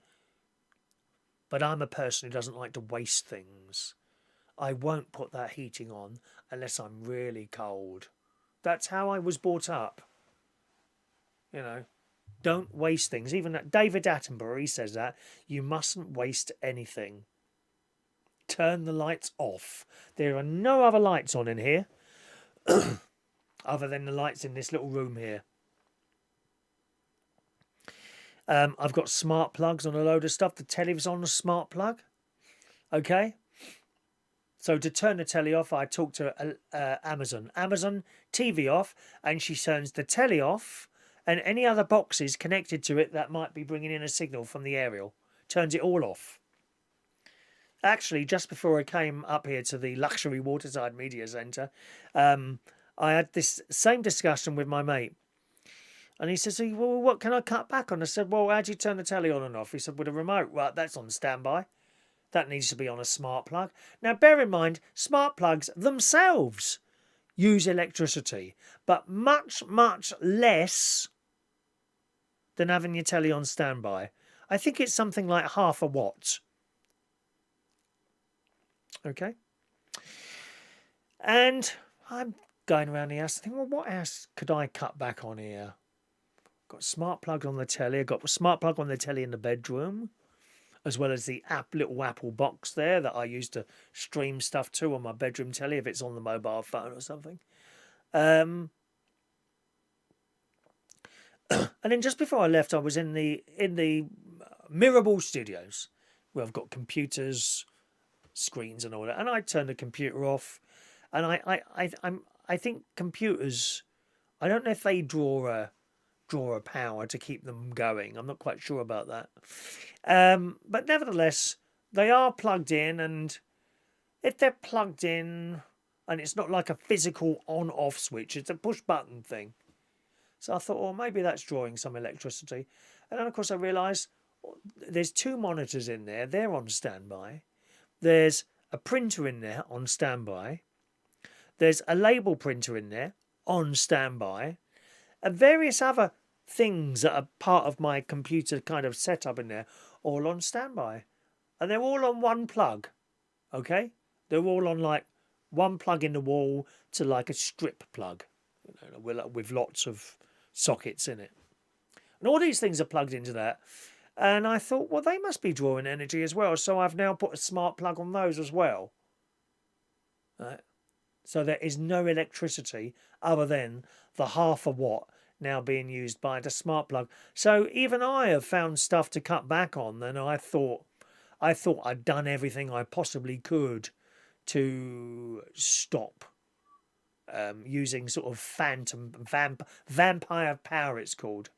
Speaker 1: But I'm a person who doesn't like to waste things. I won't put that heating on unless I'm really cold. That's how I was brought up. You know, don't waste things. Even David Attenborough, he says that. You mustn't waste anything. Turn the lights off. There are no other lights on in here other than the lights in this little room here. I've got smart plugs on a load of stuff. The telly's on a smart plug. Okay? So to turn the telly off, I talk to Amazon. Amazon, TV off, and she turns the telly off and any other boxes connected to it that might be bringing in a signal from the aerial. Turns it all off. Actually, just before I came up here to the luxury Waterside Media Centre, I had this same discussion with my mate. And he says, well, what can I cut back on? I said, well, how do you turn the telly on and off? He said, with a remote. Right, that's on standby. That needs to be on a smart plug. Now, bear in mind, smart plugs themselves use electricity, but much, much less than having your telly on standby. I think it's something like half a watt. Okay. And I'm going around the house thinking, well, what else could I cut back on here? Got a smart plug on the telly. I've got a smart plug on the telly in the bedroom, as well as the little Apple box there that I use to stream stuff to on my bedroom telly if it's on the mobile phone or something. And then just before I left, I was in the Mirrorball Studios, where I've got computers, screens, and all that. And I turned the computer off, and I think computers, I don't know if they draw a power to keep them going. I'm not quite sure about that. But nevertheless, they are plugged in, and if they're plugged in and it's not like a physical on-off switch, it's a push-button thing. So I thought, well, maybe that's drawing some electricity. And then, of course, I realised there's 2 monitors in there. They're on standby. There's a printer in there on standby. There's a label printer in there on standby. And various other things that are part of my computer kind of setup in there, all on standby. And they're all on one plug, okay? They're all on like one plug in the wall to like a strip plug, with lots of sockets in it. And all these things are plugged into that. And I thought, well, they must be drawing energy as well. So I've now put a smart plug on those as well. Right? So there is no electricity other than the half a watt now being used by the smart plug. So even I have found stuff to cut back on, and I thought I'd done everything I possibly could to stop using sort of vampire power, it's called.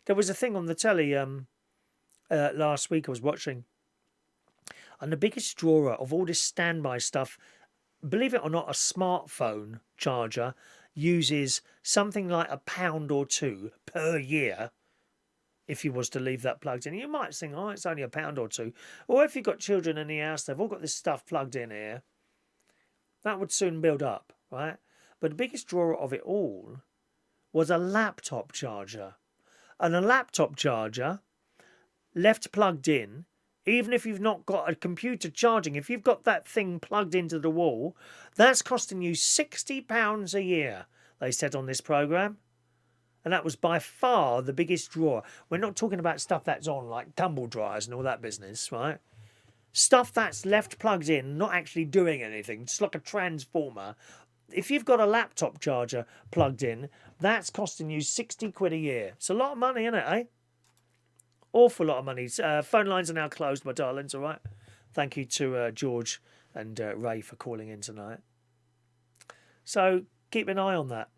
Speaker 1: There was a thing on the telly last week I was watching, and the biggest drawer of all this standby stuff, believe it or not, a smartphone charger uses something like £1 or £2 per year if you was to leave that plugged in. You might think, oh, it's only £1 or £2. Or if you've got children in the house, they've all got this stuff plugged in here. That would soon build up, right? But the biggest drawer of it all was a laptop charger. And a laptop charger, left plugged in, even if you've not got a computer charging, if you've got that thing plugged into the wall, that's costing you £60 a year, they said on this programme. And that was by far the biggest drawer. We're not talking about stuff that's on, like tumble dryers and all that business, right? Stuff that's left plugged in, not actually doing anything, just like a transformer. If you've got a laptop charger plugged in, that's costing you £60 a year. It's a lot of money, isn't it, eh? Awful lot of money. Phone lines are now closed, my darlings, all right? Thank you to George and Ray for calling in tonight. So keep an eye on that.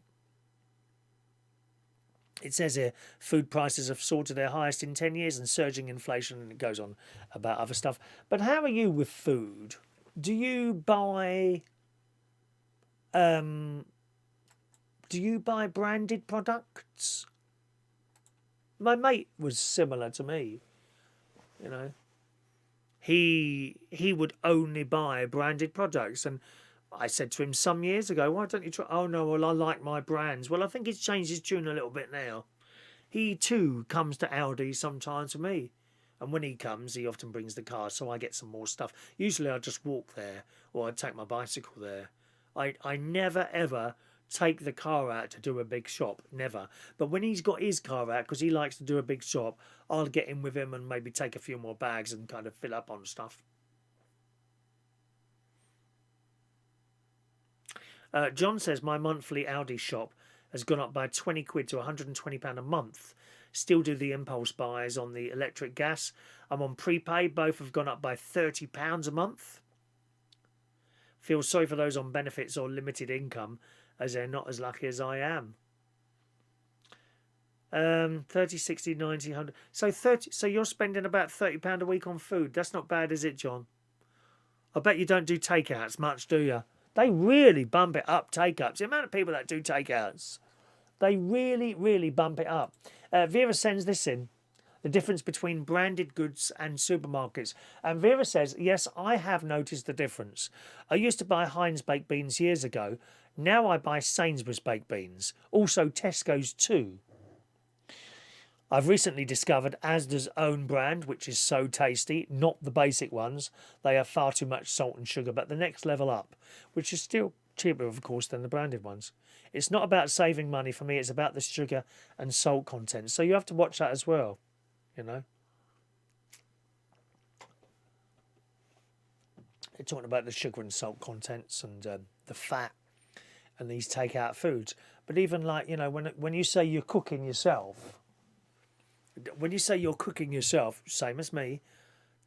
Speaker 1: It says here, food prices have soared to their highest in 10 years and surging inflation, and it goes on about other stuff. But how are you with food? Do you buy branded products? My mate was similar to me, you know. He would only buy branded products, and I said to him some years ago, why don't you try? Oh no, well I like my brands. Well, I think he's changed his tune a little bit now. He too comes to Aldi sometimes for me, and when he comes, he often brings the car, so I get some more stuff. Usually I just walk there, or I take my bicycle there. I never ever take the car out to do a big shop, never. But when he's got his car out, because he likes to do a big shop, I'll get in with him and maybe take a few more bags and kind of fill up on stuff. John says my monthly Aldi shop has gone up by £20 to £120 a month Still do the impulse buys on the electric gas. I'm on prepaid. Both have gone up by £30 a month. Feel sorry for those on benefits or limited income, as they're not as lucky as I am. 30, 60, 90, 100. So you're spending about £30 a week on food. That's not bad, is it, John? I bet you don't do takeouts much, do you? They really bump it up, takeouts. The amount of people that do takeouts, they really, really bump it up. Vera sends this in. The difference between branded goods and supermarkets. And Vera says, yes, I have noticed the difference. I used to buy Heinz baked beans years ago. Now I buy Sainsbury's baked beans. Also Tesco's too. I've recently discovered Asda's own brand, which is so tasty, not the basic ones. They have far too much salt and sugar, but the next level up, which is still cheaper, of course, than the branded ones. It's not about saving money for me, it's about the sugar and salt content. So you have to watch that as well, you know. They're talking about the sugar and salt contents and the fat and these take-out foods. But even like, you know, when you say you're cooking yourself... When you say you're cooking yourself, same as me,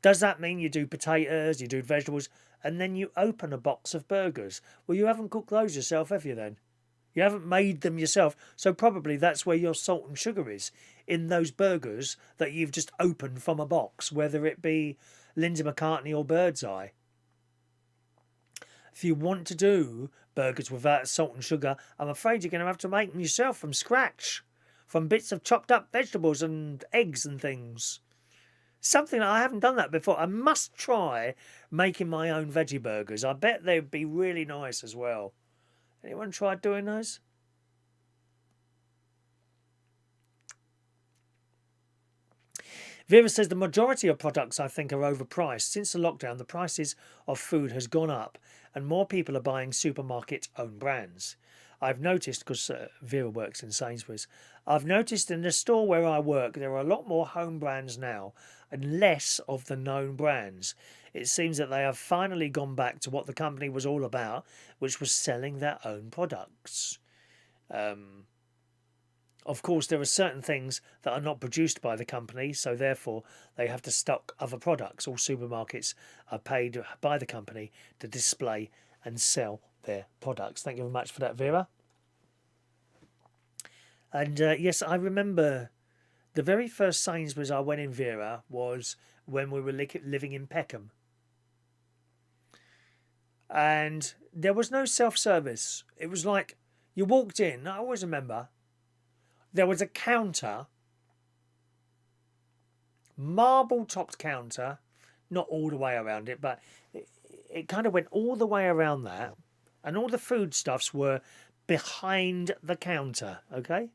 Speaker 1: does that mean you do potatoes, you do vegetables, and then you open a box of burgers? Well, you haven't cooked those yourself, have you then? You haven't made them yourself, so probably that's where your salt and sugar is, in those burgers that you've just opened from a box, whether it be Lindsay McCartney or Birdseye. If you want to do burgers without salt and sugar, I'm afraid you're going to have to make them yourself from scratch. From bits of chopped up vegetables and eggs and things. Something I haven't done that before. I must try making my own veggie burgers. I bet they'd be really nice as well. Anyone tried doing those? Vera says the majority of products I think are overpriced. Since the lockdown, the prices of food has gone up and more people are buying supermarket own brands. I've noticed, because Vera works in Sainsbury's, I've noticed in the store where I work there are a lot more home brands now and less of the known brands. It seems that they have finally gone back to what the company was all about, which was selling their own products. Of course, there are certain things that are not produced by the company, so therefore they have to stock other products. All supermarkets are paid by the company to display and sell their products. Thank you very much for that, Vera. And yes, I remember the very first Sainsbury's I went in, Vera, was when we were living in Peckham. And there was no self-service. It was like you walked in, I always remember, there was a counter, marble-topped counter, not all the way around it, but it kind of went all the way around that. And all the foodstuffs were behind the counter, okay?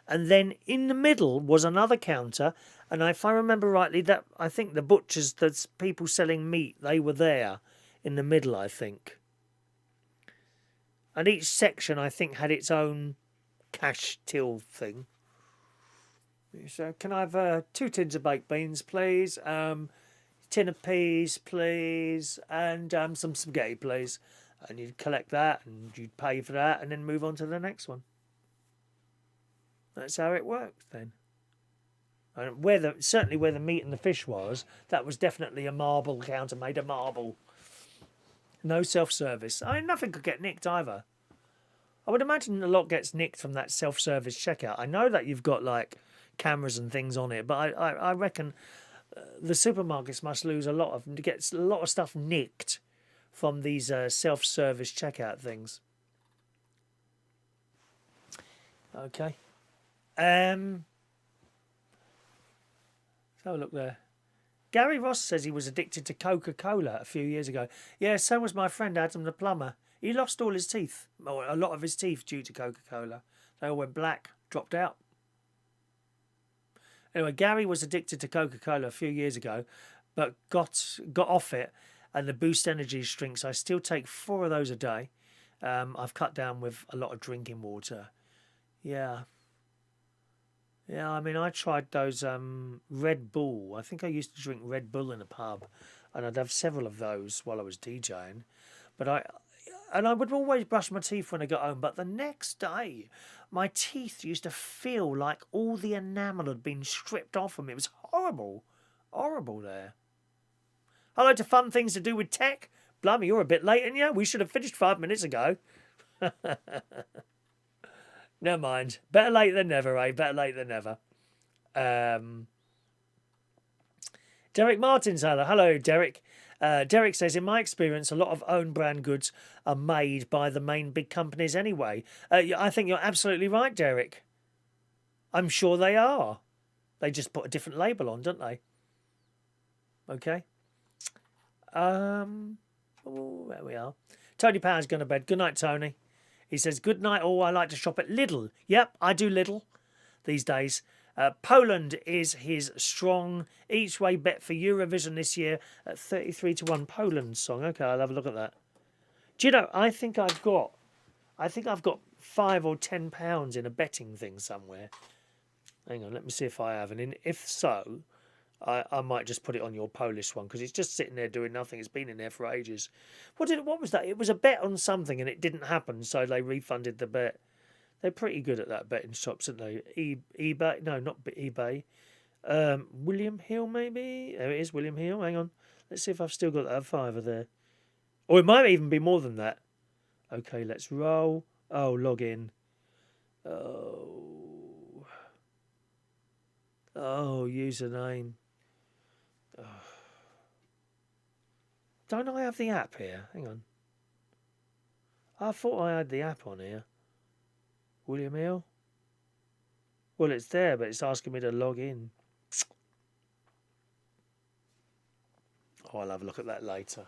Speaker 1: And then in the middle was another counter. And if I remember rightly, that I think the butchers, the people selling meat, they were there in the middle, I think. And each section, I think, had its own cash till thing. So can I have 2 tins of baked beans, please? Tin of peas, please? And some spaghetti, please? And you'd collect that and you'd pay for that and then move on to the next one. That's how it worked then. And certainly where the meat and the fish was, that was definitely a marble counter made of marble. No self-service. I mean, nothing could get nicked either. I would imagine a lot gets nicked from that self-service checkout. I know that you've got like cameras and things on it, but I reckon the supermarkets must lose gets a lot of stuff nicked from these self-service checkout things. Okay. So look there. Gary Ross says he was addicted to Coca-Cola a few years ago. Yeah, so was my friend Adam the plumber. He lost all his teeth, or a lot of his teeth, due to Coca-Cola. They all went black, dropped out. Anyway, Gary was addicted to Coca-Cola a few years ago, but got off it. And the Boost Energy drinks, I still take 4 of those a day. I've cut down with a lot of drinking water. Yeah. Yeah, I mean, I tried those Red Bull. I think I used to drink Red Bull in a pub. And I'd have several of those while I was DJing. But And I would always brush my teeth when I got home, but the next day, my teeth used to feel like all the enamel had been stripped off them. It was horrible. Horrible there. Hello to fun things to do with tech. Blimey, you're a bit late, aren't you? We should have finished 5 minutes ago. Never mind. Better late than never, eh? Better late than never. Derek Martin's hello, Derek. Derek says, in my experience, a lot of own brand goods are made by the main big companies anyway. I think you're absolutely right, Derek. I'm sure they are. They just put a different label on, don't they? Okay. Oh, there we are. Tony Power's gone to bed. Good night, Tony. He says, good night all. I like to shop at Lidl. Yep, I do Lidl these days. Poland is his strong each way bet for Eurovision this year at 33-1. Poland song. Okay, I'll have a look at that. Do you know, I think I've got £5 or £10 in a betting thing somewhere. Hang on, let me see if I have. And if so, I might just put it on your Polish one because it's just sitting there doing nothing. It's been in there for ages. What was that? It was a bet on something and it didn't happen, so they refunded the bet. They're pretty good at that betting shops, aren't they? eBay? No, not eBay. William Hill, maybe? There it is, William Hill. Hang on. Let's see if I've still got that fiver there. Or it might even be more than that. Okay, let's roll. Oh, log in. Oh, username. Oh. Don't I have the app here? Hang on. I thought I had the app on here. William Hill? Well, it's there, but it's asking me to log in. Oh, I'll have a look at that later.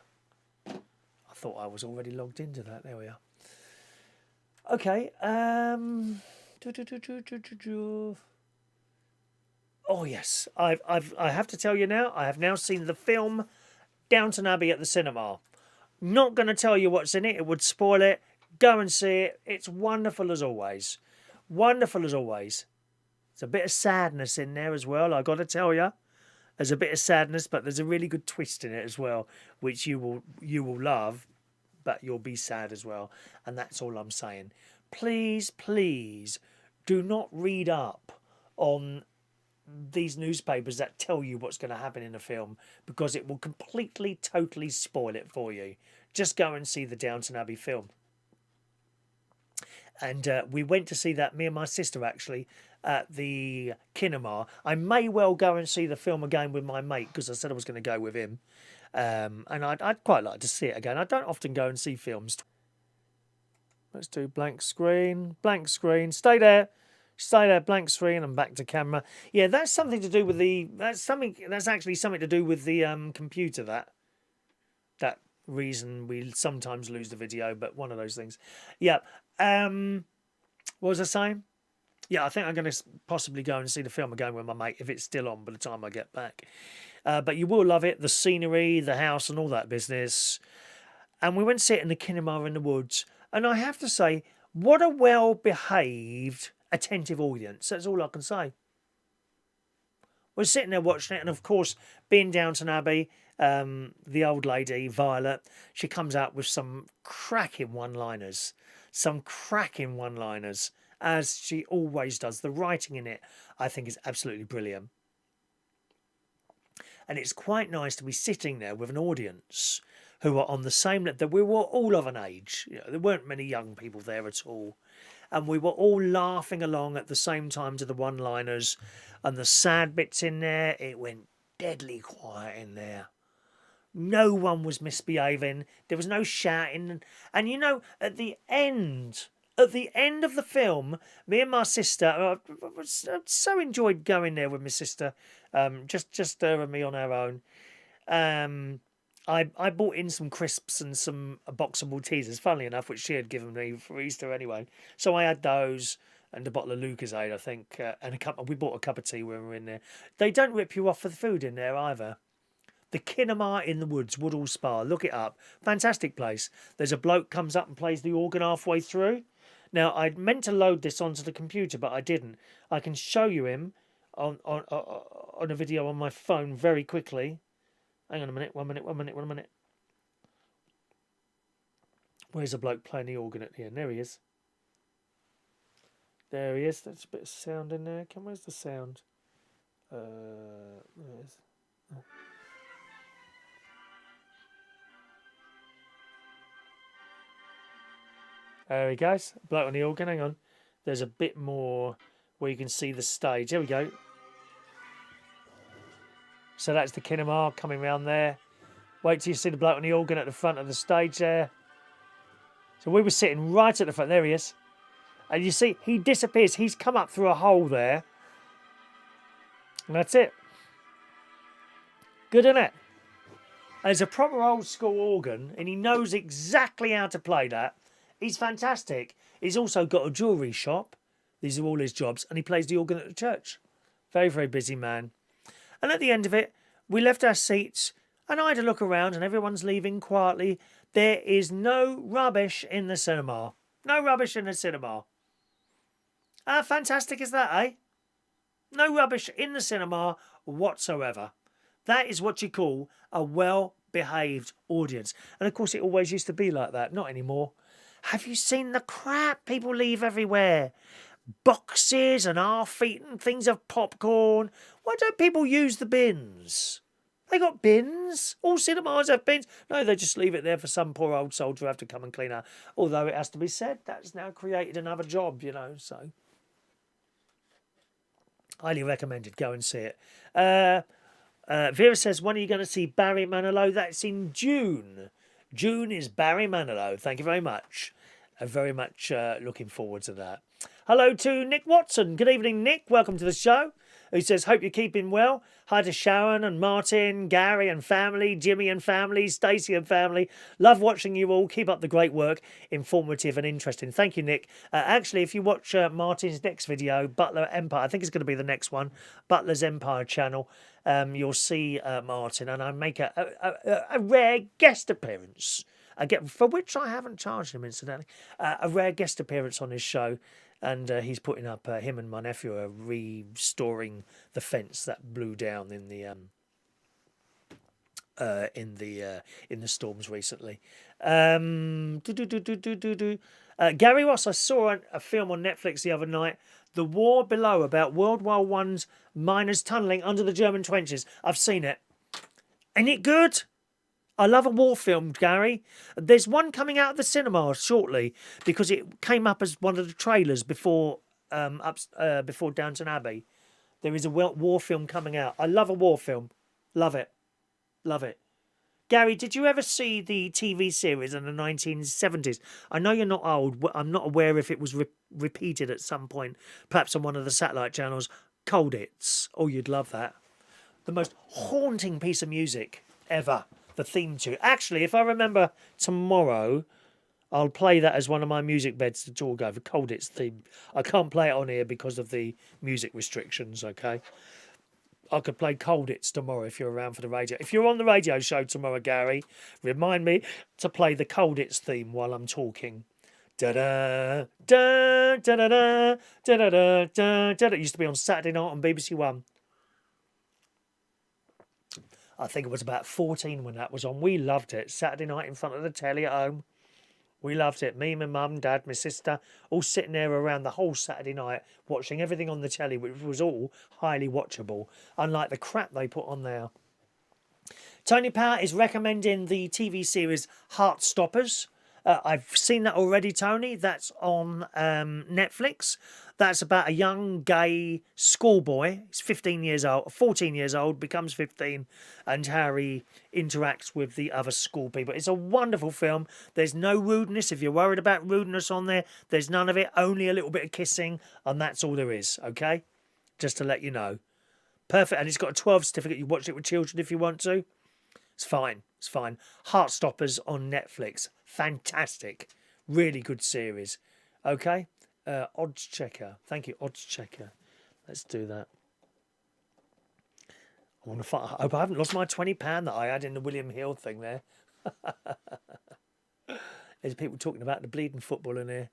Speaker 1: I thought I was already logged into that. There we are. Okay. Oh, yes. I have to tell you now, I have now seen the film Downton Abbey at the cinema. Not going to tell you what's in it. It would spoil it. Go and see it. It's wonderful as always. Wonderful as always. There's a bit of sadness in there as well, I got to tell you. There's a bit of sadness, but there's a really good twist in it as well, which you will love, but you'll be sad as well. And that's all I'm saying. Please, please do not read up on these newspapers that tell you what's going to happen in the film, because it will completely, totally spoil it for you. Just go and see the Downton Abbey film. And we went to see that, me and my sister actually, at the cinema. I may well go and see the film again with my mate because I said I was going to go with him. And I'd quite like to see it again. I don't often go and see films. Let's do blank screen. Blank screen. Stay there. Stay there. Blank screen. And back to camera. Yeah, that's something to do with the... That's actually something to do with the computer, that reason we sometimes lose the video, but one of those things. Yeah. What was I saying? Yeah, I think I'm going to possibly go and see the film again with my mate if it's still on by the time I get back. But you will love it. The scenery, the house and all that business. And we went to see it in the cinema in the woods. And I have to say, what a well-behaved, attentive audience. That's all I can say. We're sitting there watching it. And of course, being Downton Abbey, the old lady, Violet, she comes out with some cracking one-liners. Some cracking one-liners, as she always does. The writing in it, I think, is absolutely brilliant. And it's quite nice to be sitting there with an audience who are on the same level. That we were all of an age. You know, there weren't many young people there at all. And we were all laughing along at the same time to the one-liners. And the sad bits in there, it went deadly quiet in there. No one was misbehaving. There was no shouting. And you know, at the end of the film, me and my sister, I so enjoyed going there with my sister, just her and me on our own. I bought in some crisps and a box of Maltesers, funnily enough, which she had given me for Easter anyway. So I had those and a bottle of Lucozade, I think, and we bought a cup of tea when we were in there. They don't rip you off for the food in there either. The Cinema in the Woods, Woodall Spa. Look it up. Fantastic place. There's a bloke comes up and plays the organ halfway through. Now, I meant to load this onto the computer, but I didn't. I can show you him on a video on my phone very quickly. Hang on a minute. 1 minute. Where's the bloke playing the organ at the end? There he is. There he is. There's a bit of sound in there. Where's the sound? There it is. Oh. There he goes. Bloke on the organ. Hang on. There's a bit more where you can see the stage. There we go. So that's the kinema coming round there. Wait till you see the bloke on the organ at the front of the stage there. So we were sitting right at the front. There he is. And you see, he disappears. He's come up through a hole there. And that's it. Good, isn't it? There's a proper old school organ, and he knows exactly how to play that. He's fantastic. He's also got a jewellery shop. These are all his jobs. And he plays the organ at the church. Very, very busy man. And at the end of it, we left our seats, and I had a look around, and everyone's leaving quietly. There is no rubbish in the cinema. No rubbish in the cinema. How fantastic is that, eh? No rubbish in the cinema whatsoever. That is what you call a well-behaved audience. And of course, it always used to be like that. Not anymore. Have you seen the crap people leave everywhere? Boxes and half-eaten things of popcorn. Why don't people use the bins? They got bins. All cinemas have bins. No, they just leave it there for some poor old soul to have to come and clean up. Although it has to be said, that's now created another job, you know, so. Highly recommended. Go and see it. Vera says, when are you going to see Barry Manilow? That's in June. June is Barry Manilow. Thank you very much. Very much looking forward to that. Hello to Nick Watson. Good evening, Nick. Welcome to the show. Who says, hope you're keeping well. Hi to Sharon and Martin, Gary and family, Jimmy and family, Stacey and family. Love watching you all. Keep up the great work. Informative and interesting. Thank you, Nick. Actually, if you watch Martin's next video, Butler Empire, I think it's going to be the next one, Butler's Empire channel, you'll see Martin, and I make a rare guest appearance, for which I haven't charged him, incidentally, a rare guest appearance on his show. And he's putting up, him and my nephew are restoring the fence that blew down in the storms recently. Gary Ross, I saw a film on Netflix the other night, The War Below, about World War I's miners tunnelling under the German trenches. I've seen it. Ain't it good? I love a war film, Gary. There's one coming out of the cinema shortly because it came up as one of the trailers before Downton Abbey. There is a war film coming out. I love a war film. Love it. Love it. Gary, did you ever see the TV series in the 1970s? I know you're not old. I'm not aware if it was repeated at some point, perhaps on one of the satellite channels. Colditz. Oh, you'd love that. The most haunting piece of music ever. The theme tune. Actually, if I remember tomorrow, I'll play that as one of my music beds to talk over. Colditz theme. I can't play it on here because of the music restrictions, okay? I could play Colditz tomorrow if you're around for the radio. If you're on the radio show tomorrow, Gary, remind me to play the Colditz theme while I'm talking. Da-da, da, da-da-da, da-da-da, da-da. It used to be on Saturday night on BBC One. I think it was about 14 when that was on. We loved it. Saturday night in front of the telly at home. We loved it. Me, my mum, dad, my sister, all sitting there around the whole Saturday night watching everything on the telly, which was all highly watchable, unlike the crap they put on there. Tony Power is recommending the TV series Heartstoppers. I've seen that already, Tony. That's on Netflix. That's about a young gay schoolboy. He's 14 years old, becomes 15, and how he interacts with the other school people. It's a wonderful film. There's no rudeness. If you're worried about rudeness on there, there's none of it. Only a little bit of kissing, and that's all there is, okay? Just to let you know. Perfect. And it's got a 12 certificate. You watch it with children if you want to. It's fine. It's fine. Heartstoppers on Netflix. Fantastic. Really good series. Okay? Odds checker. Thank you, odds checker. Let's do that. I hope I haven't lost my £20 that I had in the William Hill thing there. There's people talking about the bleeding football in here.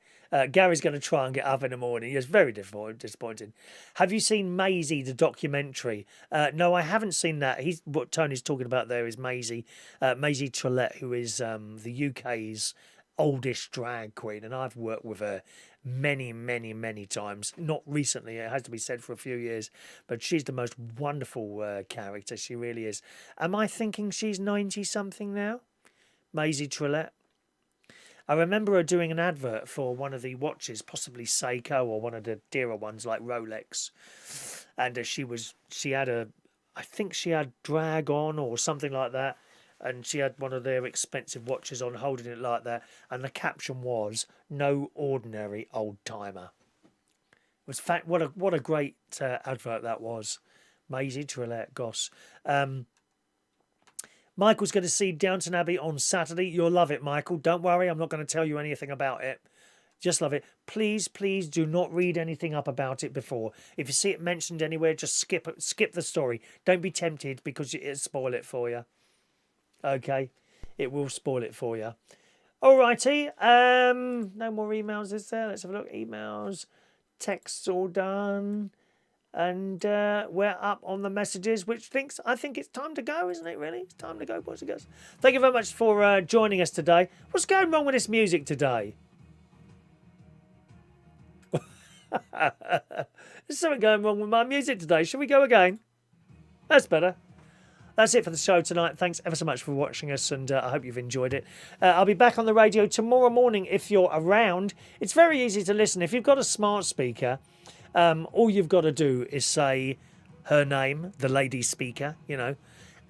Speaker 1: Gary's going to try and get up in the morning. It's very disappointing. Have you seen Maisie, the documentary? No, I haven't seen that. What Tony's talking about there is Maisie. Maisie Trelette, who is the UK's oldish drag queen, and I've worked with her many times. Not recently, it has to be said, for a few years, but she's the most wonderful character. She really is. Am I thinking she's 90 something now? Maisie Trillette. I remember her doing an advert for one of the watches, possibly Seiko or one of the dearer ones like Rolex, and I think she had drag on or something like that, and she had one of their expensive watches on, holding it like that, and the caption was "No ordinary old timer." It was what a great advert that was. Maisie Trillette, goss. Michael's going to see Downton Abbey on Saturday. You'll love it, Michael. Don't worry, I'm not going to tell you anything about it. Just love it. Please do not read anything up about it before. If you see it mentioned anywhere, just skip the story. Don't be tempted, because it'll spoil it for you. Okay? It will spoil it for you. Alrighty. No more emails, is there? Let's have a look. Emails. Texts all done. And we're up on the messages, I think it's time to go, isn't it, really? It's time to go, boys and girls. Thank you very much for joining us today. What's going wrong with this music today? There's something going wrong with my music today. Shall we go again? That's better. That's it for the show tonight. Thanks ever so much for watching us, and I hope you've enjoyed it. I'll be back on the radio tomorrow morning if you're around. It's very easy to listen. If you've got a smart speaker, all you've got to do is say her name, the lady speaker,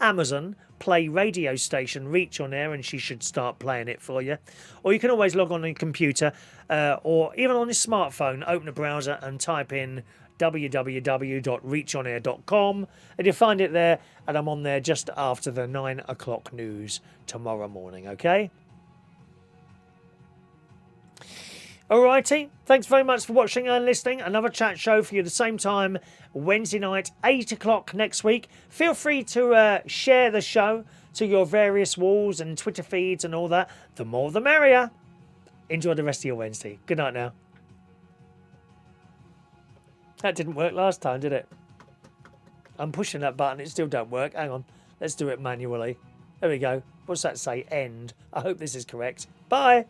Speaker 1: Amazon, play radio station, Reach on Air, and she should start playing it for you. Or you can always log on your computer, or even on your smartphone, open a browser and type in www.reachonair.com, and you'll find it there, and I'm on there just after the 9 o'clock news tomorrow morning, okay? Alrighty, thanks very much for watching and listening. Another chat show for you the same time, Wednesday night, 8 o'clock next week. Feel free to share the show to your various walls and Twitter feeds and all that. The more the merrier. Enjoy the rest of your Wednesday. Good night now. That didn't work last time, did it? I'm pushing that button, it still don't work. Hang on, let's do it manually. There we go. What's that say? End. I hope this is correct. Bye.